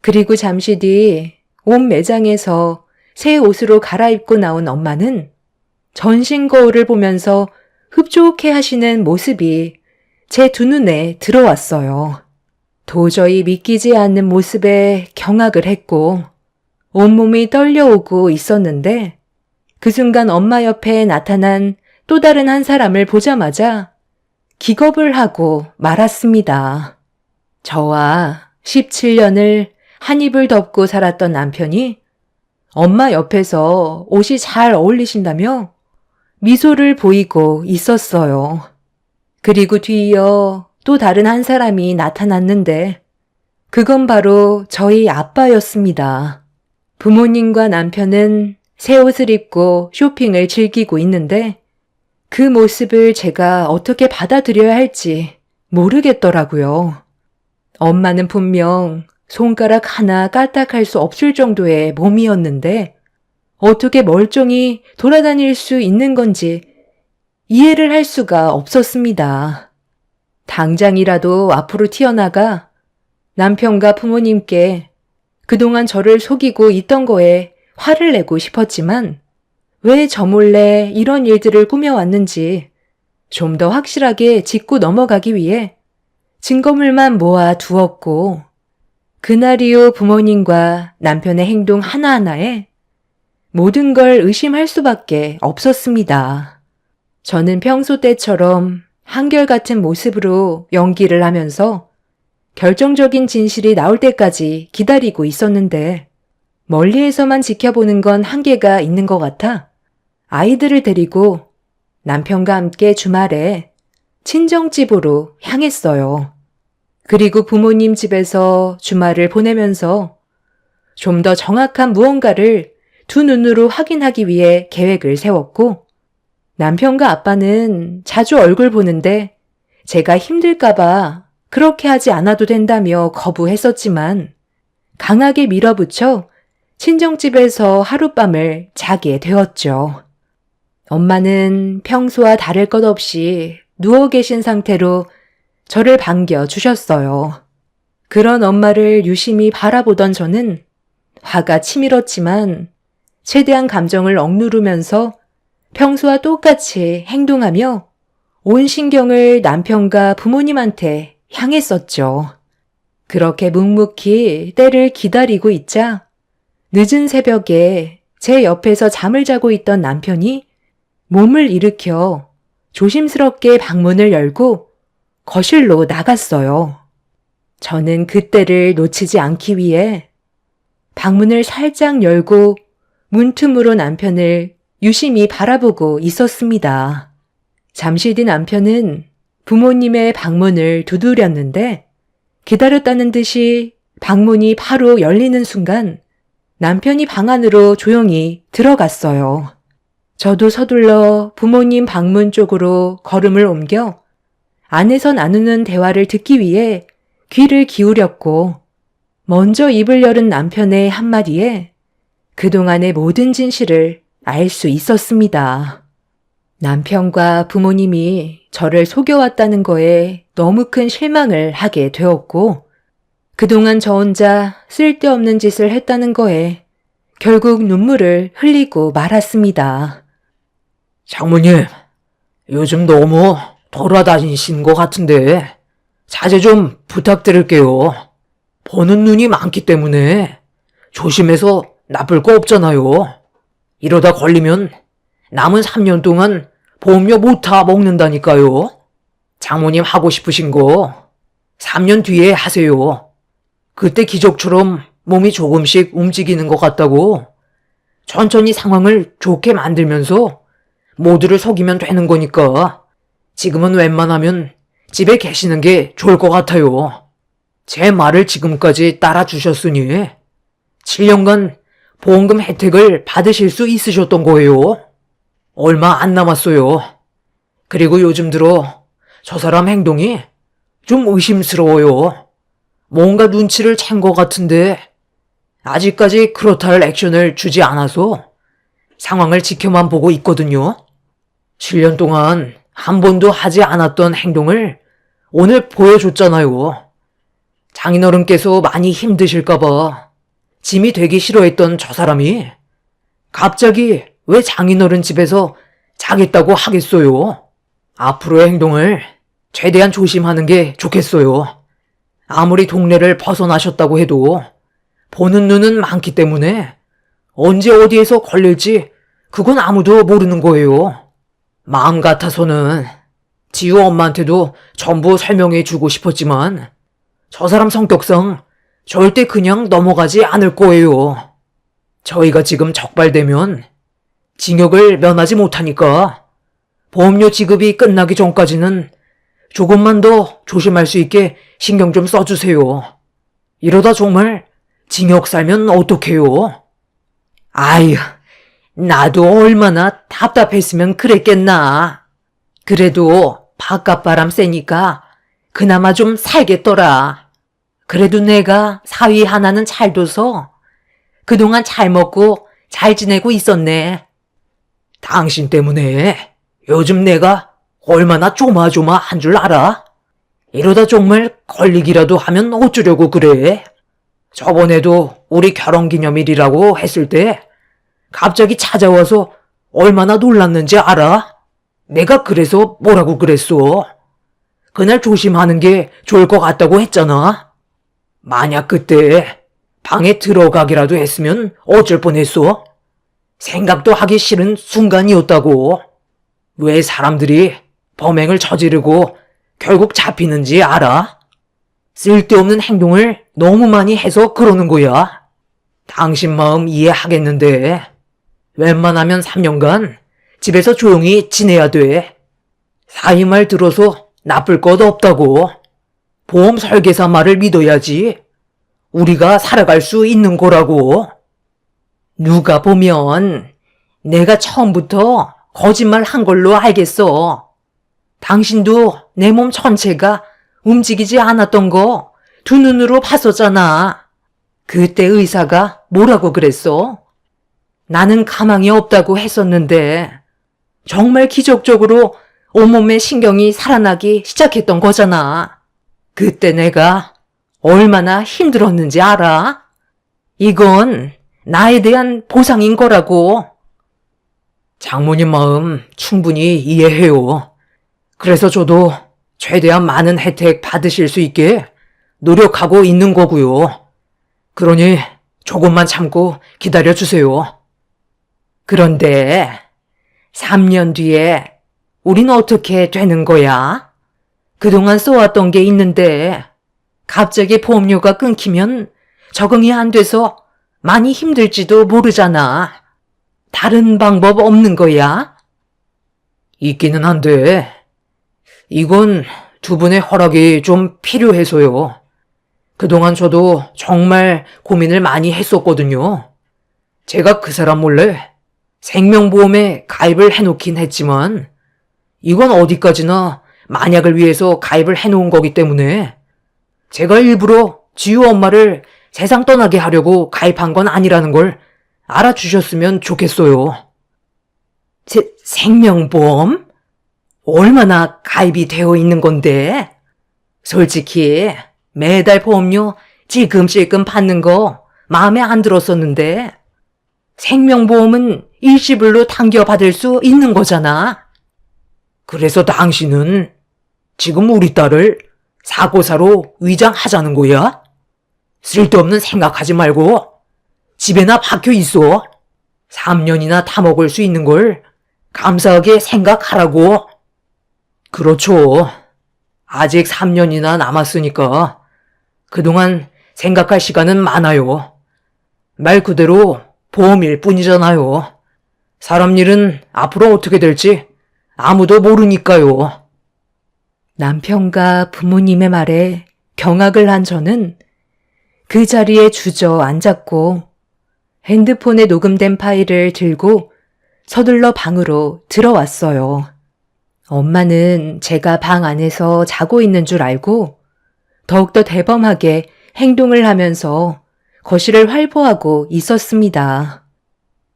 그리고 잠시 뒤 온 매장에서 새 옷으로 갈아입고 나온 엄마는 전신 거울을 보면서 흡족해 하시는 모습이 제 두 눈에 들어왔어요. 도저히 믿기지 않는 모습에 경악을 했고 온몸이 떨려오고 있었는데 그 순간 엄마 옆에 나타난 또 다른 한 사람을 보자마자 기겁을 하고 말았습니다. 저와 17년을 한 입을 덮고 살았던 남편이 엄마 옆에서 옷이 잘 어울리신다며 미소를 보이고 있었어요. 그리고 뒤이어 또 다른 한 사람이 나타났는데 그건 바로 저희 아빠였습니다. 부모님과 남편은 새 옷을 입고 쇼핑을 즐기고 있는데 그 모습을 제가 어떻게 받아들여야 할지 모르겠더라고요. 엄마는 분명 손가락 하나 까딱할 수 없을 정도의 몸이었는데 어떻게 멀쩡히 돌아다닐 수 있는 건지 이해를 할 수가 없었습니다. 당장이라도 앞으로 튀어나가 남편과 부모님께 그동안 저를 속이고 있던 거에 화를 내고 싶었지만 왜 저 몰래 이런 일들을 꾸며왔는지 좀 더 확실하게 짚고 넘어가기 위해 증거물만 모아 두었고 그날 이후 부모님과 남편의 행동 하나하나에 모든 걸 의심할 수밖에 없었습니다. 저는 평소 때처럼 한결같은 모습으로 연기를 하면서 결정적인 진실이 나올 때까지 기다리고 있었는데 멀리에서만 지켜보는 건 한계가 있는 것 같아 아이들을 데리고 남편과 함께 주말에 친정집으로 향했어요. 그리고 부모님 집에서 주말을 보내면서 좀 더 정확한 무언가를 두 눈으로 확인하기 위해 계획을 세웠고 남편과 아빠는 자주 얼굴 보는데 제가 힘들까봐 그렇게 하지 않아도 된다며 거부했었지만 강하게 밀어붙여 친정집에서 하룻밤을 자게 되었죠. 엄마는 평소와 다를 것 없이 누워 계신 상태로 저를 반겨주셨어요. 그런 엄마를 유심히 바라보던 저는 화가 치밀었지만 최대한 감정을 억누르면서 평소와 똑같이 행동하며 온 신경을 남편과 부모님한테 향했었죠. 그렇게 묵묵히 때를 기다리고 있자 늦은 새벽에 제 옆에서 잠을 자고 있던 남편이 몸을 일으켜 조심스럽게 방문을 열고 거실로 나갔어요. 저는 그때를 놓치지 않기 위해 방문을 살짝 열고 문틈으로 남편을 유심히 바라보고 있었습니다. 잠시 뒤 남편은 부모님의 방문을 두드렸는데 기다렸다는 듯이 방문이 바로 열리는 순간 남편이 방 안으로 조용히 들어갔어요. 저도 서둘러 부모님 방문 쪽으로 걸음을 옮겨 안에서 나누는 대화를 듣기 위해 귀를 기울였고 먼저 입을 열은 남편의 한마디에 그동안의 모든 진실을 알 수 있었습니다. 남편과 부모님이 저를 속여왔다는 거에 너무 큰 실망을 하게 되었고 그동안 저 혼자 쓸데없는 짓을 했다는 거에 결국 눈물을 흘리고 말았습니다. 장모님, 요즘 너무 돌아다니신 것 같은데 자제 좀 부탁드릴게요. 보는 눈이 많기 때문에 조심해서 나쁠 거 없잖아요. 이러다 걸리면 남은 3년 동안 보험료 못 타 먹는다니까요. 장모님 하고 싶으신 거 3년 뒤에 하세요. 그때 기적처럼 몸이 조금씩 움직이는 것 같다고 천천히 상황을 좋게 만들면서 모두를 속이면 되는 거니까 지금은 웬만하면 집에 계시는 게 좋을 것 같아요. 제 말을 지금까지 따라주셨으니 7년간 보험금 혜택을 받으실 수 있으셨던 거예요. 얼마 안 남았어요. 그리고 요즘 들어 저 사람 행동이 좀 의심스러워요. 뭔가 눈치를 챈 것 같은데 아직까지 그렇다 할 액션을 주지 않아서 상황을 지켜만 보고 있거든요. 7년 동안 한 번도 하지 않았던 행동을 오늘 보여줬잖아요. 장인어른께서 많이 힘드실까봐 짐이 되기 싫어했던 저 사람이 갑자기 왜 장인어른 집에서 자겠다고 하겠어요? 앞으로의 행동을 최대한 조심하는 게 좋겠어요. 아무리 동네를 벗어나셨다고 해도 보는 눈은 많기 때문에 언제 어디에서 걸릴지 그건 아무도 모르는 거예요. 마음 같아서는 지우 엄마한테도 전부 설명해 주고 싶었지만 저 사람 성격상 절대 그냥 넘어가지 않을 거예요. 저희가 지금 적발되면 징역을 면하지 못하니까 보험료 지급이 끝나기 전까지는 조금만 더 조심할 수 있게 신경 좀 써주세요. 이러다 정말 징역 살면 어떡해요? 아이, 나도 얼마나 답답했으면 그랬겠나. 그래도 바깥바람 쐬니까 그나마 좀 살겠더라. 그래도 내가 사위 하나는 잘 둬서 그동안 잘 먹고 잘 지내고 있었네. 당신 때문에 요즘 내가 얼마나 조마조마한 줄 알아? 이러다 정말 걸리기라도 하면 어쩌려고 그래? 저번에도 우리 결혼기념일이라고 했을 때 갑자기 찾아와서 얼마나 놀랐는지 알아? 내가 그래서 뭐라고 그랬어? 그날 조심하는 게 좋을 것 같다고 했잖아. 만약 그때 방에 들어가기라도 했으면 어쩔 뻔했어? 생각도 하기 싫은 순간이었다고. 왜 사람들이 범행을 저지르고 결국 잡히는지 알아? 쓸데없는 행동을 너무 많이 해서 그러는 거야. 당신 마음 이해하겠는데 웬만하면 3년간 집에서 조용히 지내야 돼. 사위 말 들어서 나쁠 것 없다고. 보험 설계사 말을 믿어야지. 우리가 살아갈 수 있는 거라고. 누가 보면 내가 처음부터 거짓말 한 걸로 알겠어. 당신도 내 몸 전체가 움직이지 않았던 거 두 눈으로 봤었잖아. 그때 의사가 뭐라고 그랬어? 나는 가망이 없다고 했었는데 정말 기적적으로 온몸의 신경이 살아나기 시작했던 거잖아. 그때 내가 얼마나 힘들었는지 알아? 이건 나에 대한 보상인 거라고. 장모님 마음 충분히 이해해요. 그래서 저도 최대한 많은 혜택 받으실 수 있게 노력하고 있는 거고요. 그러니 조금만 참고 기다려주세요. 그런데 3년 뒤에 우린 어떻게 되는 거야? 그동안 써왔던 게 있는데 갑자기 보험료가 끊기면 적응이 안 돼서 많이 힘들지도 모르잖아. 다른 방법 없는 거야? 있기는 한데 이건 두 분의 허락이 좀 필요해서요. 그동안 저도 정말 고민을 많이 했었거든요. 제가 그 사람 몰래 생명보험에 가입을 해놓긴 했지만 이건 어디까지나 만약을 위해서 가입을 해놓은 거기 때문에 제가 일부러 지우 엄마를 세상 떠나게 하려고 가입한 건 아니라는 걸 알아주셨으면 좋겠어요. 생명보험? 얼마나 가입이 되어 있는 건데? 솔직히 매달 보험료 찔끔찔끔 받는 거 마음에 안 들었었는데 생명보험은 일시불로 당겨받을 수 있는 거잖아. 그래서 당신은 지금 우리 딸을 사고사로 위장하자는 거야? 쓸데없는 생각하지 말고 집에나 박혀 있어. 3년이나 타먹을 수 있는 걸 감사하게 생각하라고. 그렇죠. 아직 3년이나 남았으니까 그동안 생각할 시간은 많아요. 말 그대로 보험일 뿐이잖아요. 사람 일은 앞으로 어떻게 될지 아무도 모르니까요. 남편과 부모님의 말에 경악을 한 저는 그 자리에 주저앉았고 핸드폰에 녹음된 파일을 들고 서둘러 방으로 들어왔어요. 엄마는 제가 방 안에서 자고 있는 줄 알고 더욱더 대범하게 행동을 하면서 거실을 활보하고 있었습니다.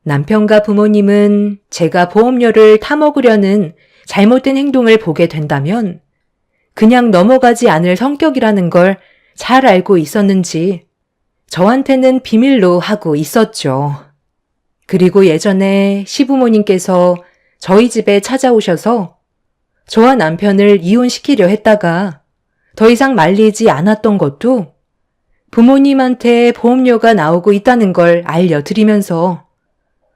남편과 부모님은 제가 보험료를 타먹으려는 잘못된 행동을 보게 된다면 그냥 넘어가지 않을 성격이라는 걸 잘 알고 있었는지 저한테는 비밀로 하고 있었죠. 그리고 예전에 시부모님께서 저희 집에 찾아오셔서 저와 남편을 이혼시키려 했다가 더 이상 말리지 않았던 것도 부모님한테 보험료가 나오고 있다는 걸 알려드리면서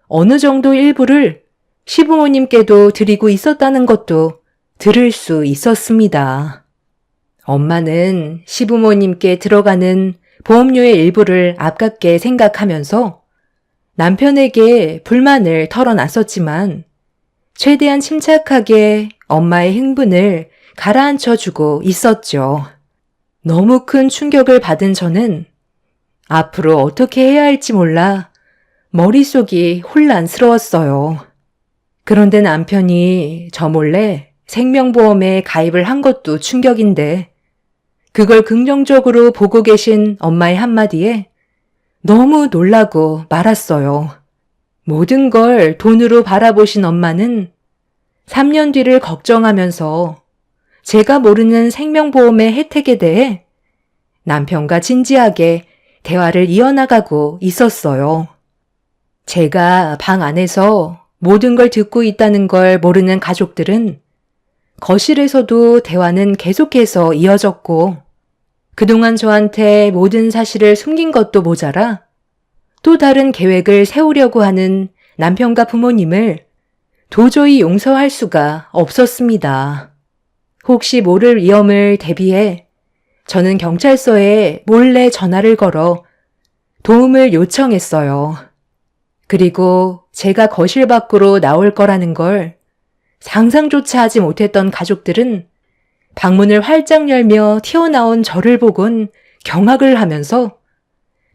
어느 정도 일부를 시부모님께도 드리고 있었다는 것도 들을 수 있었습니다. 엄마는 시부모님께 들어가는 보험료의 일부를 아깝게 생각하면서 남편에게 불만을 털어놨었지만 최대한 침착하게 엄마의 흥분을 가라앉혀주고 있었죠. 너무 큰 충격을 받은 저는 앞으로 어떻게 해야 할지 몰라 머릿속이 혼란스러웠어요. 그런데 남편이 저 몰래 생명보험에 가입을 한 것도 충격인데 그걸 긍정적으로 보고 계신 엄마의 한마디에 너무 놀라고 말았어요. 모든 걸 돈으로 바라보신 엄마는 3년 뒤를 걱정하면서 제가 모르는 생명보험의 혜택에 대해 남편과 진지하게 대화를 이어나가고 있었어요. 제가 방 안에서 모든 걸 듣고 있다는 걸 모르는 가족들은 거실에서도 대화는 계속해서 이어졌고 그동안 저한테 모든 사실을 숨긴 것도 모자라 또 다른 계획을 세우려고 하는 남편과 부모님을 도저히 용서할 수가 없었습니다. 혹시 모를 위험을 대비해 저는 경찰서에 몰래 전화를 걸어 도움을 요청했어요. 그리고 제가 거실 밖으로 나올 거라는 걸 상상조차 하지 못했던 가족들은 방문을 활짝 열며 튀어나온 저를 보곤 경악을 하면서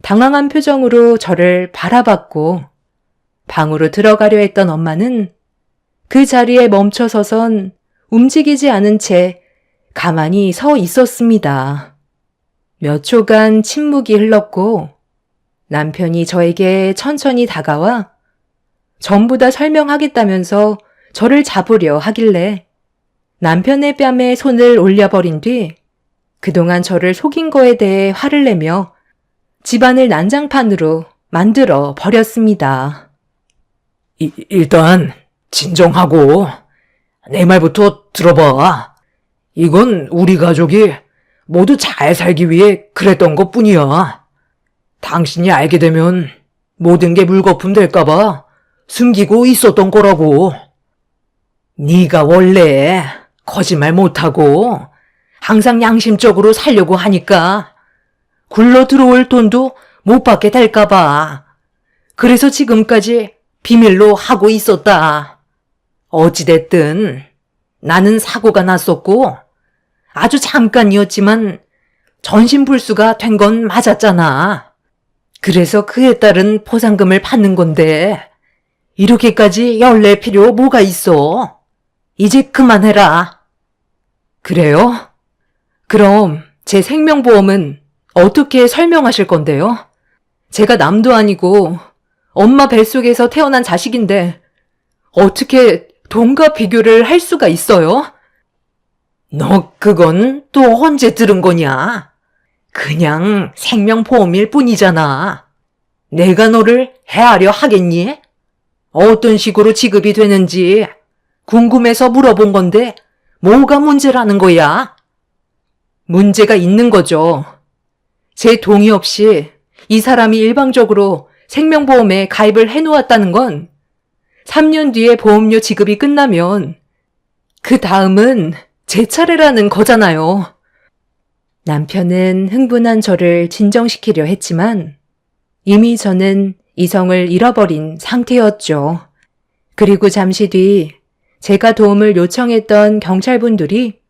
당황한 표정으로 저를 바라봤고 방으로 들어가려 했던 엄마는 그 자리에 멈춰서선 움직이지 않은 채 가만히 서 있었습니다. 몇 초간 침묵이 흘렀고 남편이 저에게 천천히 다가와 전부 다 설명하겠다면서 저를 잡으려 하길래 남편의 뺨에 손을 올려버린 뒤 그동안 저를 속인 거에 대해 화를 내며 집안을 난장판으로 만들어 버렸습니다. 일단 진정하고 내 말부터 들어봐. 이건 우리 가족이 모두 잘 살기 위해 그랬던 것뿐이야. 당신이 알게 되면 모든 게 물거품 될까봐 숨기고 있었던 거라고. 네가 원래 거짓말 못하고 항상 양심적으로 살려고 하니까 굴러 들어올 돈도 못 받게 될까봐. 그래서 지금까지 비밀로 하고 있었다. 어찌됐든 나는 사고가 났었고 아주 잠깐이었지만 전신불수가 된 건 맞았잖아. 그래서 그에 따른 포상금을 받는 건데 이렇게까지 열낼 필요 뭐가 있어? 이제 그만해라. 그래요? 그럼 제 생명보험은 어떻게 설명하실 건데요? 제가 남도 아니고 엄마 뱃속에서 태어난 자식인데 어떻게 돈과 비교를 할 수가 있어요? 너 그건 또 언제 들은 거냐? 그냥 생명보험일 뿐이잖아. 내가 너를 헤아려 하겠니? 어떤 식으로 지급이 되는지 궁금해서 물어본 건데 뭐가 문제라는 거야? 문제가 있는 거죠. 제 동의 없이 이 사람이 일방적으로 생명보험에 가입을 해놓았다는 건 3년 뒤에 보험료 지급이 끝나면 그 다음은 제 차례라는 거잖아요. 남편은 흥분한 저를 진정시키려 했지만 이미 저는 이성을 잃어버린 상태였죠. 그리고 잠시 뒤 제가 도움을 요청했던 경찰분들이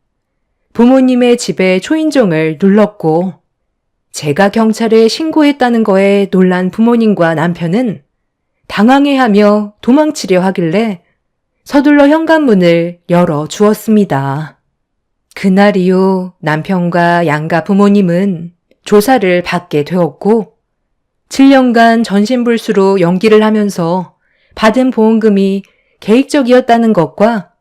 부모님의 집에 초인종을 눌렀고 제가 경찰에 신고했다는 거에 놀란 부모님과 남편은 당황해하며 도망치려 하길래 서둘러 현관문을 열어 주었습니다. 그날 이후 남편과 양가 부모님은 조사를 받게 되었고 7년간 전신불수로 연기를 하면서 받은 보험금이 계획적이었다는 것과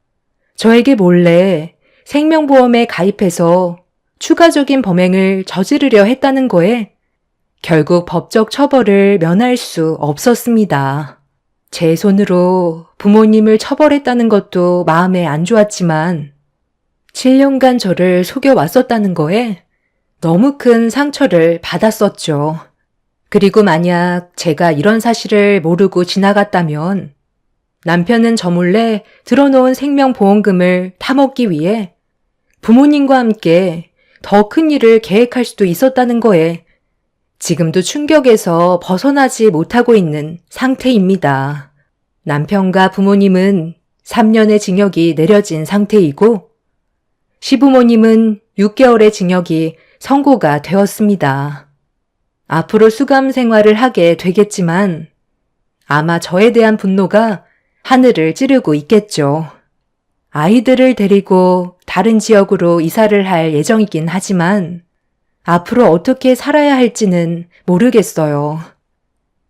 저에게 몰래 생명보험에 가입해서 추가적인 범행을 저지르려 했다는 거에 결국 법적 처벌을 면할 수 없었습니다. 제 손으로 부모님을 처벌했다는 것도 마음에 안 좋았지만 7년간 저를 속여왔었다는 거에 너무 큰 상처를 받았었죠. 그리고 만약 제가 이런 사실을 모르고 지나갔다면 남편은 저 몰래 들어놓은 생명보험금을 타먹기 위해 부모님과 함께 더 큰 일을 계획할 수도 있었다는 거에 지금도 충격에서 벗어나지 못하고 있는 상태입니다. 남편과 부모님은 3년의 징역이 내려진 상태이고 시부모님은 6개월의 징역이 선고가 되었습니다. 앞으로 수감 생활을 하게 되겠지만 아마 저에 대한 분노가 하늘을 찌르고 있겠죠. 아이들을 데리고 다른 지역으로 이사를 할 예정이긴 하지만 앞으로 어떻게 살아야 할지는 모르겠어요.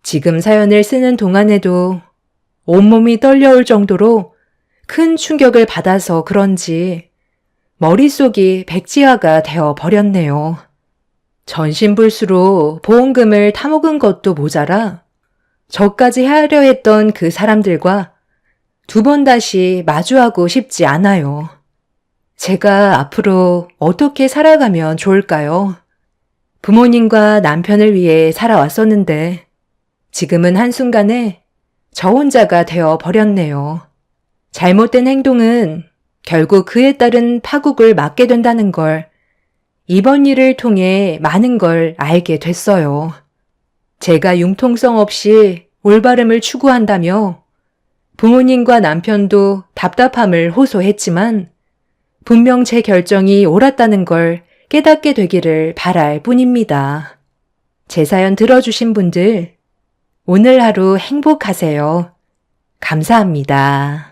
지금 사연을 쓰는 동안에도 온몸이 떨려올 정도로 큰 충격을 받아서 그런지 머릿속이 백지화가 되어 버렸네요. 전신불수로 보험금을 타먹은 것도 모자라 저까지 하려 했던 그 사람들과 2번 다시 마주하고 싶지 않아요. 제가 앞으로 어떻게 살아가면 좋을까요? 부모님과 남편을 위해 살아왔었는데 지금은 한순간에 저 혼자가 되어 버렸네요. 잘못된 행동은 결국 그에 따른 파국을 맞게 된다는 걸 이번 일을 통해 많은 걸 알게 됐어요. 제가 융통성 없이 올바름을 추구한다며 부모님과 남편도 답답함을 호소했지만 분명 제 결정이 옳았다는 걸 깨닫게 되기를 바랄 뿐입니다. 제 사연 들어주신 분들, 오늘 하루 행복하세요. 감사합니다.